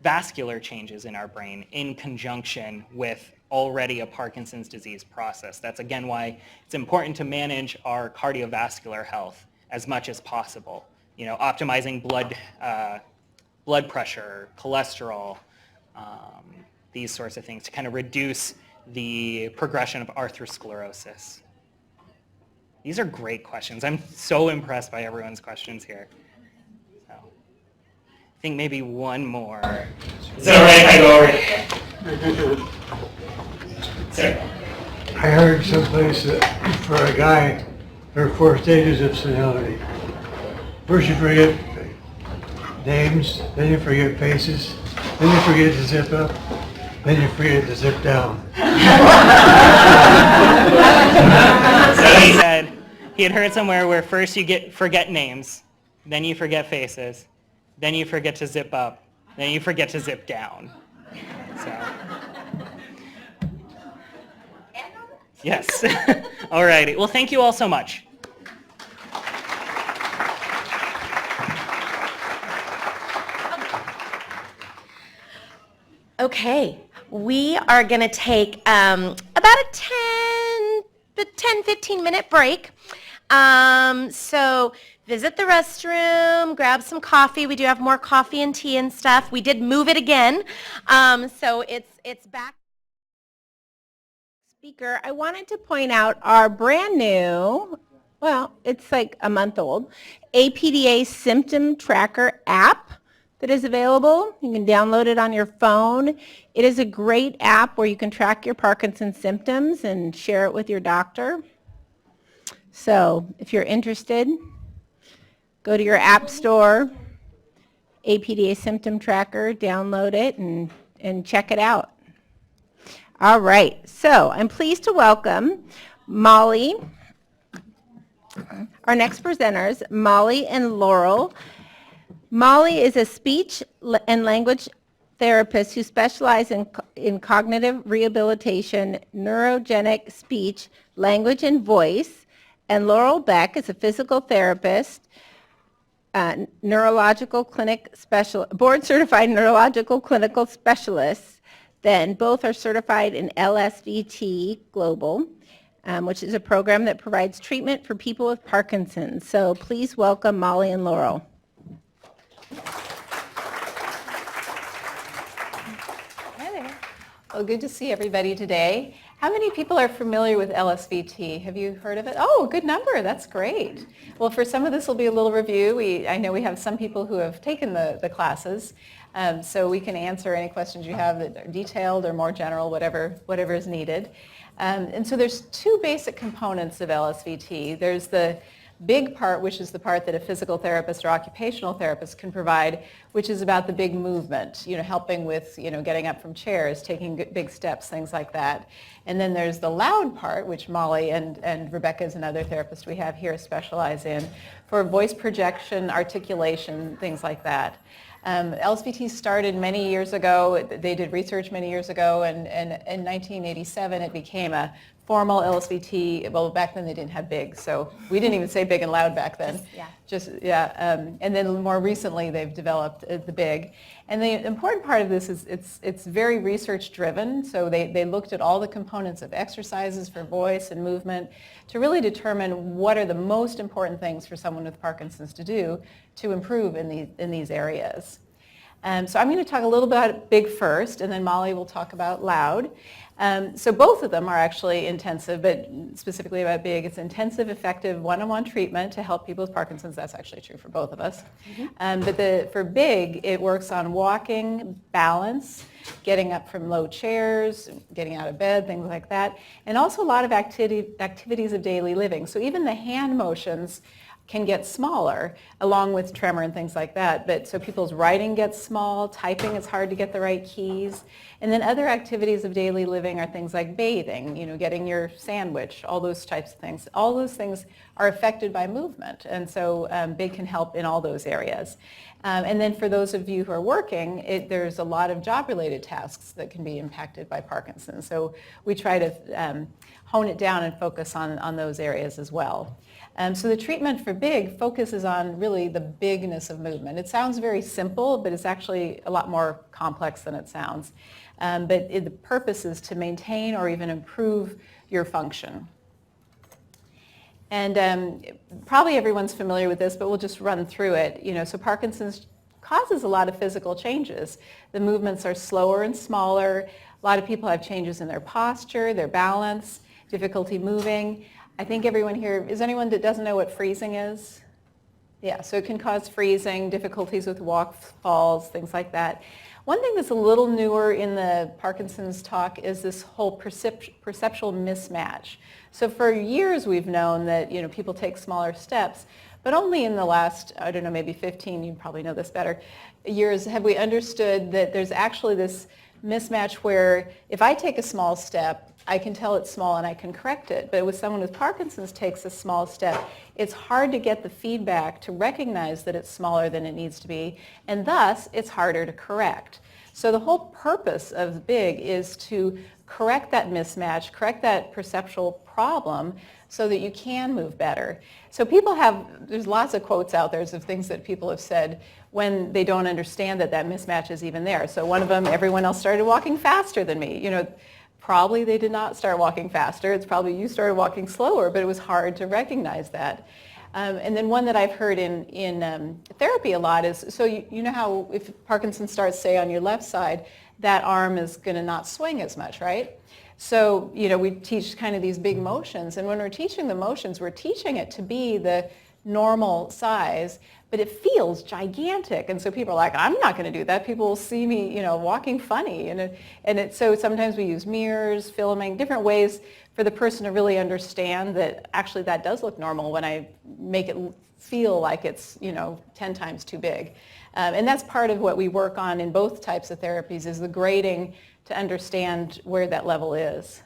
vascular changes in our brain in conjunction with already a Parkinson's disease process. That's again why it's important to manage our cardiovascular health as much as possible. Optimizing blood pressure, cholesterol, these sorts of things to kind of reduce the progression of arthrosclerosis. These are great questions. I'm so impressed by everyone's questions here. So, I think maybe one more. Is that all right if I go over here? Sir. I heard someplace that for a guy, there are 4 stages of senility. First you forget names, then you forget faces, then you forget to zip up, then you forget to zip down. So he said he had heard somewhere where first you forget names, then you forget faces, then you forget to zip up, then you forget to zip down. So. Yes. All righty. Well, thank you all so much. Okay, we are going to take about a 10-15 minute break. So visit the restroom, grab some coffee. We do have more coffee and tea and stuff. We did move it again, so it's back. Speaker, I wanted to point out our brand new, well, it's like a month old, APDA Symptom Tracker app that is available. You can download it on your phone. It is a great app where you can track your Parkinson's symptoms and share it with your doctor. So if you're interested, go to your app store, APDA Symptom Tracker, download it and check it out. All right, so I'm pleased to welcome Molly, our next presenters, Molly and Laurel. Molly is a speech and language therapist who specializes in cognitive rehabilitation, neurogenic speech, language, and voice. And Laurel Beck is a physical therapist, neurological clinic specialist, board-certified neurological clinical specialist. Then both are certified in LSVT Global, which is a program that provides treatment for people with Parkinson's. So please welcome Molly and Laurel. Hi there. Well, good to see everybody today. How many people are familiar with LSVT? Have you heard of it? Oh, good number. That's great. Well, for some of this will be a little review. I know we have some people who have taken the classes, so we can answer any questions you have that are detailed or more general, whatever is needed. And so there's two basic components of LSVT. There's the big part, which is the part that a physical therapist or occupational therapist can provide, which is about the big movement, helping with, getting up from chairs, taking big steps, things like that. And then there's the loud part, which Molly and Rebecca is another therapist we have here specialize in, for voice projection, articulation, things like that. LSVT started many years ago. They did research many years ago, and in 1987 it became a formal LSVT. Well, back then they didn't have big, so we didn't even say big and loud back then. And then more recently they've developed the big. And the important part of this is it's very research driven, so they looked at all the components of exercises for voice and movement to really determine what are the most important things for someone with Parkinson's to do to improve in these areas. So I'm going to talk a little about big first, and then Molly will talk about loud. So both of them are actually intensive, but specifically about big, it's intensive, effective, one-on-one treatment to help people with Parkinson's. That's actually true for both of us. But for big, it works on walking, balance, getting up from low chairs, getting out of bed, things like that, and also a lot of activities of daily living. So even the hand motions can get smaller along with tremor and things like that. But so people's writing gets small, typing, it's hard to get the right keys. And then other activities of daily living are things like bathing, getting your sandwich, all those types of things. All those things are affected by movement. And so big can help in all those areas. And then for those of you who are working, there's a lot of job-related tasks that can be impacted by Parkinson's. So we try to hone it down and focus on those areas as well. So the treatment for big focuses on really the bigness of movement. It sounds very simple, but it's actually a lot more complex than it sounds. But the purpose is to maintain or even improve your function. And probably everyone's familiar with this, but we'll just run through it. So Parkinson's causes a lot of physical changes. The movements are slower and smaller. A lot of people have changes in their posture, their balance, difficulty moving. I think everyone here, is anyone that doesn't know what freezing is? Yeah, so it can cause freezing, difficulties with walk, falls, things like that. One thing that's a little newer in the Parkinson's talk is this whole perceptual mismatch. So for years we've known that people take smaller steps, but only in the last, I don't know, maybe 15, you probably know this better, years have we understood that there's actually this mismatch where if I take a small step, I can tell it's small and I can correct it. But with someone with Parkinson's takes a small step, it's hard to get the feedback to recognize that it's smaller than it needs to be, and thus it's harder to correct. So the whole purpose of big is to correct that mismatch, correct that perceptual problem so that you can move better. So there's lots of quotes out there of things that people have said when they don't understand that mismatch is even there. So one of them, everyone else started walking faster than me. Probably they did not start walking faster. It's probably you started walking slower, but it was hard to recognize that. And then one that I've heard in therapy a lot is, so you know how if Parkinson starts, say, on your left side, that arm is going to not swing as much, right? So, we teach kind of these big motions, and when we're teaching the motions, we're teaching it to be the normal size, but it feels gigantic, and so people are like, I'm not going to do that. People will see me, walking funny, so sometimes we use mirrors, filming, different ways for the person to really understand that actually that does look normal when I make it feel like it's 10 times too big. And that's part of what we work on in both types of therapies, is the grading to understand where that level is.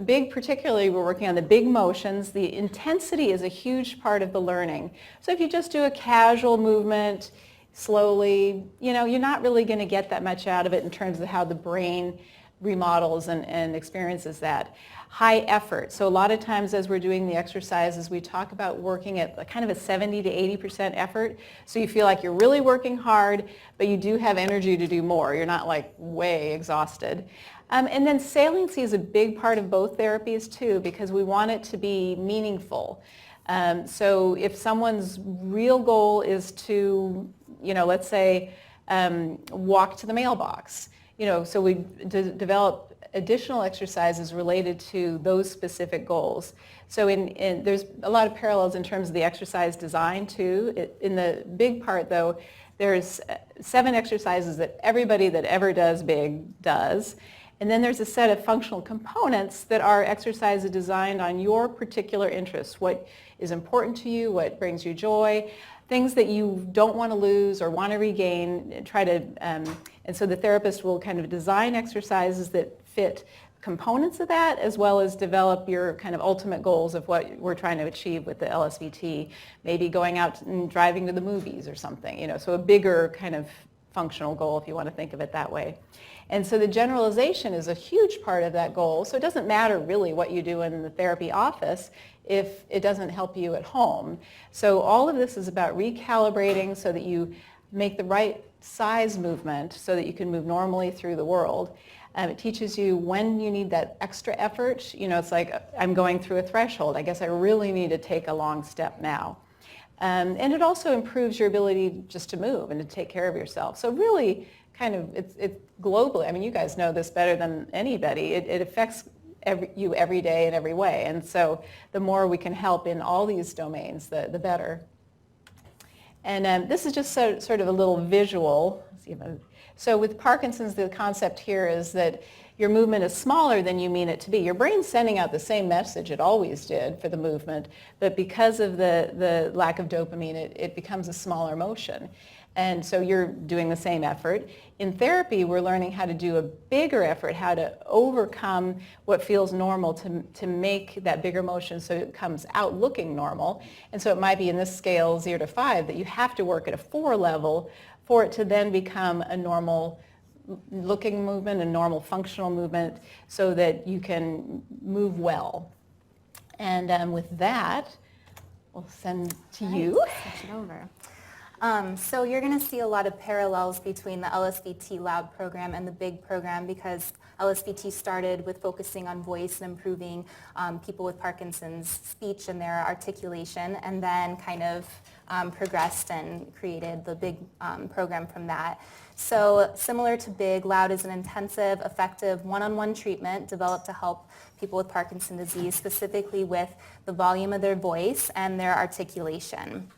Big, particularly, we're working on the big motions. The intensity is a huge part of the learning. So if you just do a casual movement slowly, you're not really going to get that much out of it in terms of how the brain remodels and experiences that. High effort. So a lot of times as we're doing the exercises, we talk about working at kind of a 70 to 80% effort. So you feel like you're really working hard, but you do have energy to do more. You're not like way exhausted. And then saliency is a big part of both therapies too, because we want it to be meaningful. So if someone's real goal is to, let's say, walk to the mailbox, so we develop additional exercises related to those specific goals. So there's a lot of parallels in terms of the exercise design too. In the big part though, there's 7 exercises that everybody that ever does big does. And then there's a set of functional components that are exercises designed on your particular interests, what is important to you, what brings you joy, things that you don't want to lose or want to regain, and so the therapist will kind of design exercises that fit components of that, as well as develop your kind of ultimate goals of what we're trying to achieve with the LSVT, maybe going out and driving to the movies or something, so a bigger kind of functional goal if you want to think of it that way. And so the generalization is a huge part of that goal. So it doesn't matter really what you do in the therapy office if it doesn't help you at home. So all of this is about recalibrating so that you make the right size movement so that you can move normally through the world. It teaches you when you need that extra effort. It's like I'm going through a threshold. I guess I really need to take a long step now. And it also improves your ability just to move and to take care of yourself. So really, kind of, it's globally, I mean, you guys know this better than anybody. It affects you every day in every way. And so the more we can help in all these domains, the better. And this is just sort of a little visual. So with Parkinson's, the concept here is that your movement is smaller than you mean it to be. Your brain's sending out the same message it always did for the movement, but because of the lack of dopamine, it becomes a smaller motion. And so you're doing the same effort. In therapy, we're learning how to do a bigger effort, how to overcome what feels normal to make that bigger motion so it comes out looking normal. And so it might be in this scale 0 to 5 that you have to work at a 4 level for it to then become a normal looking movement, a normal functional movement, so that you can move well. And with that, we'll send to you. Switch it over. So you're going to see a lot of parallels between the LSVT Loud program and the BIG program, because LSVT started with focusing on voice and improving people with Parkinson's speech and their articulation, and then kind of progressed and created the BIG program from that. So similar to BIG, Loud is an intensive, effective, one-on-one treatment developed to help people with Parkinson's disease, specifically with the volume of their voice and their articulation.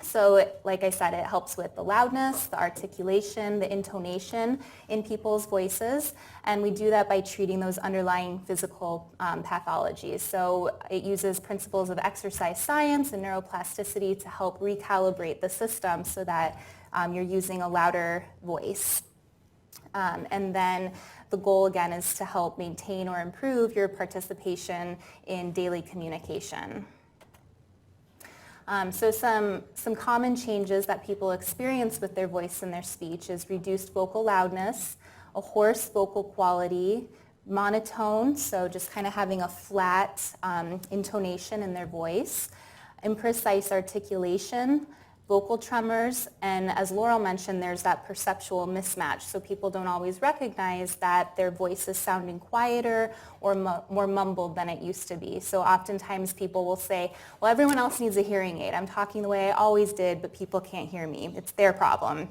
So like I said, it helps with the loudness, the articulation, the intonation in people's voices, and we do that by treating those underlying physical pathologies. So it uses principles of exercise science and neuroplasticity to help recalibrate the system so that you're using a louder voice. And then the goal again is to help maintain or improve your participation in daily communication. So some common changes that people experience with their voice and their speech is reduced vocal loudness, a hoarse vocal quality, monotone, so just kind of having a flat intonation in their voice, imprecise articulation, vocal tremors, and as Laurel mentioned, there's that perceptual mismatch, so people don't always recognize that their voice is sounding quieter or more mumbled than it used to be. So oftentimes people will say, well, everyone else needs a hearing aid. I'm talking the way I always did, but people can't hear me. It's their problem.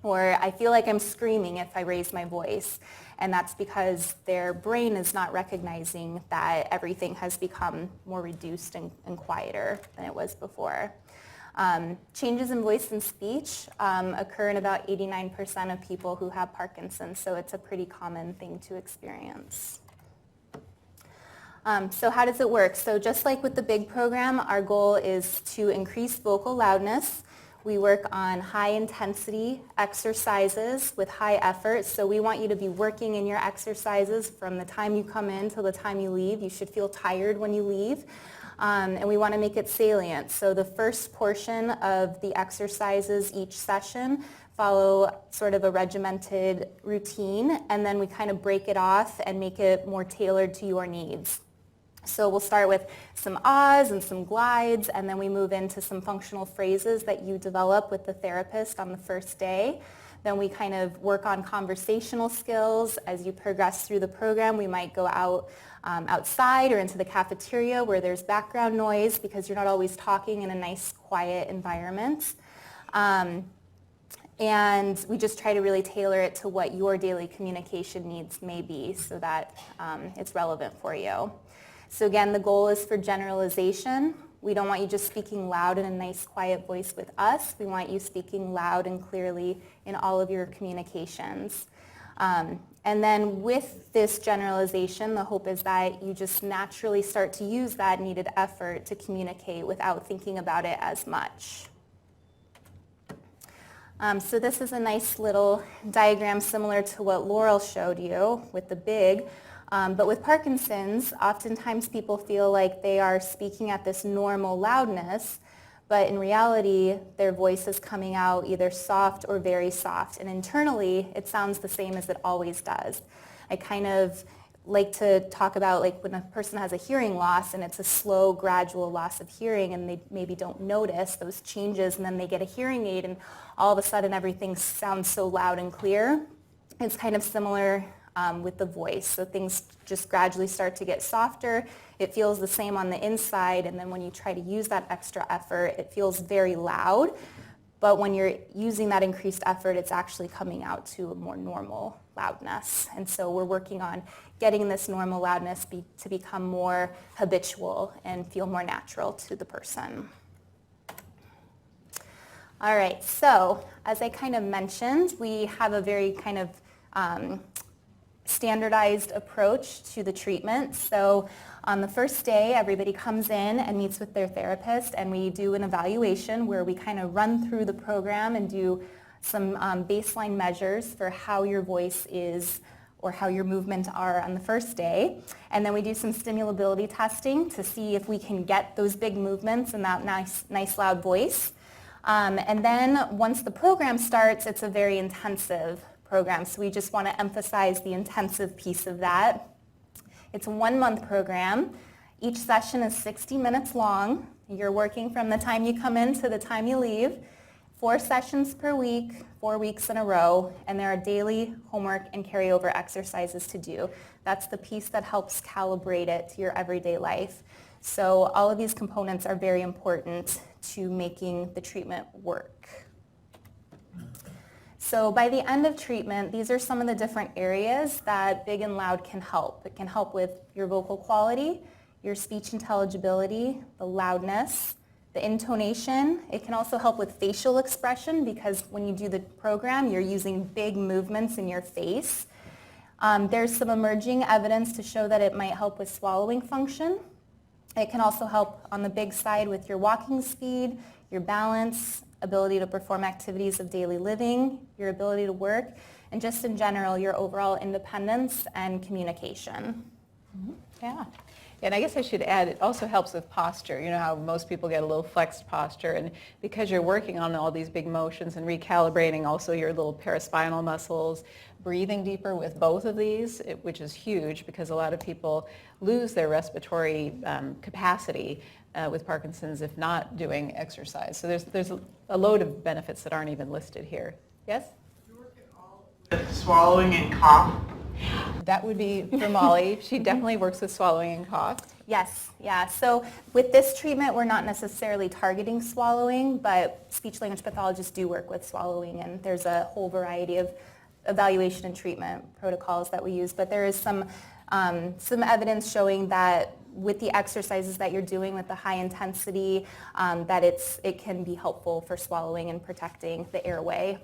Or I feel like I'm screaming if I raise my voice. And that's because their brain is not recognizing that everything has become more reduced and quieter than it was before. Changes in voice and speech occur in about 89% of people who have Parkinson's, so it's a pretty common thing to experience. So how does it work? So just like with the big program, our goal is to increase vocal loudness. We work on high intensity exercises with high effort. So we want you to be working in your exercises from the time you come in till the time you leave. You should feel tired when you leave. And we want to make it salient. So the first portion of the exercises each session follow sort of a regimented routine, and then we kind of break it off and make it more tailored to your needs. So we'll start with some ahs and some glides, and then we move into some functional phrases that you develop with the therapist on the first day. Then we kind of work on conversational skills. As you progress through the program, we might go out outside or into the cafeteria where there's background noise because you're not always talking in a nice, quiet environment. And we just try to really tailor it to what your daily communication needs may be so that it's relevant for you. So again, the goal is for generalization. We don't want you just speaking loud in a nice, quiet voice with us. We want you speaking loud and clearly in all of your communications. And then with this generalization, the hope is that you just naturally start to use that needed effort to communicate without thinking about it as much. So this is a nice little diagram similar to what Laurel showed you with the big. But with Parkinson's, oftentimes people feel like they are speaking at this normal loudness, but in reality, their voice is coming out either soft or very soft. And internally, it sounds the same as it always does. I kind of like to talk about like when a person has a hearing loss and it's a slow, gradual loss of hearing and they maybe don't notice those changes, and then they get a hearing aid and all of a sudden everything sounds so loud and clear. It's kind of similar with the voice. So things just gradually start to get softer. It feels the same on the inside, and then when you try to use that extra effort, it feels very loud. But when you're using that increased effort, it's actually coming out to a more normal loudness. And so we're working on getting this normal loudness to become more habitual and feel more natural to the person. All right, so as I kind of mentioned, we have a very kind of standardized approach to the treatment. So on the first day, everybody comes in and meets with their therapist, and we do an evaluation where we kind of run through the program and do some baseline measures for how your voice is or how your movements are on the first day. And then we do some stimulability testing to see if we can get those big movements and that nice loud voice. And then once the program starts, it's a very intensive program, so we just want to emphasize the intensive piece of that. It's a 1-month program. Each session is 60 minutes long. You're working from the time you come in to the time you leave. 4 sessions per week, 4 weeks in a row, and there are daily homework and carryover exercises to do. That's the piece that helps calibrate it to your everyday life. So all of these components are very important to making the treatment work. So by the end of treatment, these are some of the different areas that Big and Loud can help. It can help with your vocal quality, your speech intelligibility, the loudness, the intonation. It can also help with facial expression because when you do the program, you're using big movements in your face. There's some emerging evidence to show that it might help with swallowing function. It can also help on the big side with your walking speed, your balance, ability to perform activities of daily living, your ability to work, and just in general, your overall independence and communication. Yeah. And I guess I should add, it also helps with posture. You know how most people get a little flexed posture, and because you're working on all these big motions and recalibrating also your little paraspinal muscles, breathing deeper with both of these, which is huge because a lot of people lose their respiratory capacity with Parkinson's if not doing exercise. So there's a load of benefits that aren't even listed here. Yes? With swallowing and cough. That would be for Molly. She definitely works with swallowing and cough. Yes, yeah. So with this treatment, we're not necessarily targeting swallowing, but speech-language pathologists do work with swallowing, and there's a whole variety of evaluation and treatment protocols that we use. But there is some evidence showing that with the exercises that you're doing with the high intensity, that it can be helpful for swallowing and protecting the airway.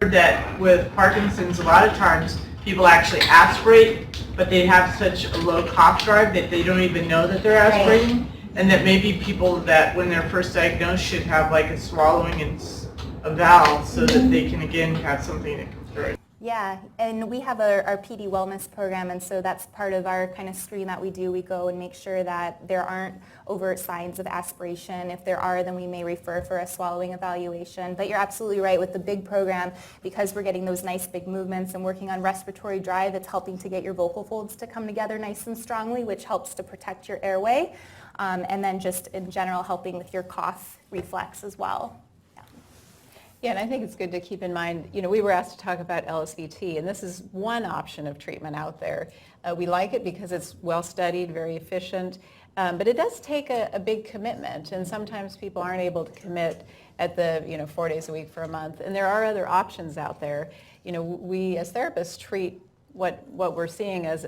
Heard that with Parkinson's, a lot of times people actually aspirate, but they have such a low cough drive that they don't even know that they're aspirating, and that maybe people that when they're first diagnosed should have like a swallowing and a valve so that they can again have something that comes through. Yeah, and we have our PD wellness program, and so that's part of our kind of screen that we do. We go and make sure that there aren't overt signs of aspiration. If there are, then we may refer for a swallowing evaluation. But you're absolutely right with the big program, because we're getting those nice big movements and working on respiratory drive, it's helping to get your vocal folds to come together nice and strongly, which helps to protect your airway, and then just in general helping with your cough reflex as well. Yeah, and I think it's good to keep in mind, you know, we were asked to talk about LSVT, and this is one option of treatment out there. We like it because it's well studied, very efficient, but it does take a big commitment, and sometimes people aren't able to commit at the, 4 days a week for a month, and there are other options out there. You know, we as therapists treat what we're seeing as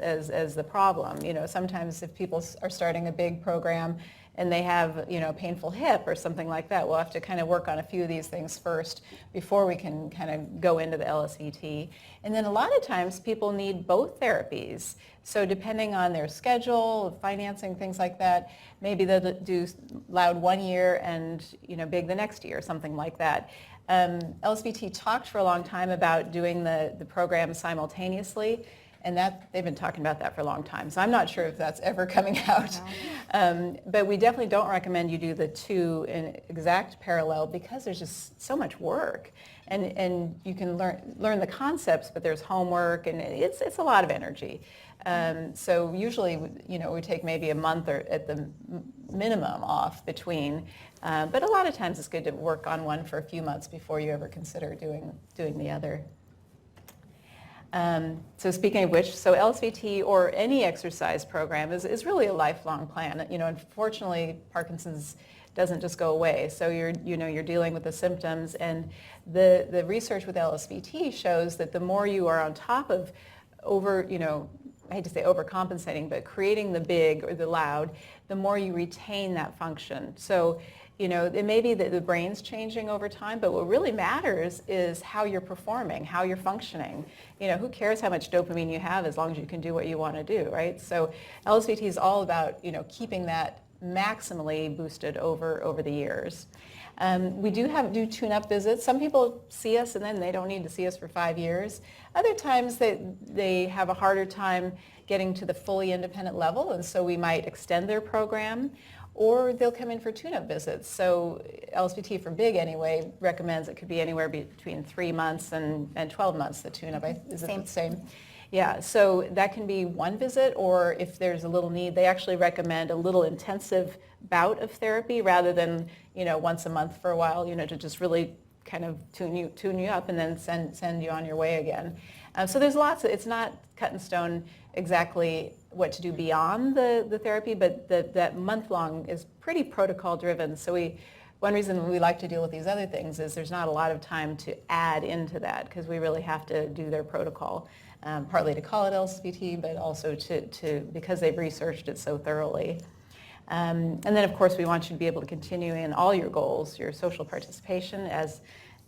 the problem. You know, sometimes if people are starting a big program and they have, a painful hip or something like that, we'll have to kind of work on a few of these things first before we can kind of go into the LSVT. And then a lot of times people need both therapies. So depending on their schedule, financing, things like that, maybe they'll do loud 1 year and, big the next year, something like that. LSVT talked for a long time about doing the program simultaneously, and they've been talking about that for a long time. So I'm not sure if that's ever coming out. But we definitely don't recommend you do the two in exact parallel because there's just so much work. And you can learn the concepts, but there's homework, and it's a lot of energy. So usually, we take maybe a month or at the minimum off between. But a lot of times it's good to work on one for a few months before you ever consider doing the other. So speaking of which, so LSVT or any exercise program is really a lifelong plan. Unfortunately, Parkinson's doesn't just go away. So you're dealing with the symptoms, and the research with LSVT shows that the more you are on top of I hate to say overcompensating, but creating the big or the loud, the more you retain that function. So, it may be that the brain's changing over time, but what really matters is how you're performing, how you're functioning. Who cares how much dopamine you have as long as you can do what you want to do, right? So LSVT is all about, keeping that maximally boosted over the years. We do tune-up visits. Some people see us and then they don't need to see us for 5 years. Other times they have a harder time getting to the fully independent level, and so we might extend their program, or they'll come in for tune-up visits. So LSVT for big anyway recommends it could be anywhere between 3 months and 12 months, the tune-up. Is it the same? Yeah, so that can be one visit, or if there's a little need, they actually recommend a little intensive bout of therapy rather than, once a month for a while, to just really kind of tune you up and then send you on your way again. So there's it's not cut in stone exactly what to do beyond the therapy, but that month-long is pretty protocol-driven. So one reason we like to deal with these other things is there's not a lot of time to add into that because we really have to do their protocol, partly to call it LSVT, but also because they've researched it so thoroughly. And then, of course, we want you to be able to continue in all your goals, your social participation, as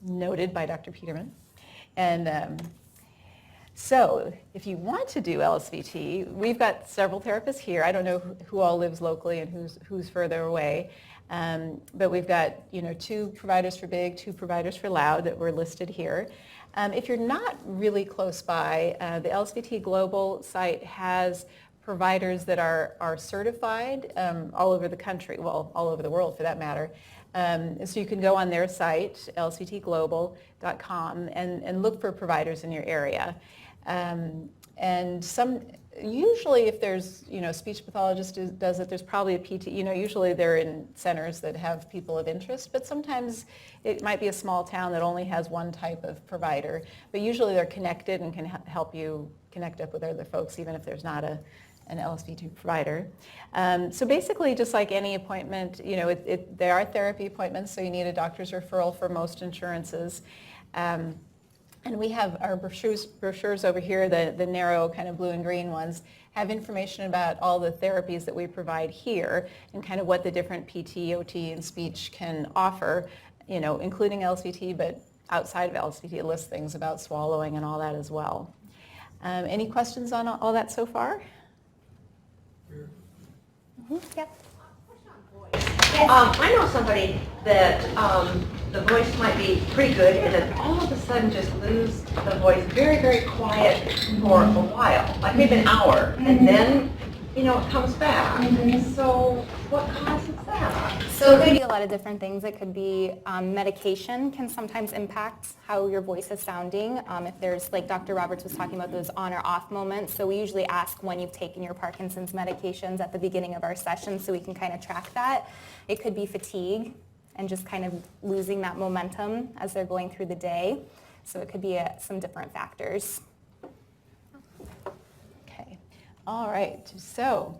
noted by Dr. Peterman. And so if you want to do LSVT, we've got several therapists here. I don't know who all lives locally and who's further away. But we've got 2 providers for big, 2 providers for loud that were listed here. If you're not really close by, the LSVT Global site has providers that are certified all over the country, well, all over the world for that matter. So you can go on their site, lsvtglobal.com, and look for providers in your area. And usually if there's, speech pathologist does it, there's probably a PT, usually they're in centers that have people of interest, but sometimes it might be a small town that only has one type of provider, but usually they're connected and can help you connect up with other folks, even if there's not an LSVT provider. So basically, just like any appointment, there are therapy appointments, so you need a doctor's referral for most insurances. And we have our brochures over here, the narrow kind of blue and green ones, have information about all the therapies that we provide here and kind of what the different PT, OT, and speech can offer, including LSVT, but outside of LSVT, it lists things about swallowing and all that as well. Any questions on all that so far? Yep. I know somebody that the voice might be pretty good, and then all of a sudden just lose the voice very, very quiet for a while, like maybe an hour, and then, it comes back. So what causes that? So it could be a lot of different things. It could be medication can sometimes impact how your voice is sounding. If there's, like Dr. Roberts was talking about, those on or off moments. So we usually ask when you've taken your Parkinson's medications at the beginning of our session so we can kind of track that. It could be fatigue and just kind of losing that momentum as they're going through the day. So it could be some different factors. All right, so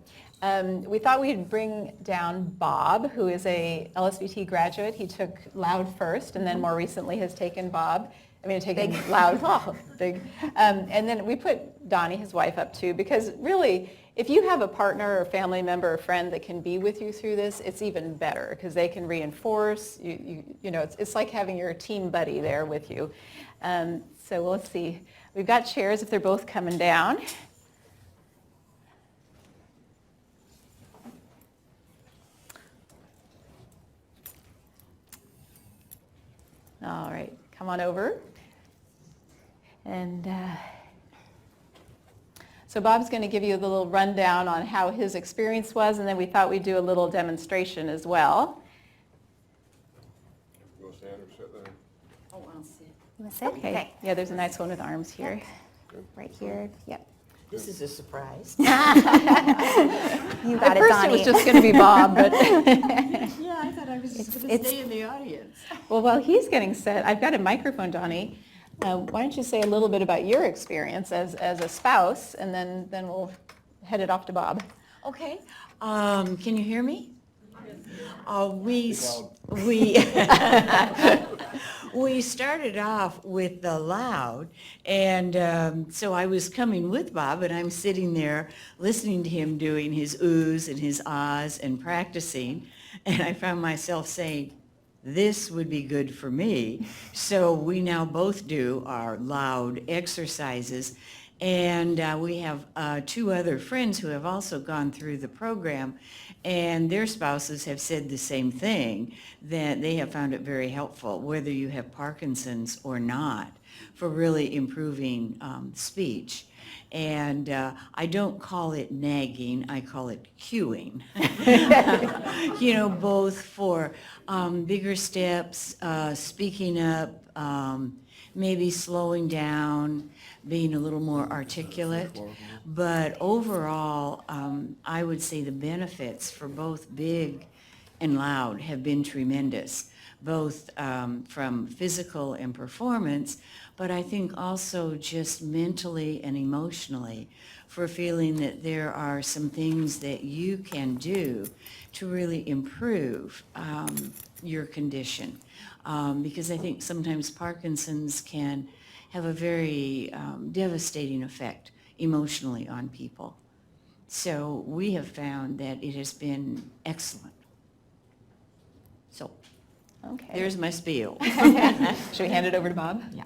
we thought we'd bring down Bob, who is a LSVT graduate. He took loud first, and then more recently has taken loud. Oh, big. And then we put Donnie, his wife, up too, because really, if you have a partner or family member or friend that can be with you through this, it's even better because they can reinforce. It's like having your team buddy there with you. So let's see. We've got chairs if they're both coming down. All right, come on over. And so Bob's going to give you a little rundown on how his experience was, and then we thought we'd do a little demonstration as well. You want to stand or sit there? Oh, I'll sit. You want to sit? Okay. Yeah, there's a nice one with arms here. Yep. Right here. Yep. This is a surprise. You got At it, first Donnie. it was just going to be Bob, but Yeah, I thought I was just going to stay in the audience. well, while he's getting set, I've got a microphone, Donnie. Why don't you say a little bit about your experience as a spouse, and then we'll head it off to Bob. Okay. Can you hear me? We started off with the loud, and so I was coming with Bob, and I'm sitting there listening to him doing his oohs and his ahs and practicing, and I found myself saying, this would be good for me. So we now both do our loud exercises, and we have two other friends who have also gone through the program, and their spouses have said the same thing, that they have found it very helpful, whether you have Parkinson's or not, for really improving speech. And I don't call it nagging, I call it cueing. Both for bigger steps, speaking up, maybe slowing down, being a little more articulate. But overall, I would say the benefits for both big and loud have been tremendous, both from physical and performance, but I think also just mentally and emotionally, for feeling that there are some things that you can do to really improve your condition. Because I think sometimes Parkinson's can have a very devastating effect emotionally on people. So we have found that it has been excellent. So Okay. there's my spiel. Should we hand it over to Bob? Yeah.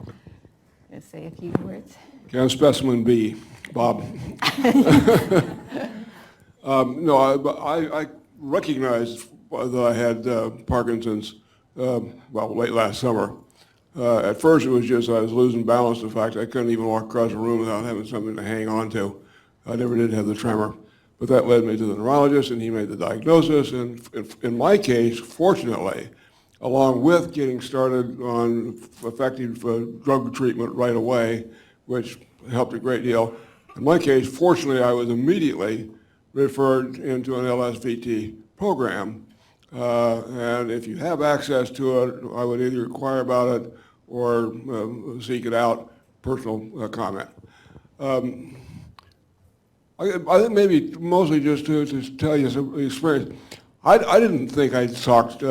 Let's say a few words. Okay, I'm specimen B, Bob. No, I recognized that I had Parkinson's, late last summer. At first it was just I was losing balance. In fact, I couldn't even walk across the room without having something to hang on to. I never did have the tremor. But that led me to the neurologist, and he made the diagnosis. And in my case, fortunately, along with getting started on effective drug treatment right away, which helped a great deal, in my case, fortunately, I was immediately referred into an LSVT program. And if you have access to it, I would either inquire about it or seek it out. Personal comment. I think maybe mostly just to tell you some experience. I didn't think I talked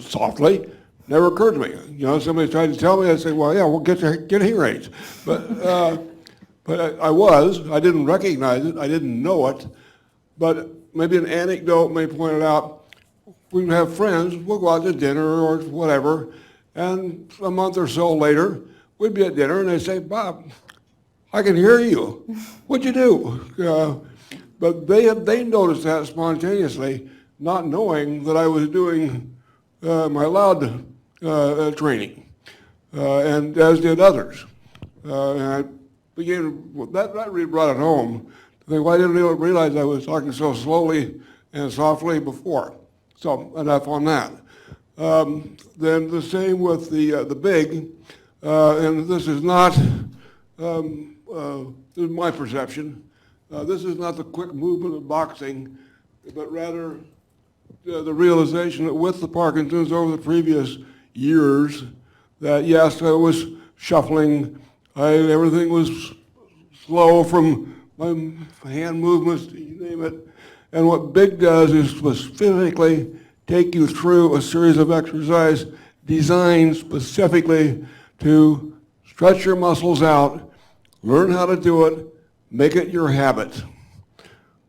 softly. Never occurred to me. You know, somebody tried to tell me, I'd say, well, yeah, we'll get hearing aids. But I didn't recognize it, I didn't know it. But maybe an anecdote may point it out. We'd have friends, we'll go out to dinner or whatever, and a month or so later, we'd be at dinner and they'd say, Bob, I can hear you. What'd you do? But they noticed that spontaneously, not knowing that I was doing my loud training, and as did others. And I began, that really brought it home. I think, well, I didn't realize I was talking so slowly and softly before. So enough on that. Then the same with the big, and this is not, this is my perception, this is not the quick movement of boxing, but rather the realization that with the Parkinson's over the previous years, that yes, I was shuffling, everything was slow from my hand movements, you name it. And what BIG does is specifically take you through a series of exercises designed specifically to stretch your muscles out, learn how to do it, make it your habit.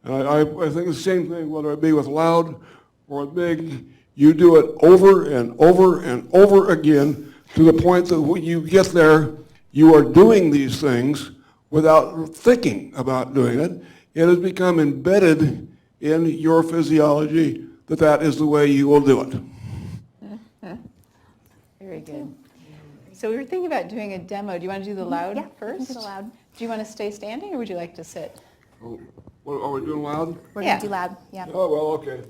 And I think the same thing, whether it be with loud or with big, you do it over and over and over again to the point that when you get there, you are doing these things without thinking about doing it. It has become embedded in your physiology that is the way you will do it. Very good. So we were thinking about doing a demo. Do you want to do the loud first? Do the loud. Do you want to stay standing or would you like to sit? Oh, are we doing loud? We're going to do loud, yeah. Oh, well, okay.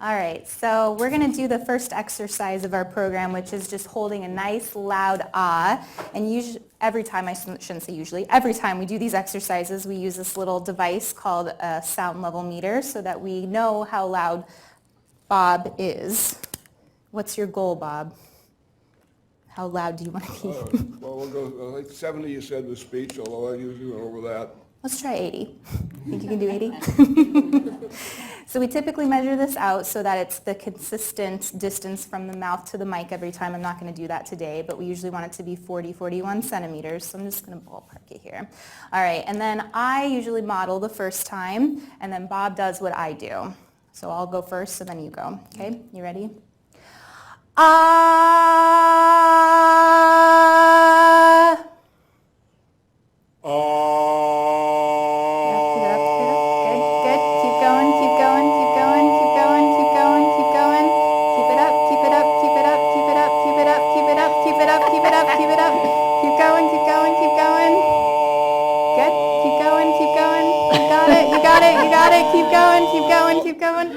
All right, so we're going to do the first exercise of our program, which is just holding a nice loud ah. And usually, every time, I shouldn't say usually, every time we do these exercises, we use this little device called a sound level meter so that we know how loud Bob is. What's your goal, Bob? How loud do you want to be? Well, we'll go, I think 70 you said in the speech, although I usually went over that. Let's try 80. Think you can do 80? So we typically measure this out so that it's the consistent distance from the mouth to the mic every time. I'm not going to do that today, but we usually want it to be 41 centimeters. So I'm just going to ballpark it here. All right, and then I usually model the first time, and then Bob does what I do. So I'll go first, and then you go. Okay, you ready? Ah.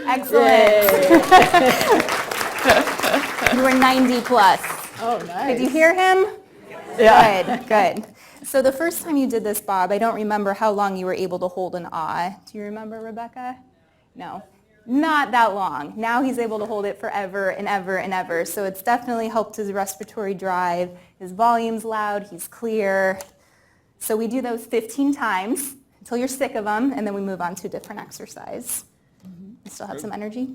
Excellent. You were 90 plus. Oh, nice. Did you hear him? Yeah. Good. So the first time you did this, Bob, I don't remember how long you were able to hold an ah. Do you remember, Rebecca? No. Not that long. Now he's able to hold it forever and ever and ever. So it's definitely helped his respiratory drive. His volume's loud. He's clear. So we do those 15 times until you're sick of them, and then we move on to a different exercise. You still have some energy?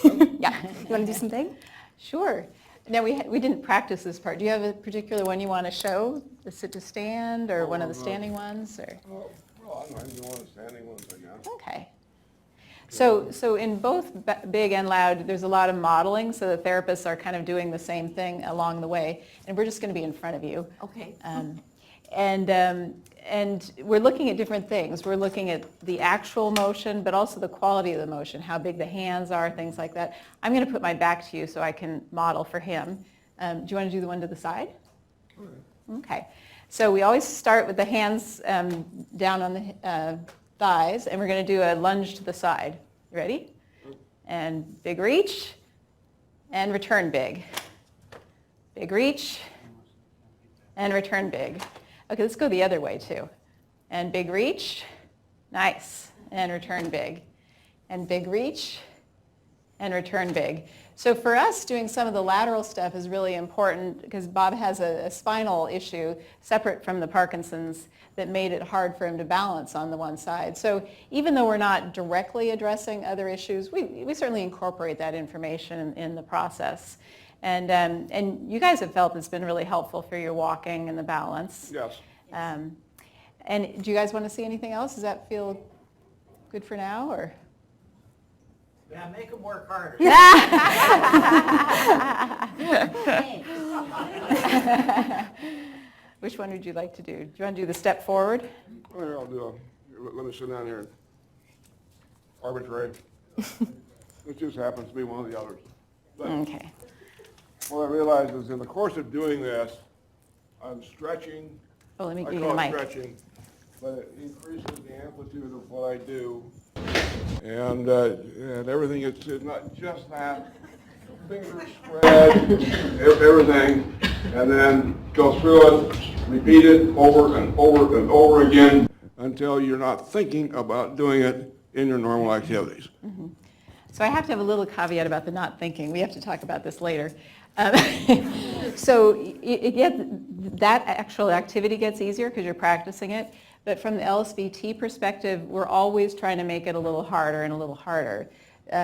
Yeah. You want to do something? Sure. Now, we didn't practice this part. Do you have a particular one you want to show? The sit to stand or one of the standing ones? Or? Well, I don't know, one of the standing ones, I guess. Okay. So in both big and loud, there's a lot of modeling, so the therapists are kind of doing the same thing along the way. And we're just going to be in front of you. Okay. And we're looking at different things. We're looking at the actual motion, but also the quality of the motion, how big the hands are, things like that. I'm going to put my back to you so I can model for him. Do you want to do the one to the side? Okay. So we always start with the hands down on the thighs, and we're going to do a lunge to the side. You ready? And big reach, and return big. Big reach, and return big. Okay, let's go the other way too. And big reach, nice, and return big. And big reach, and return big. So for us, doing some of the lateral stuff is really important because Bob has a spinal issue separate from the Parkinson's that made it hard for him to balance on the one side. So even though we're not directly addressing other issues, we certainly incorporate that information in the process. And you guys have felt it's been really helpful for your walking and the balance. Yes. And do you guys want to see anything else? Does that feel good for now, or? Yeah, make them work harder. Which one would you like to do? Do you want to do the step forward? Well, here, I'll do let me sit down here. Arbitrary. It just happens to be one of the others. But okay. What I realize is in the course of doing this, I'm stretching. Oh, let me I give you call the it mic. stretching, but it increases the amplitude of what I do. And everything, it's not just that. Fingers spread, everything, and then go through it, repeat it over and over and over again until you're not thinking about doing it in your normal activities. Mm-hmm. So I have to have a little caveat about the not thinking. We have to talk about this later. So that actual activity gets easier because you're practicing it. But from the LSVT perspective, we're always trying to make it a little harder and a little harder.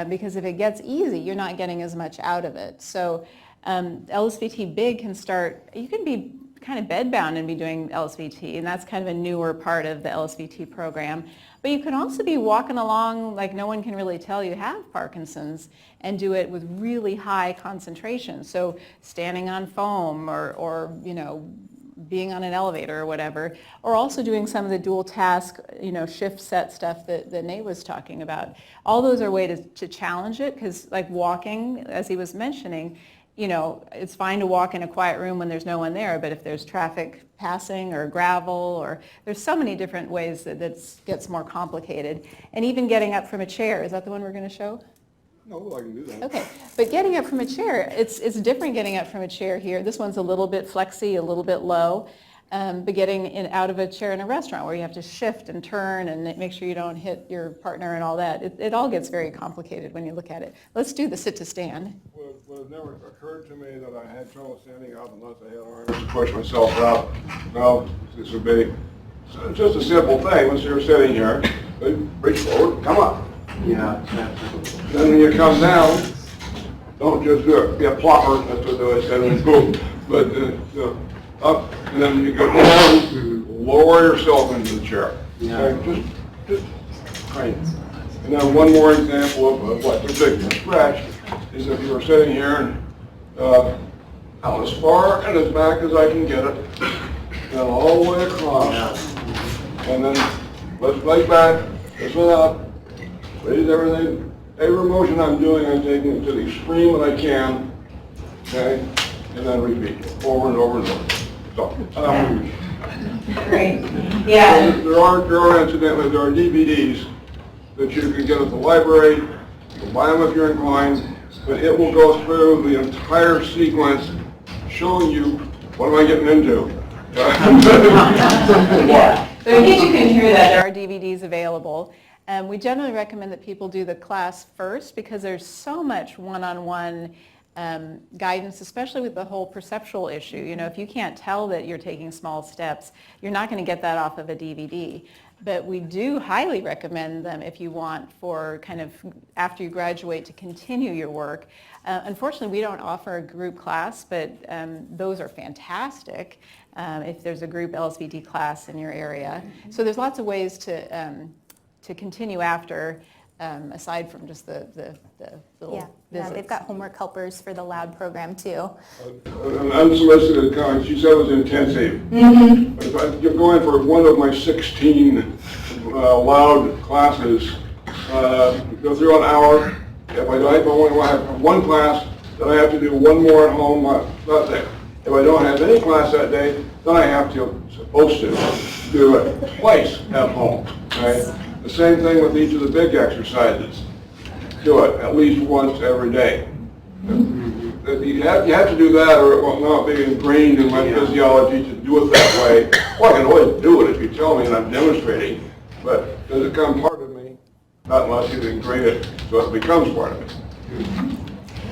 Because if it gets easy, you're not getting as much out of it. So LSVT big can start, you can be kind of bedbound and be doing LSVT, and that's kind of a newer part of the LSVT program. But you can also be walking along like no one can really tell you have Parkinson's and do it with really high concentration. So standing on foam or being on an elevator or whatever, or also doing some of the dual task, shift set stuff that Nate was talking about. All those are ways to challenge it, because like walking, as he was mentioning, it's fine to walk in a quiet room when there's no one there, but if there's traffic passing or gravel, or there's so many different ways that gets more complicated. And even getting up from a chair, is that the one we're going to show? No, I can do that. Okay, but getting up from a chair, it's different getting up from a chair here. This one's a little bit flexy, a little bit low, but getting out of a chair in a restaurant where you have to shift and turn and make sure you don't hit your partner and all that, it all gets very complicated when you look at it. Let's do the sit to stand. Well, it never occurred to me that I had trouble standing up unless I had arms to push myself out. Well, this would be just a simple thing. Once you're sitting here, reach forward, come up. Yeah. Then when you come down, don't just do it, be a plopper, that's what I said in school. But up, and then you go down, lower yourself into the chair. Yeah. Okay? Just right. And then one more example of what particular stretch is if you were sitting here and out as far and as back as I can get it, then all the way across, and then let's leg back, this one up. Raise everything. Every motion I'm doing, I'm taking it to the extreme that I can, okay? And then repeat over and over and over. So, Great. Yeah. There are incidentally, there are DVDs that you can get at the library. You can buy them if you're inclined, but it will go through the entire sequence showing you what am I getting into. Yeah. So in case you can hear that, there are DVDs available. We generally recommend that people do the class first because there's so much one-on-one guidance, especially with the whole perceptual issue. If you can't tell that you're taking small steps, you're not going to get that off of a DVD. But we do highly recommend them if you want for kind of after you graduate to continue your work. Unfortunately, we don't offer a group class, but those are fantastic if there's a group LSVT class in your area. So there's lots of ways to continue after, aside from just the little visits. They've got homework helpers for the loud program too. An unsolicited comment, she said it was intensive. Mm-hmm. If you're going for one of my 16 loud classes, go through an hour. If I only have one class, then I have to do one more at home that day. If I don't have any class that day, then then I have to, supposed to, do it twice at home, right? The same thing with each of the big exercises. Do it at least once every day. You have to do that or it will not be ingrained in my physiology to do it that way. Well, I can always do it if you tell me and I'm demonstrating, but does it become part of me? Not unless you ingrain it so it becomes part of me.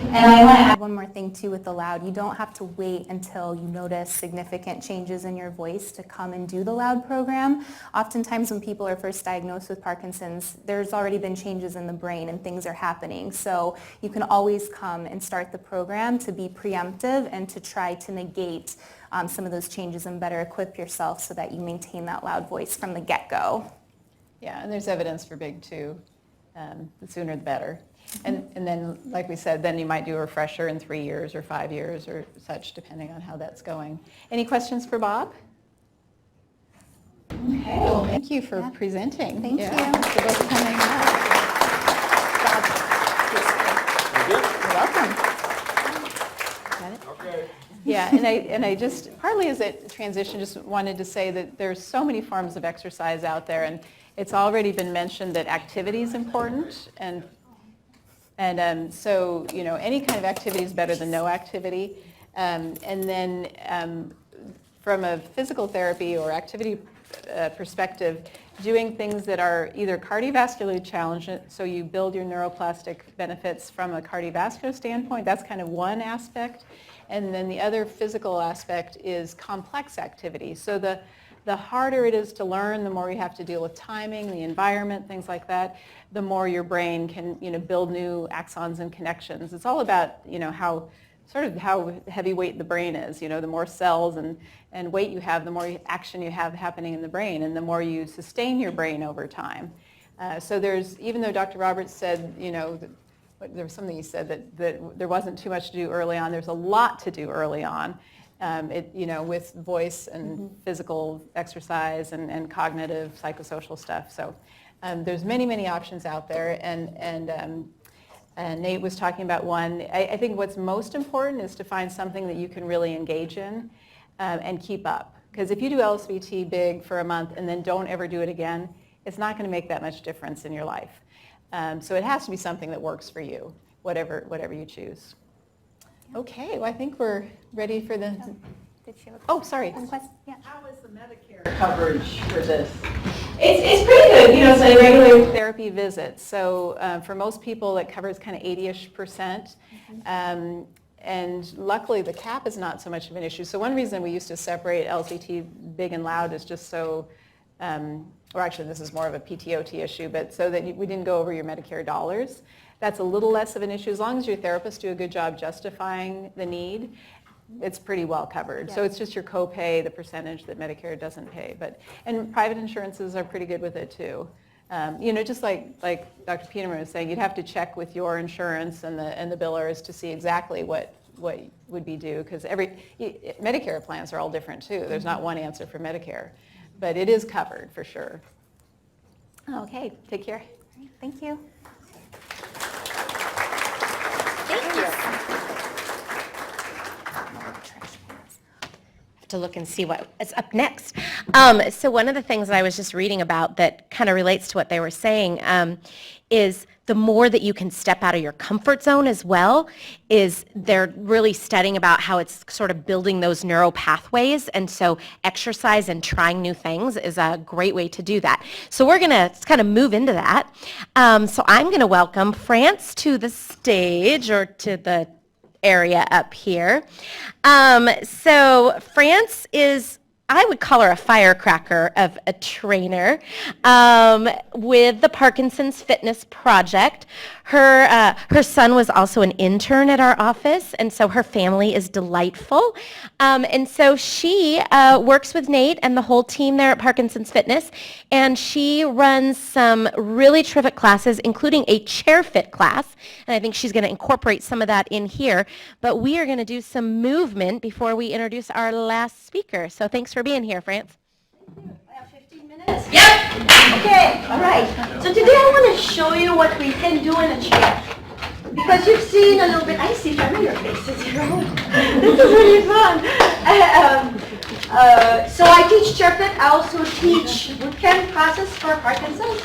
And I want to add one more thing too with the loud. You don't have to wait until you notice significant changes in your voice to come and do the loud program. Oftentimes when people are first diagnosed with Parkinson's, there's already been changes in the brain and things are happening. So you can always come and start the program to be preemptive and to try to negate some of those changes and better equip yourself so that you maintain that loud voice from the get-go. Yeah, and there's evidence for big too. The sooner the better. And then, like we said, then you might do a refresher in 3 years or 5 years or such, depending on how that's going. Any questions for Bob? Okay, well, thank you for presenting. Thank you. For both coming up. You're welcome. Got it? Okay. Yeah, and I just, partly as a transition, just wanted to say that there's so many forms of exercise out there, and it's already been mentioned that activity is important, and so, you know, any kind of activity is better than no activity. And then from a physical therapy or activity perspective, doing things that are either cardiovascularly challenged, so you build your neuroplastic benefits from a cardiovascular standpoint, that's kind of one aspect. And then the other physical aspect is complex activity. So the harder it is to learn, the more you have to deal with timing, the environment, things like that, the more your brain can, you know, build new axons and connections. It's all about, you know, how heavyweight the brain is. You know, the more cells and weight you have, the more action you have happening in the brain, and the more you sustain your brain over time. So there's, even though Dr. Roberts said, you know, there was something he said that there wasn't too much to do early on, there's a lot to do early on. You know, with voice and physical exercise and cognitive psychosocial stuff. So there's many options out there, and Nate was talking about one. I think what's most important is to find something that you can really engage in and keep up. Because if you do LSVT big for a month and then don't ever do it again, it's not going to make that much difference in your life. So it has to be something that works for you, whatever you choose. Okay, well, I think we're ready for the... Oh, sorry. Yeah. How is the Medicare coverage for this? It's pretty good. You know, it's a regular therapy visit. So for most people, it covers kind of 80-ish%. And luckily, the cap is not so much of an issue. So one reason we used to separate LSVT big and loud is just so, or actually this is more of a PTOT issue, but so that we didn't go over your Medicare dollars. That's a little less of an issue. As long as your therapists do a good job justifying the need, it's pretty well covered. So it's just your copay, the percentage that Medicare doesn't pay. And private insurances are pretty good with it too. You know, just like Dr. Peterman was saying, you'd have to check with your insurance and the billers to see exactly what would be due, because Medicare plans are all different too. There's not one answer for Medicare, but it is covered for sure. Okay, take care. Thank you. Thank you. To look and see what is up next. So one of the things that I was just reading about that kind of relates to what they were saying is the more that you can step out of your comfort zone as well, is they're really studying about how it's sort of building those neural pathways, and so exercise and trying new things is a great way to do that. So we're gonna kind of move into that. So I'm gonna welcome France to the stage, or to the area up here. So France is, I would call her a firecracker of a trainer with the Parkinson's Fitness Project. Her son was also an intern at our office, and so her family is delightful. And so she works with Nate and the whole team there at Parkinson's Fitness, and she runs some really terrific classes, including a chair fit class, and I think she's going to incorporate some of that in here. But we are going to do some movement before we introduce our last speaker. So thanks for being here, France. I have 15 minutes? Yep. Okay, all right. So today I want to show you what we can do in a chair. Because you've seen a little bit, I see familiar faces, you know. This is really fun. So I teach ChairFit. I also teach bootcamp classes for Parkinson's.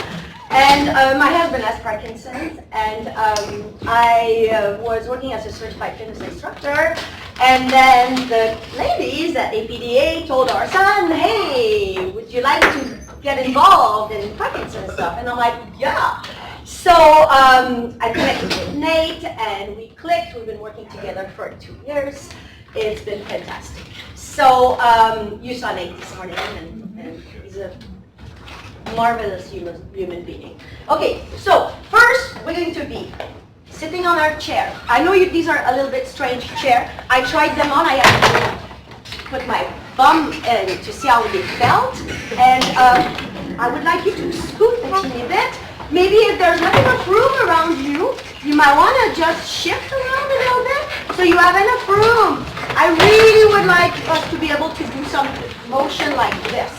And my husband has Parkinson's, and I was working as a certified fitness instructor. And then the ladies at APDA told our son, hey, would you like to get involved in Parkinson's stuff? And I'm like, yeah. So I connected with Nate, and we clicked. We've been working together for 2 years. It's been fantastic. So you saw Nate this morning, and he's a marvelous human being. Okay, so first we're going to be sitting on our chair. I know these are a little bit strange chair. I tried them on. I had to put my bum in to see how they felt. And I would like you to scoot a teeny bit. Maybe if there's not enough room around you, you might want to just shift around a little bit so you have enough room. I really would like us to be able to do some motion like this.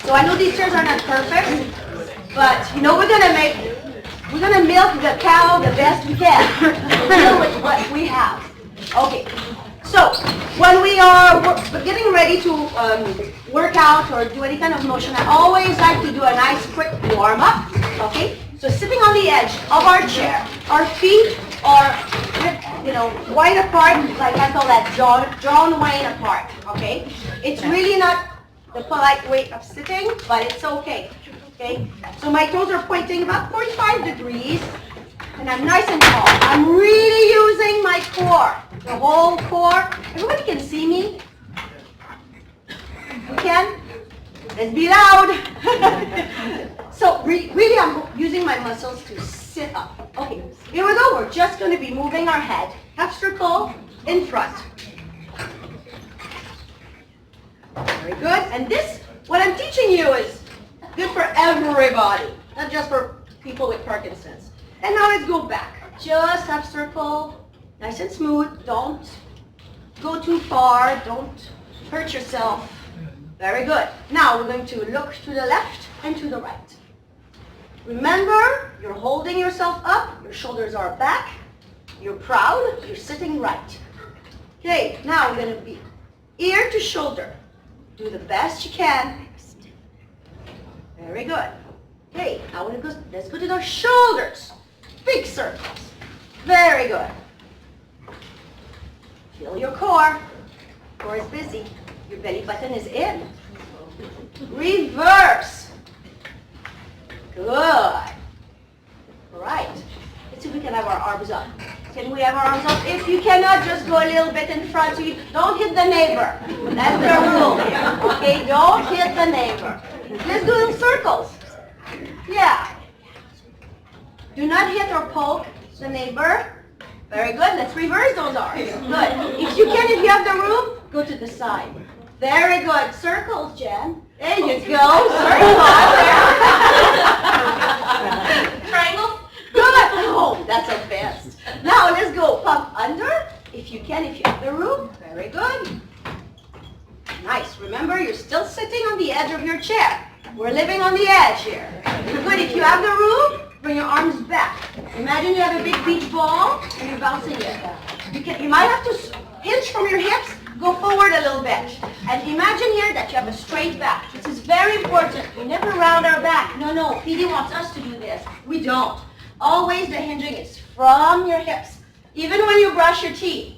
So I know these chairs are not perfect, but you know we're gonna milk the cow the best we can. Deal with what we have. Okay. So when we are getting ready to work out or do any kind of motion, I always like to do a nice quick warm up. Okay. So sitting on the edge of our chair, our feet are wide apart, like I call that John Wayne apart. Okay. It's really not the polite way of sitting, but it's okay. Okay? So my toes are pointing about 45 degrees, and I'm nice and tall. I'm really using my core, the whole core. Everybody can see me? You can? Let's be loud. So really I'm using my muscles to sit up. Okay, here we go. We're just going to be moving our head. Half circle in front. Very good. And this, what I'm teaching you is good for everybody, not just for people with Parkinson's. And now let's go back. Just half circle, nice and smooth. Don't go too far. Don't hurt yourself. Very good. Now we're going to look to the left and to the right. Remember, you're holding yourself up. Your shoulders are back. You're proud. You're sitting right. Okay, now we're going to be ear to shoulder. Do the best you can. Very good. Okay, now let's go to the shoulders. Big circles. Very good. Feel your core. Core is busy. Your belly button is in. Reverse. Good. All right. Let's see if we can have our arms up. Can we have our arms up? If you cannot, just go a little bit in front so you don't hit the neighbor. That's the rule here. Okay, don't hit the neighbor. Let's do little circles. Yeah. Do not hit or poke the neighbor. Very good. Let's reverse those arms. Good. If you have the room, go to the side. Very good. Circles, Jen. There you go. Circles. Triangles. Good. Oh, that's advanced. Now let's go pump under. If you can, if you have the room. Very good. Nice. Remember, you're still sitting on the edge of your chair. We're living on the edge here. Good. If you have the room, bring your arms back. Imagine you have a big beach ball and you're bouncing it. You might have to hinge from your hips, go forward a little bit. And imagine here that you have a straight back. This is very important. We never round our back. No, PD wants us to do this. We don't. Always the hinging is from your hips. Even when you brush your teeth.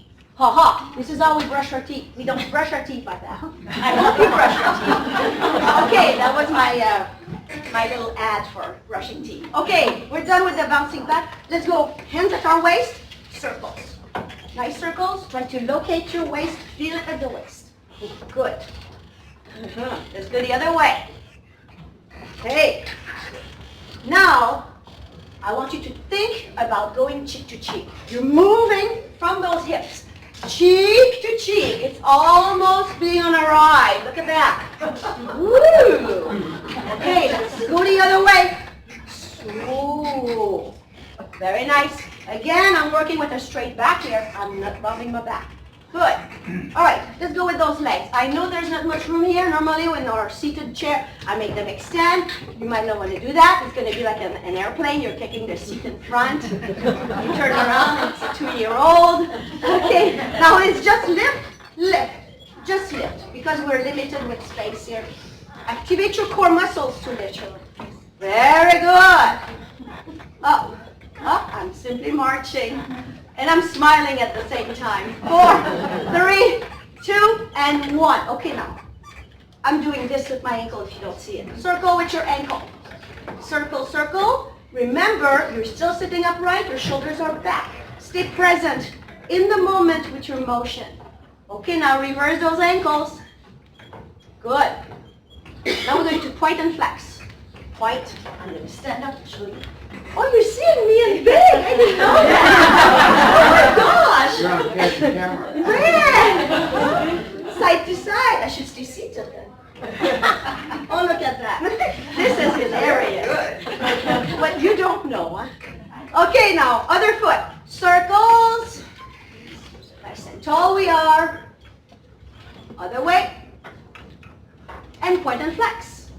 This is how we brush our teeth. We don't brush our teeth like that. I hope you brush your teeth. Okay, that was my little ad for brushing teeth. Okay, we're done with the bouncing back. Let's go hands at our waist, circles. Nice circles. Try to locate your waist, feel it at the waist. Good. Let's go the other way. Okay. Now, I want you to think about going cheek to cheek. You're moving from those hips. Cheek to cheek. It's almost being on a ride. Look at that. Woo. Okay, let's go the other way. Ooh. Very nice. Again, I'm working with a straight back here. I'm not bumping my back. Good. All right, let's go with those legs. I know there's not much room here. Normally, when our seated chair, I make them extend. You might not want to do that. It's going to be like an airplane. You're kicking the seat in front. You turn around, it's a 2-year-old. Okay, now it's just lift, lift. Just lift, because we're limited with space here. Activate your core muscles to lift your legs. Very good. Up, up, I'm simply marching. And I'm smiling at the same time. 4, 3, 2, and 1. Okay, now. I'm doing this with my ankle if you don't see it. Circle with your ankle. Circle, circle. Remember, you're still sitting upright. Your shoulders are back. Stay present in the moment with your motion. Okay, now reverse those ankles. Good. Now we're going to point and flex. Point. I'm going to stand up and show you. Oh, you're seeing me in big. I didn't know that. Oh my gosh. You're on catching camera. Man. Side to side. I should stay seated then. Oh, look at that. This is hilarious. What you don't know, huh? Okay, now, other foot. Circles. Nice and tall we are. Other way. And point and flex.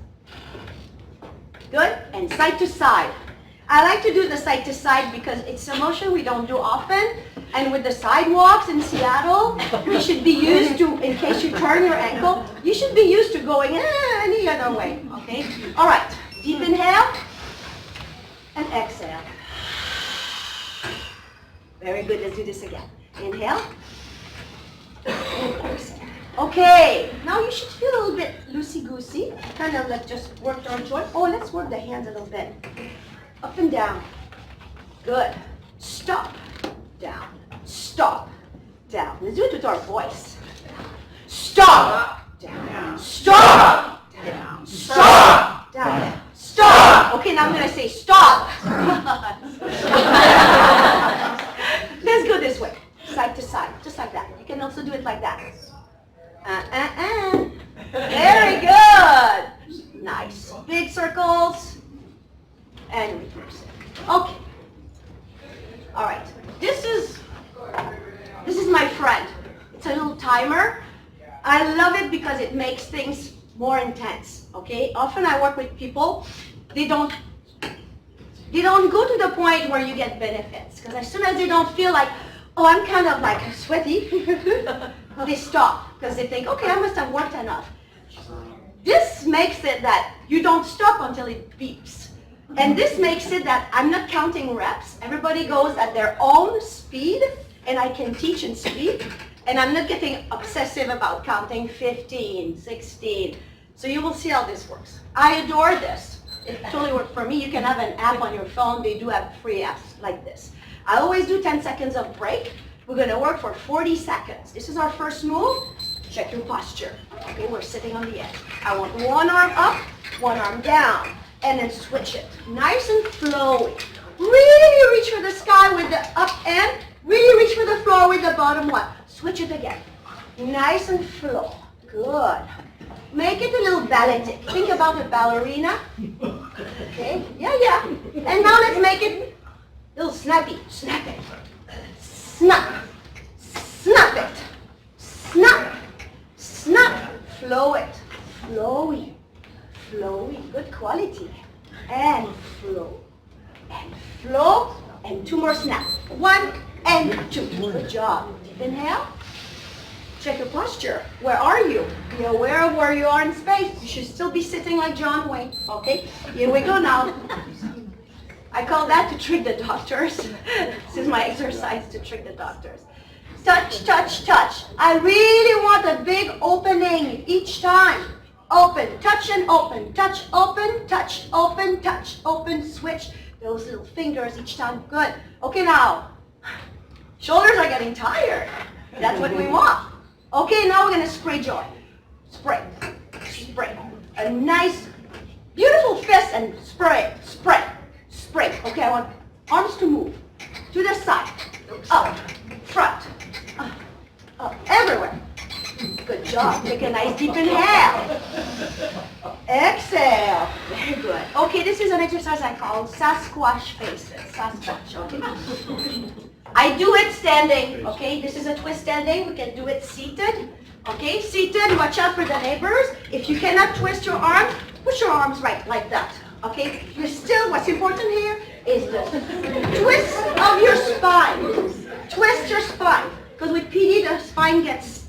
Good. And side to side. I like to do the side to side because it's a motion we don't do often. And with the sidewalks in Seattle, you should be used to, in case you turn your ankle, you should be used to going any other way. Okay? All right. Deep inhale. And exhale. Very good. Let's do this again. Inhale. And exhale. Okay, now you should feel a little bit loosey-goosey. Kind of like just work our joint. Oh, let's work the hands a little bit. Up and down. Good. Stop. Down. Stop. Down. Let's do it with our voice. Stop. Down. Stop. Down. Stop. Down. Stop. Okay, now I'm going to say stop. Let's go this way. Side to side. Just like that. You can also do it like that. Very good. Nice. Big circles. And reverse it. Okay. All right. This is my friend. It's a little timer. I love it because it makes things more intense. Okay. Often I work with people. They don't go to the point where you get benefits. Because as soon as they don't feel like, oh, I'm kind of like sweaty, they stop because they think, okay, I must have worked enough. This makes it that you don't stop until it beeps. And this makes it that I'm not counting reps. Everybody goes at their own speed, and I can teach in speed. And I'm not getting obsessive about counting 15, 16. So you will see how this works. I adore this. It totally worked for me. You can have an app on your phone. They do have free apps like this. I always do 10 seconds of break. We're going to work for 40 seconds. This is our first move. Check your posture. Okay, we're sitting on the edge. I want one arm up, one arm down, and then switch it. Nice and flowy. Really reach for the sky with the up end. Really reach for the floor with the bottom one. Switch it again. Nice and flow. Good. Make it a little balletic. Think about a ballerina. Okay, yeah. And now let's make it a little snappy. Snap it. Snap. Snap it. Snap. Snap. Flow it. Flowy. Flowy. Good quality. And flow. And flow. And 2 more snaps. 1 and 2. Good job. Deep inhale. Check your posture. Where are you? Be aware of where you are in space. You should still be sitting like John Wayne. Okay? Here we go now. I call that to trick the doctors. This is my exercise to trick the doctors. Touch, touch, touch. I really want a big opening each time. Open, touch and open. Touch, open, touch, open, touch, open, switch. Those little fingers each time. Good. Okay, now. Shoulders are getting tired. That's what we want. Okay, now we're going to spray joint. Spray. Spray. A nice, beautiful fist and spray. Spray. Spray. Okay, I want arms to move. To the side. Up. Front. Up. Everywhere. Good job. Take a nice deep inhale. Exhale. Very good. Okay, this is an exercise I call Sasquatch faces. Sasquatch. Okay. I do it standing. Okay, this is a twist standing. We can do it seated. Okay, seated. Watch out for the neighbors. If you cannot twist your arms, put your arms right like that. Okay, you're still. What's important here is the twist of your spine. Twist your spine. Because with PD, the spine gets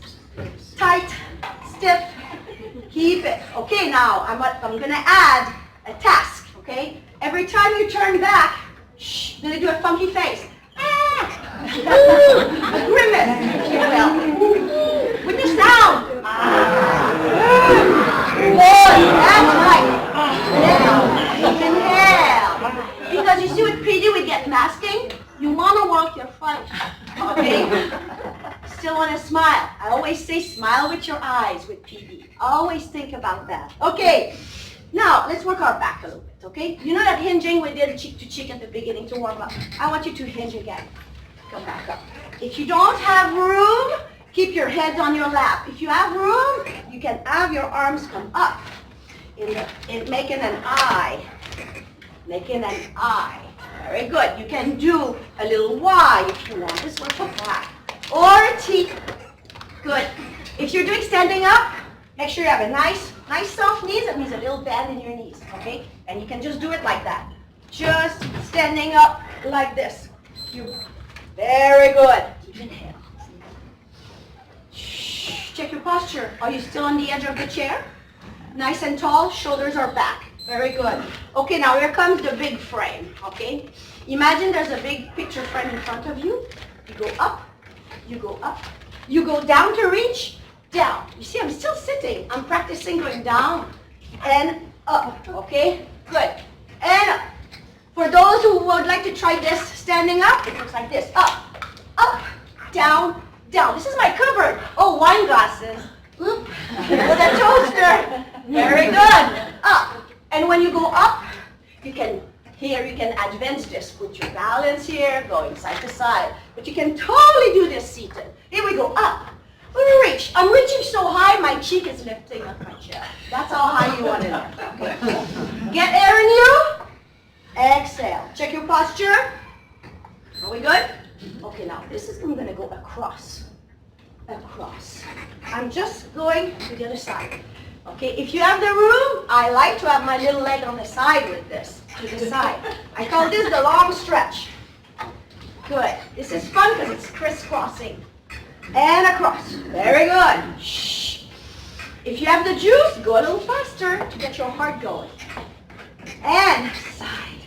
tight stiff. Keep it. Okay, now I'm going to add a task, okay? Every time you turn back, shh, going to do a funky face. A grimace, if you will. With the sound. Good, that's right. Now, inhale. Because you see with PD we get masking. You want to walk your front, okay? Still want to smile. I always say smile with your eyes with PD. Always think about that. Okay, now let's work our back a little bit, okay? You know that hinging we did cheek to cheek at the beginning to warm up? I want you to hinge again. Come back up. If you don't have room, keep your head on your lap. If you have room, you can have your arms come up in making an I. Making an I. Very good. You can do a little Y if you want. This one for back. Or a T. Good. If you're doing standing up, make sure you have a nice soft knees. That means a little bend in your knees, okay? And you can just do it like that. Just standing up like this. Very good. Inhale. Check your posture. Are you still on the edge of the chair? Nice and tall, shoulders are back. Very good. Okay, now here comes the big frame, okay? Imagine there's a big picture frame in front of you. You go up, you go up, you go down to reach, down. You see, I'm still sitting. I'm practicing going down and up, okay? Good. And up. For those who would like to try this standing up, it looks like this. Up, up, down, down. This is my cupboard. Oh, wine glasses. With a toaster. Very good. Up. And when you go up, you can advance this. Put your balance here, going side to side. But you can totally do this seated. Here we go, up. Reach. I'm reaching so high, my cheek is lifting up my chair. That's how high you want it up. Okay. Get air in you. Exhale. Check your posture. Are we good? Okay, now this is, I'm going to go across. Across. I'm just going to the other side. Okay, if you have the room, I like to have my little leg on the side with this, to the side. I call this the long stretch. Good. This is fun because it's crisscrossing. And across. Very good. Shh. If you have the juice, go a little faster to get your heart going. And side.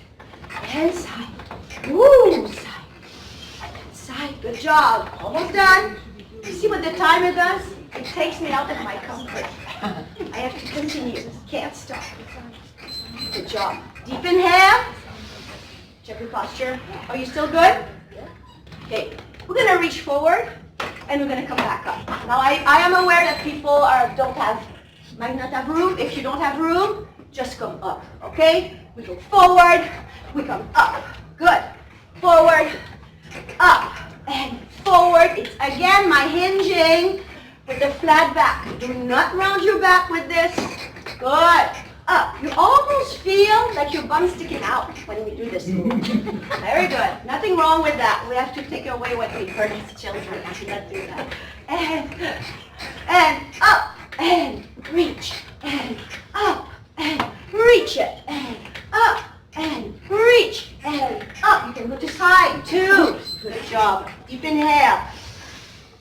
And side. Woo, side. And side. Good job. Almost done. You see what the timer does? It takes me out of my comfort. I have to continue. Can't stop. Good job. Deep inhale. Check your posture. Are you still good? Okay. We're going to reach forward and we're going to come back up. Now I am aware that people might not have room. If you don't have room, just come up. Okay? We go forward. We come up. Good. Forward. Up. And forward. It's again my hinging with the flat back. Do not round your back with this. Good. Up. You almost feel like your bum's sticking out when we do this move. Very good. Nothing wrong with that. We have to take away what we heard as children. We should not do that. And up. And reach. And up. And reach it. And up. And reach. And up. You can go to side too. Good job. Deep inhale.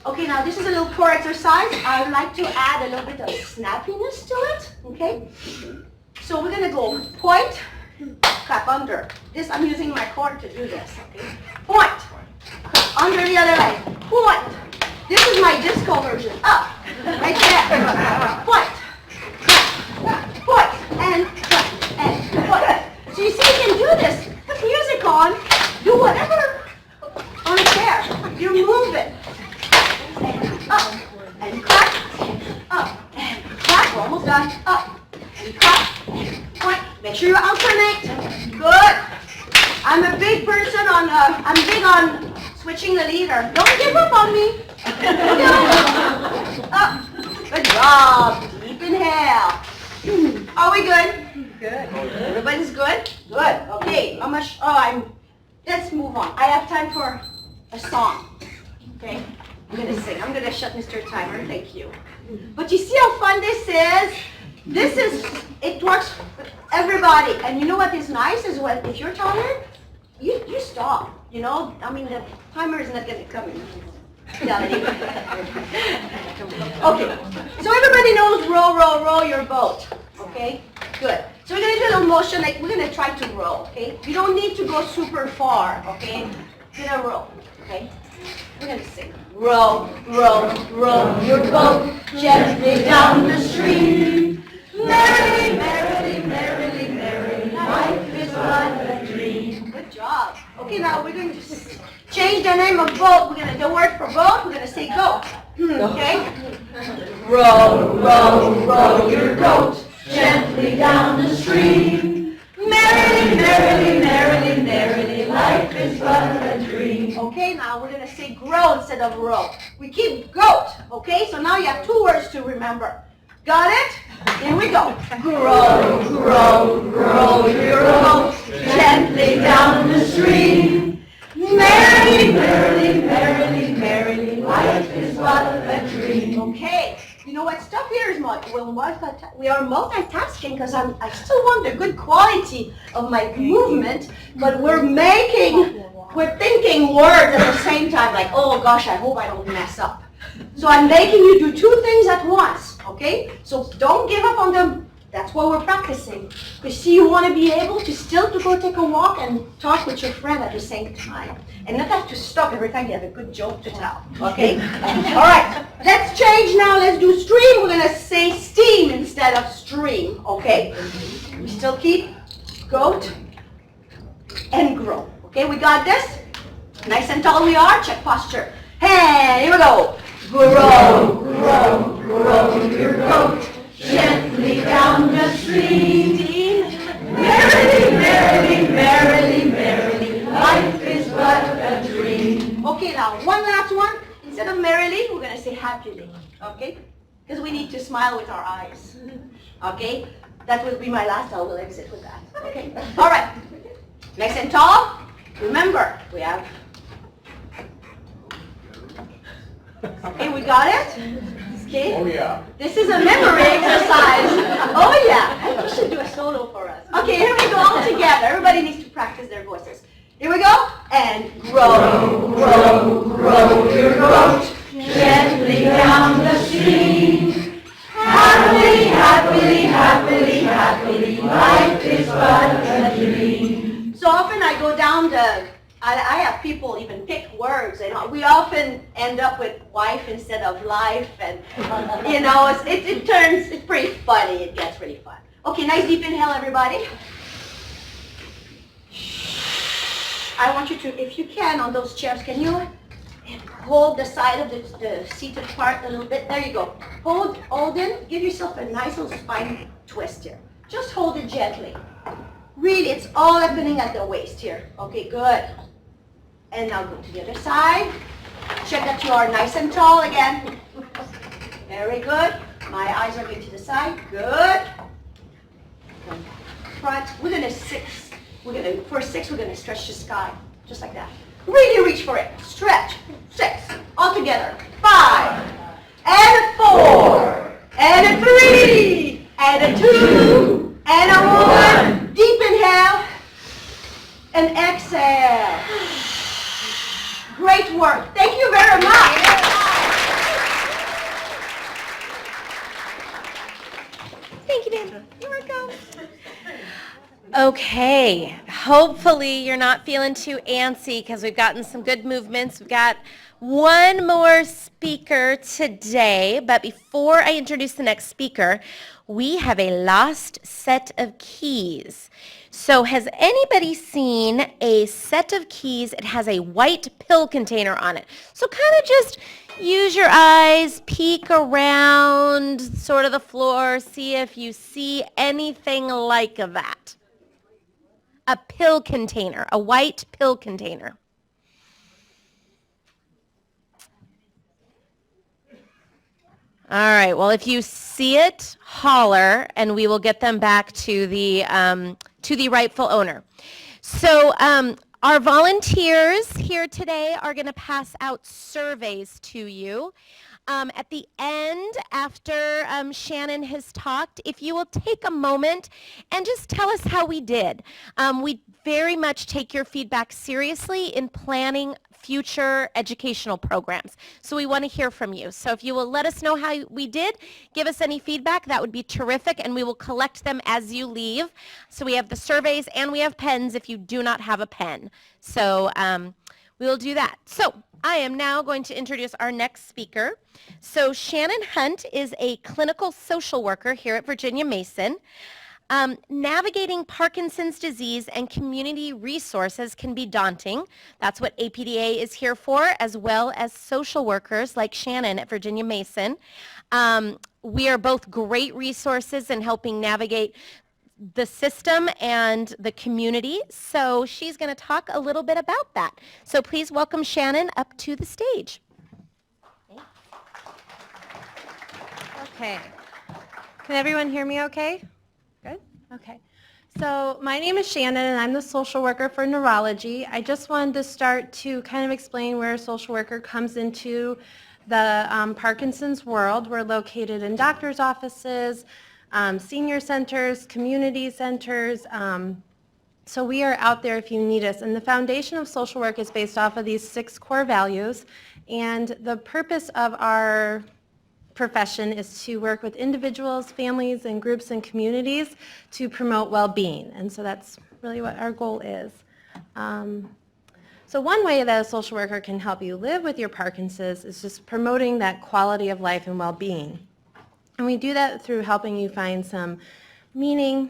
Okay, now this is a little core exercise. I would like to add a little bit of snappiness to it, okay? So we're gonna go point, clap under. This, I'm using my core to do this, okay? Point, clap under the other leg, point. This is my disco version, up, right there. Point, clap, point, and point. So you see you can do this, put music on, do whatever on a chair. You move it. Up and clap, up and clap. We're almost done. Up and clap, point. Make sure you alternate. Good. I'm a big person on. I'm big on switching the leader. Don't give up on me. Up. Good job. Deep inhale. Are we good? Good. Everybody's good. Good. Okay. How much? Let's move on. I have time for a song. Okay. I'm going to sing. I'm going to shut Mr. Timer. Thank you. But you see how fun this is? It works with everybody. And you know what is nice is when, if you're tired, you stop. You know, I mean, the timer is not going to come in. Okay, so everybody knows row, row, row your boat, okay? Good. So we're gonna do a little motion, like we're gonna try to row, okay? You don't need to go super far, okay? We're gonna row, okay? We're gonna sing. Row, row, row your boat gently down the stream. Merrily, merrily, merrily, merrily, life is but a dream. Good job. Okay, now we're going to change the name of boat. We're gonna, the word for boat, we're gonna say goat. Okay? Row, row, row your boat gently down the stream. Merrily, merrily, merrily, merrily, life is but a dream. Okay, now we're gonna say grow instead of row. We keep goat, okay? So now you have two words to remember. Got it? Here we go. Grow, grow, grow your boat gently down the stream. Merrily, merrily, merrily, merrily, life is but a dream. Okay. You know what? Stuff here is we are multitasking because I still want the good quality of my movement, but we're thinking words at the same time, like, oh gosh, I hope I don't mess up. So I'm making you do two things at once, okay? So don't give up on them. That's what we're practicing. Because see, you want to be able to still to go take a walk and talk with your friend at the same time. And not have to stop every time you have a good joke to tell, okay? All right, let's change now. Let's do stream. We're going to say steam instead of stream, okay? We still keep goat and grow. Okay, we got this? Nice and tall we are. Check posture. Hey, here we go. Grow, grow, grow your goat gently down the stream. Merrily, merrily, merrily, merrily, life is but a dream. Okay, now one last one. Instead of merrily, we're going to say happily, okay? Because we need to smile with our eyes, okay? That will be my last. I will exit with that, okay? All right, nice and tall. Remember, we have... Okay, we got it? Okay. Oh, yeah. This is a memory exercise. Oh, yeah. You should do a solo for us. Okay, here we go all together. Everybody needs to practice their voices. Here we go. And grow, grow, grow your boat gently down the stream. Happily, happily, happily, happily, life is but a dream. So often I go down the... I have people even pick words, and we often end up with wife instead of life, and you know, it's pretty funny. It gets pretty fun. Okay, nice deep inhale, everybody. I want you to, if you can, on those chairs, can you hold the side of the seated part a little bit? There you go. Hold in. Give yourself a nice little spine twist here. Just hold it gently. Really, it's all happening at the waist here. Okay, good. And now go to the other side. Check that you are nice and tall again. Very good. My eyes are going to the side. Good. Front. We're going to for six, we're going to stretch the sky. Just like that. Really reach for it. Stretch. 6. All together. 5. And 4. And a 3. And a 2. And a 1. Deep inhale. And exhale. Great work. Thank you very much. Thank you, Dan. You're welcome. Okay, hopefully you're not feeling too antsy because we've gotten some good movements. We've got one more speaker today, but before I introduce the next speaker, we have a lost set of keys. So has anybody seen a set of keys? It has a white pill container on it. So kind of just use your eyes, peek around sort of the floor, see if you see anything like that. A pill container, a white pill container. All right, well, if you see it, holler, and we will get them back to the rightful owner. So our volunteers here today are going to pass out surveys to you. At the end, after Shannon has talked, if you will take a moment and just tell us how we did. We very much take your feedback seriously in planning future educational programs. So we want to hear from you. So if you will let us know how we did, give us any feedback, that would be terrific, and we will collect them as you leave. So we have the surveys and we have pens if you do not have a pen. So we will do that. So I am now going to introduce our next speaker. So Shannon Hunt is a clinical social worker here at Virginia Mason. Navigating Parkinson's disease and community resources can be daunting. That's what APDA is here for, as well as social workers like Shannon at Virginia Mason. We are both great resources in helping navigate the system and the community. So she's going to talk a little bit about that. So please welcome Shannon up to the stage. Okay. Can everyone hear me okay? Good? Okay. So my name is Shannon and I'm the social worker for neurology. I just wanted to start to kind of explain where a social worker comes into the Parkinson's world. We're located in doctor's offices, senior centers, community centers. So we are out there if you need us. And the foundation of social work is based off of these 6 core values. And the purpose of our profession is to work with individuals, families, and groups and communities to promote well-being. And so that's really what our goal is. So one way that a social worker can help you live with your Parkinson's is just promoting that quality of life and well-being. And we do that through helping you find some meaning,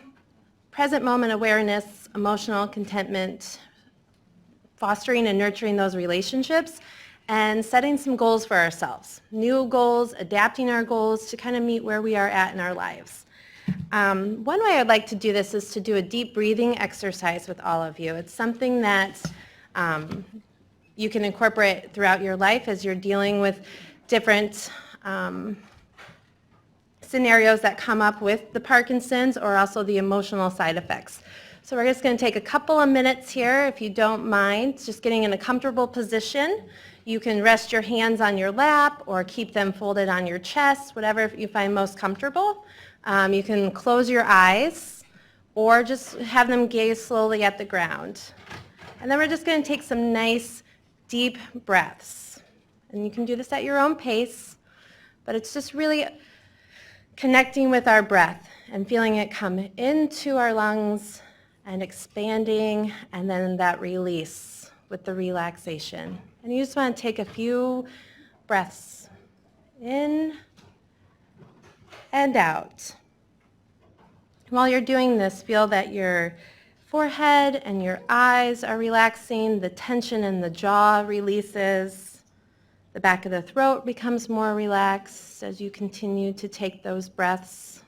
present moment awareness, emotional contentment, fostering and nurturing those relationships, and setting some goals for ourselves. New goals, adapting our goals to kind of meet where we are at in our lives. One way I'd like to do this is to do a deep breathing exercise with all of you. It's something that you can incorporate throughout your life as you're dealing with different scenarios that come up with the Parkinson's or also the emotional side effects. So we're just going to take a couple of minutes here, if you don't mind, just getting in a comfortable position. You can rest your hands on your lap or keep them folded on your chest, whatever you find most comfortable. You can close your eyes or just have them gaze slowly at the ground. And then we're just going to take some nice deep breaths. And you can do this at your own pace, but it's just really connecting with our breath and feeling it come into our lungs and expanding, and then that release with the relaxation. And you just want to take a few breaths in and out. While you're doing this, feel that your forehead and your eyes are relaxing, the tension in the jaw releases. The back of the throat becomes more relaxed as you continue to take those breaths.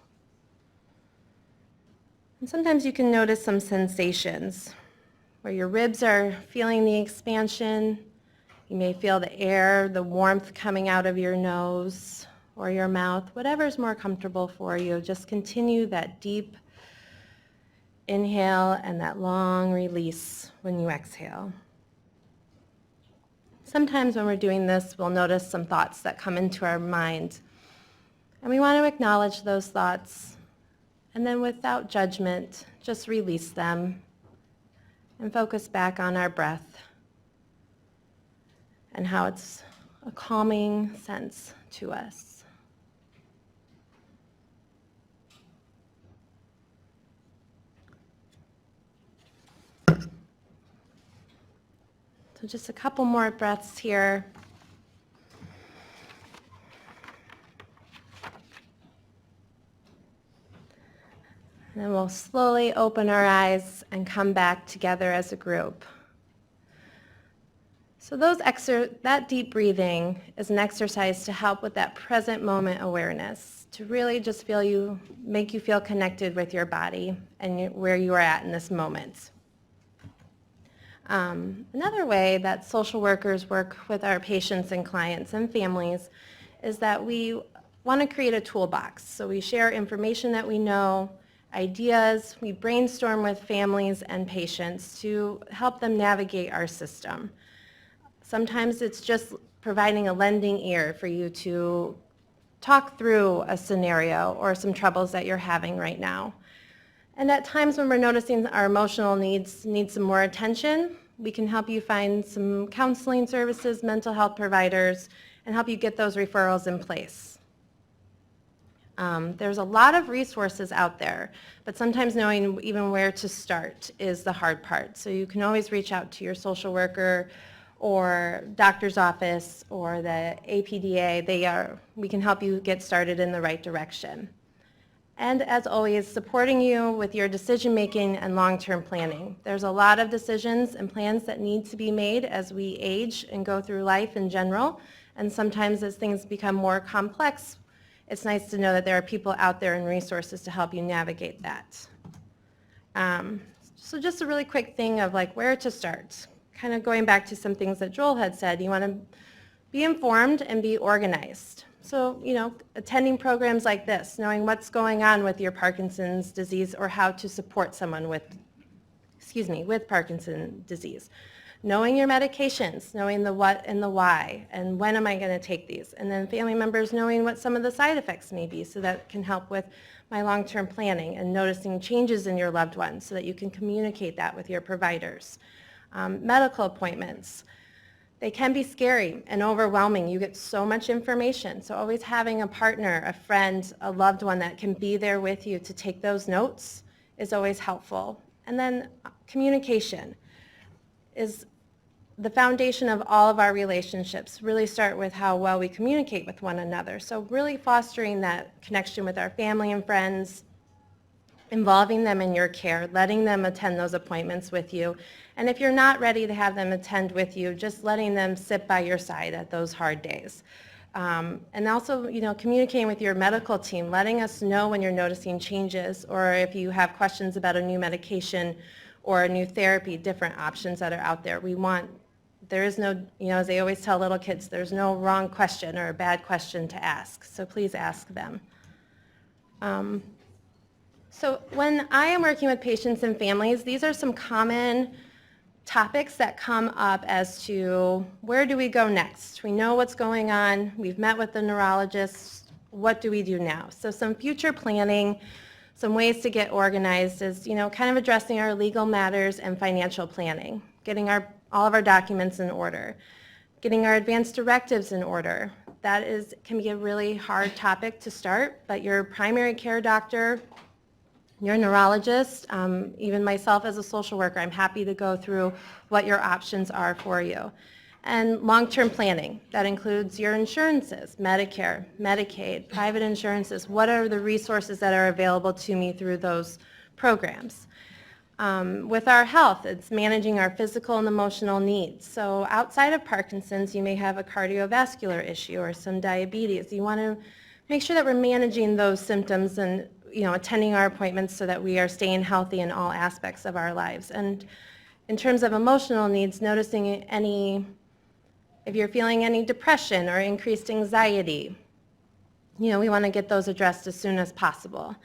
And sometimes you can notice some sensations where your ribs are feeling the expansion. You may feel the air, the warmth coming out of your nose or your mouth, whatever's more comfortable for you. Just continue that deep inhale and that long release when you exhale. Sometimes when we're doing this, we'll notice some thoughts that come into our mind. And we want to acknowledge those thoughts. And then without judgment, just release them and focus back on our breath and how it's a calming sense to us. So just a couple more breaths here. And then we'll slowly open our eyes and come back together as a group. So that deep breathing is an exercise to help with that present moment awareness, to really just make you feel connected with your body and where you are at in this moment. Another way that social workers work with our patients and clients and families is that we want to create a toolbox. So we share information that we know, ideas, we brainstorm with families and patients to help them navigate our system. Sometimes it's just providing a lending ear for you to talk through a scenario or some troubles that you're having right now. And at times when we're noticing our emotional needs need some more attention, We can help you find some counseling services, mental health providers, and help you get those referrals in place. There's a lot of resources out there, but sometimes knowing even where to start is the hard part. So you can always reach out to your social worker or doctor's office or the APDA. We can help you get started in the right direction. And as always, supporting you with your decision making and long-term planning. There's a lot of decisions and plans that need to be made as we age and go through life in general. And sometimes as things become more complex, it's nice to know that there are people out there and resources to help you navigate that. So just a really quick thing of like where to start. Kind of going back to some things that Joel had said, you want to be informed and be organized. So, attending programs like this, knowing what's going on with your Parkinson's disease or how to support someone with Parkinson's disease. Knowing your medications, knowing the what and the why, and when am I going to take these. And then family members knowing what some of the side effects may be, so that can help with my long-term planning and noticing changes in your loved ones so that you can communicate that with your providers. Medical appointments. They can be scary and overwhelming. You get so much information. So always having a partner, a friend, a loved one that can be there with you to take those notes is always helpful. And then communication is the foundation of all of our relationships. Really start with how well we communicate with one another. So really fostering that connection with our family and friends, involving them in your care, letting them attend those appointments with you. And if you're not ready to have them attend with you, just letting them sit by your side at those hard days. And also, communicating with your medical team, letting us know when you're noticing changes, or if you have questions about a new medication or a new therapy, different options that are out there. There is no, as they always tell little kids, there's no wrong question or a bad question to ask. So please ask them. So when I am working with patients and families, these are some common topics that come up as to where do we go next? We know what's going on. We've met with the neurologist. What do we do now? So some future planning, some ways to get organized is, kind of addressing our legal matters and financial planning, getting all of our documents in order, getting our advanced directives in order. That can be a really hard topic to start, but your primary care doctor, your neurologist, even myself as a social worker, I'm happy to go through what your options are for you. And long-term planning, that includes your insurances, Medicare, Medicaid, private insurances. What are the resources that are available to me through those programs? With our health, it's managing our physical and emotional needs. So outside of Parkinson's, you may have a cardiovascular issue or some diabetes. You want to make sure that we're managing those symptoms and attending our appointments so that we are staying healthy in all aspects of our lives. And in terms of emotional needs, noticing if you're feeling any depression or increased anxiety, we want to get those addressed as soon as possible.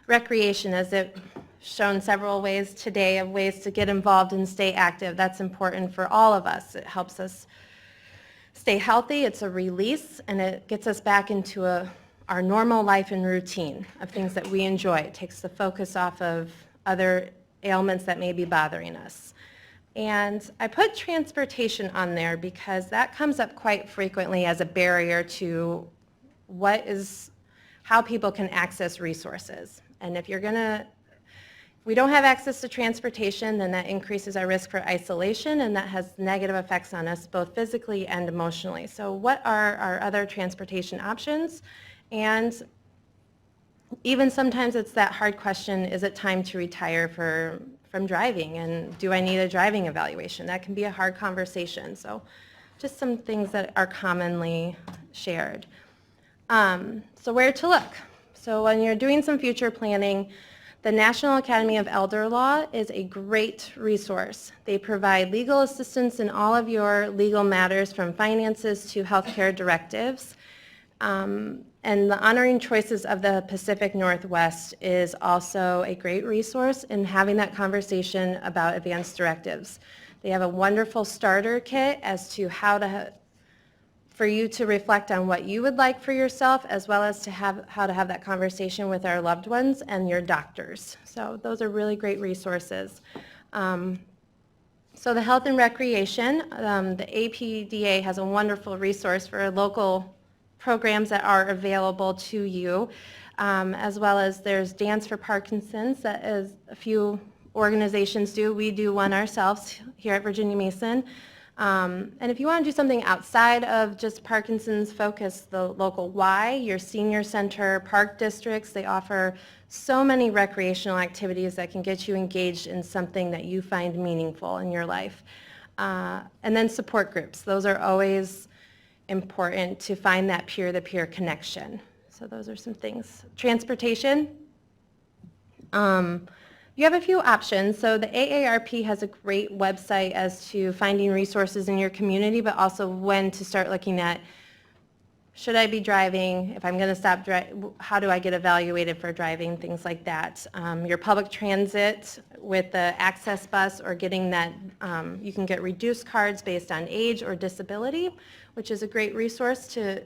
Recreation, as it shown several ways today of ways to get involved and stay active, that's important for all of us. It helps us stay healthy, it's a release, and it gets us back into our normal life and routine of things that we enjoy. It takes the focus off of other ailments that may be bothering us. And I put transportation on there because that comes up quite frequently as a barrier to how people can access resources. And if we don't have access to transportation, then that increases our risk for isolation, and that has negative effects on us both physically and emotionally. So what are our other transportation options? And even sometimes it's that hard question, is it time to retire from driving? And do I need a driving evaluation? That can be a hard conversation. So just some things that are commonly shared. So where to look? So when you're doing some future planning, the National Academy of Elder Law is a great resource. They provide legal assistance in all of your legal matters, from finances to healthcare directives. And the Honoring Choices of the Pacific Northwest is also a great resource in having that conversation about advanced directives. They have a wonderful starter kit as to for you to reflect on what you would like for yourself, as well as how to have that conversation with our loved ones and your doctors. So those are really great resources. So the health and recreation, the APDA has a wonderful resource for local programs that are available to you, as well as there's Dance for Parkinson's that is a few organizations do. We do one ourselves here at Virginia Mason. And if you want to do something outside of just Parkinson's focus, the local Y, your senior center, park districts, they offer so many recreational activities that can get you engaged in something that you find meaningful in your life. And then support groups. Those are always important to find that peer-to-peer connection. So those are some things. Transportation. You have a few options. So the AARP has a great website as to finding resources in your community, but also when to start looking at, should I be driving? If I'm going to stop driving, how do I get evaluated for driving? Things like that. Your public transit with the access bus or getting that, you can get reduced cards based on age or disability, which is a great resource to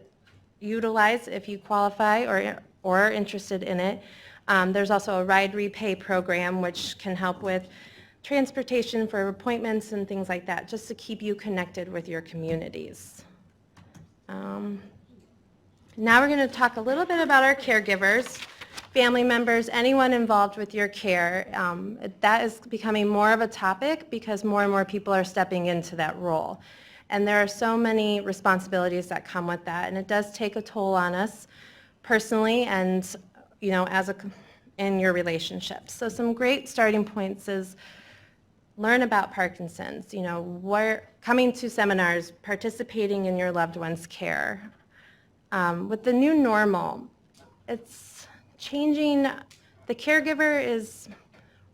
utilize if you qualify or are interested in it. There's also a ride repay program which can help with transportation for appointments and things like that, just to keep you connected with your communities. Now we're going to talk a little bit about our caregivers, family members, anyone involved with your care. That is becoming more of a topic because more and more people are stepping into that role. And there are so many responsibilities that come with that, and it does take a toll on us personally and in your relationships. So some great starting points is learn about Parkinson's, coming to seminars, participating in your loved one's care. With the new normal, it's changing. The caregiver's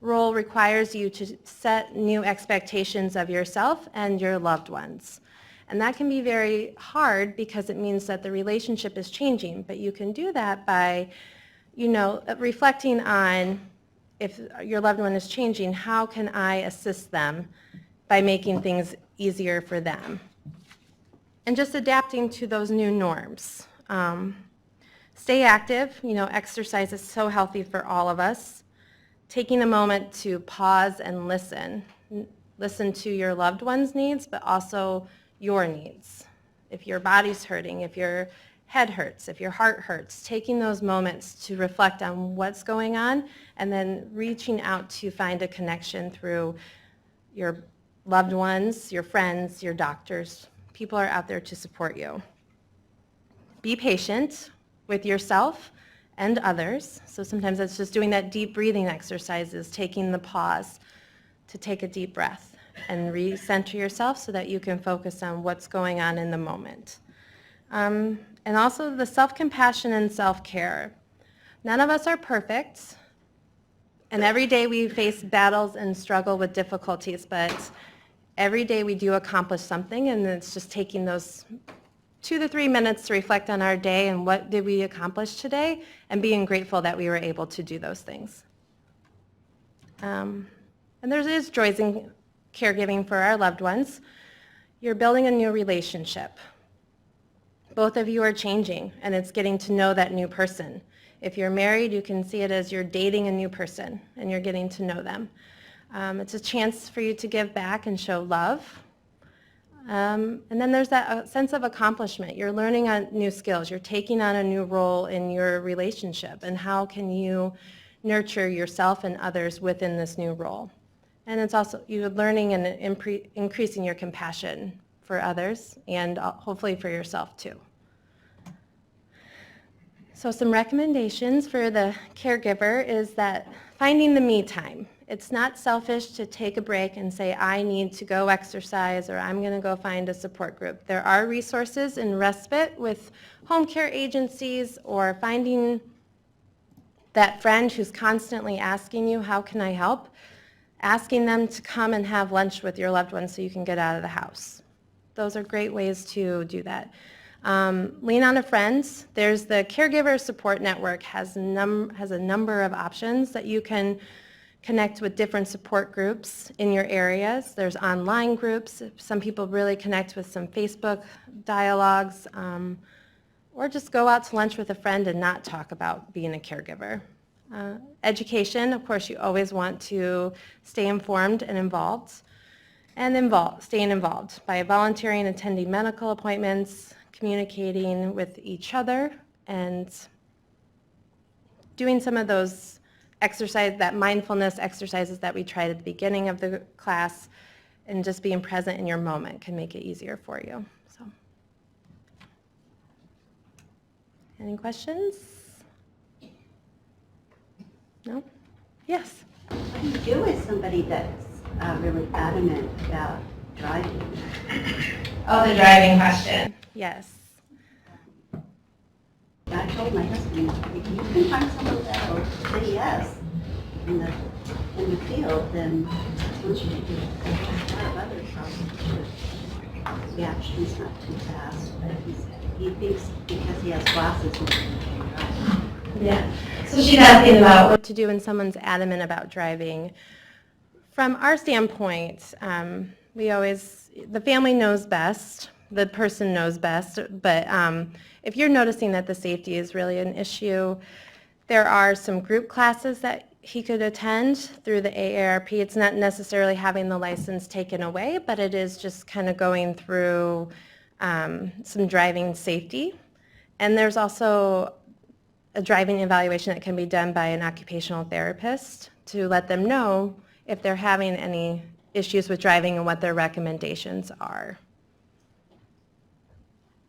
role requires you to set new expectations of yourself and your loved ones. And that can be very hard because it means that the relationship is changing, but you can do that by reflecting on if your loved one is changing, how can I assist them by making things easier for them? And just adapting to those new norms. Stay active, exercise is so healthy for all of us. Taking a moment to pause and listen. Listen to your loved one's needs, but also your needs. If your body's hurting, if your head hurts, if your heart hurts, taking those moments to reflect on what's going on and then reaching out to find a connection through your loved ones, your friends, your doctors. People are out there to support you. Be patient with yourself and others. So sometimes it's just doing that deep breathing exercises, taking the pause to take a deep breath and recenter yourself so that you can focus on what's going on in the moment. And also the self-compassion and self-care. None of us are perfect, and every day we face battles and struggle with difficulties, but every day we do accomplish something, and it's just taking those 2 to 3 minutes to reflect on our day and what did we accomplish today, and being grateful that we were able to do those things. And there is joys in caregiving for our loved ones. You're building a new relationship. Both of you are changing, and it's getting to know that new person. If you're married, you can see it as you're dating a new person, and you're getting to know them. It's a chance for you to give back and show love. And then there's that sense of accomplishment. You're learning on new skills. You're taking on a new role in your relationship, and how can you nurture yourself and others within this new role. And it's also you're learning and increasing your compassion for others and hopefully for yourself too. So some recommendations for the caregiver is that finding the me time. It's not selfish to take a break and say, I need to go exercise or I'm going to go find a support group. There are resources in respite with home care agencies or finding that friend who's constantly asking you, how can I help? Asking them to come and have lunch with your loved one so you can get out of the house. Those are great ways to do that. Lean on a friend. There's the Caregiver Support Network has a number of options that you can connect with different support groups in your areas. There's online groups. Some people really connect with some Facebook dialogues, or just go out to lunch with a friend and not talk about being a caregiver. Education, of course, you always want to stay informed and involved. And staying involved by volunteering, attending medical appointments, communicating with each other, and doing some of those that mindfulness exercises that we tried at the beginning of the class, and just being present in your moment can make it easier for you. So, any questions? No? Yes? What do you do with somebody that's really adamant about driving? Oh, the driving question. Yes. I told my husband, if you can find someone that will say yes in the field, then I want you to do it. There's a lot of others also. The action's not too fast, but he thinks because he has glasses he can drive. Yeah. So she's asking about what to do when someone's adamant about driving. From our standpoint, the family knows best, the person knows best, but if you're noticing that the safety is really an issue, there are some group classes that he could attend through the AARP. It's not necessarily having the license taken away, but it is just kind of going through some driving safety. And there's also a driving evaluation that can be done by an occupational therapist to let them know if they're having any issues with driving and what their recommendations are.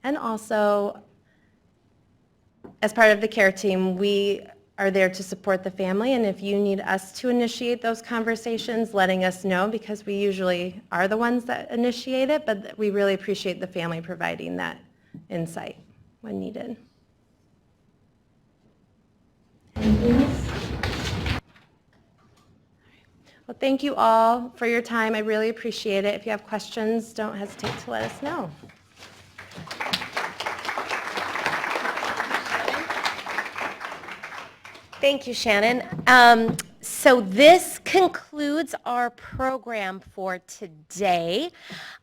And also, as part of the care team, we are there to support the family, and if you need us to initiate those conversations, letting us know, because we usually are the ones that initiate it, but we really appreciate the family providing that insight when needed. Anything else? Well, thank you all for your time. I really appreciate it. If you have questions, don't hesitate to let us know. Thank you, Shannon. So this concludes our program for today.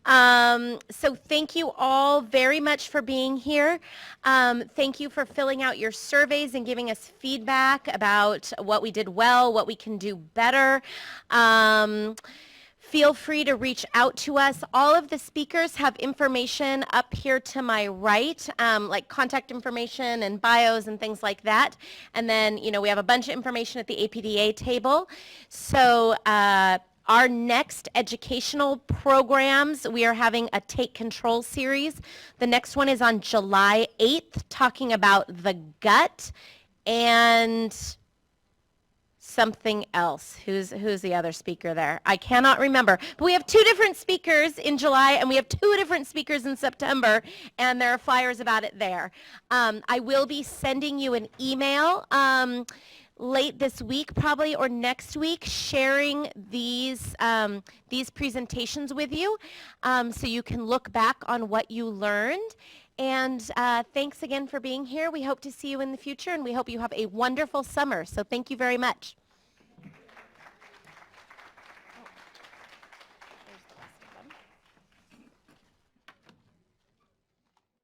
So thank you all very much for being here. Thank you for filling out your surveys and giving us feedback about what we did well, what we can do better. Feel free to reach out to us. All of the speakers have information up here to my right, like contact information and bios and things like that. And then, we have a bunch of information at the APDA table. So our next educational programs, we are having a Take Control series. The next one is on July 8th, talking about the gut and something else. Who's the other speaker there? I cannot remember. But we have 2 different speakers in July, and we have 2 different speakers in September, and there are flyers about it there. I will be sending you an email late this week, probably, or next week, sharing these presentations with you, so you can look back on what you learned. And thanks again for being here. We hope to see you in the future, and we hope you have a wonderful summer. So thank you very much.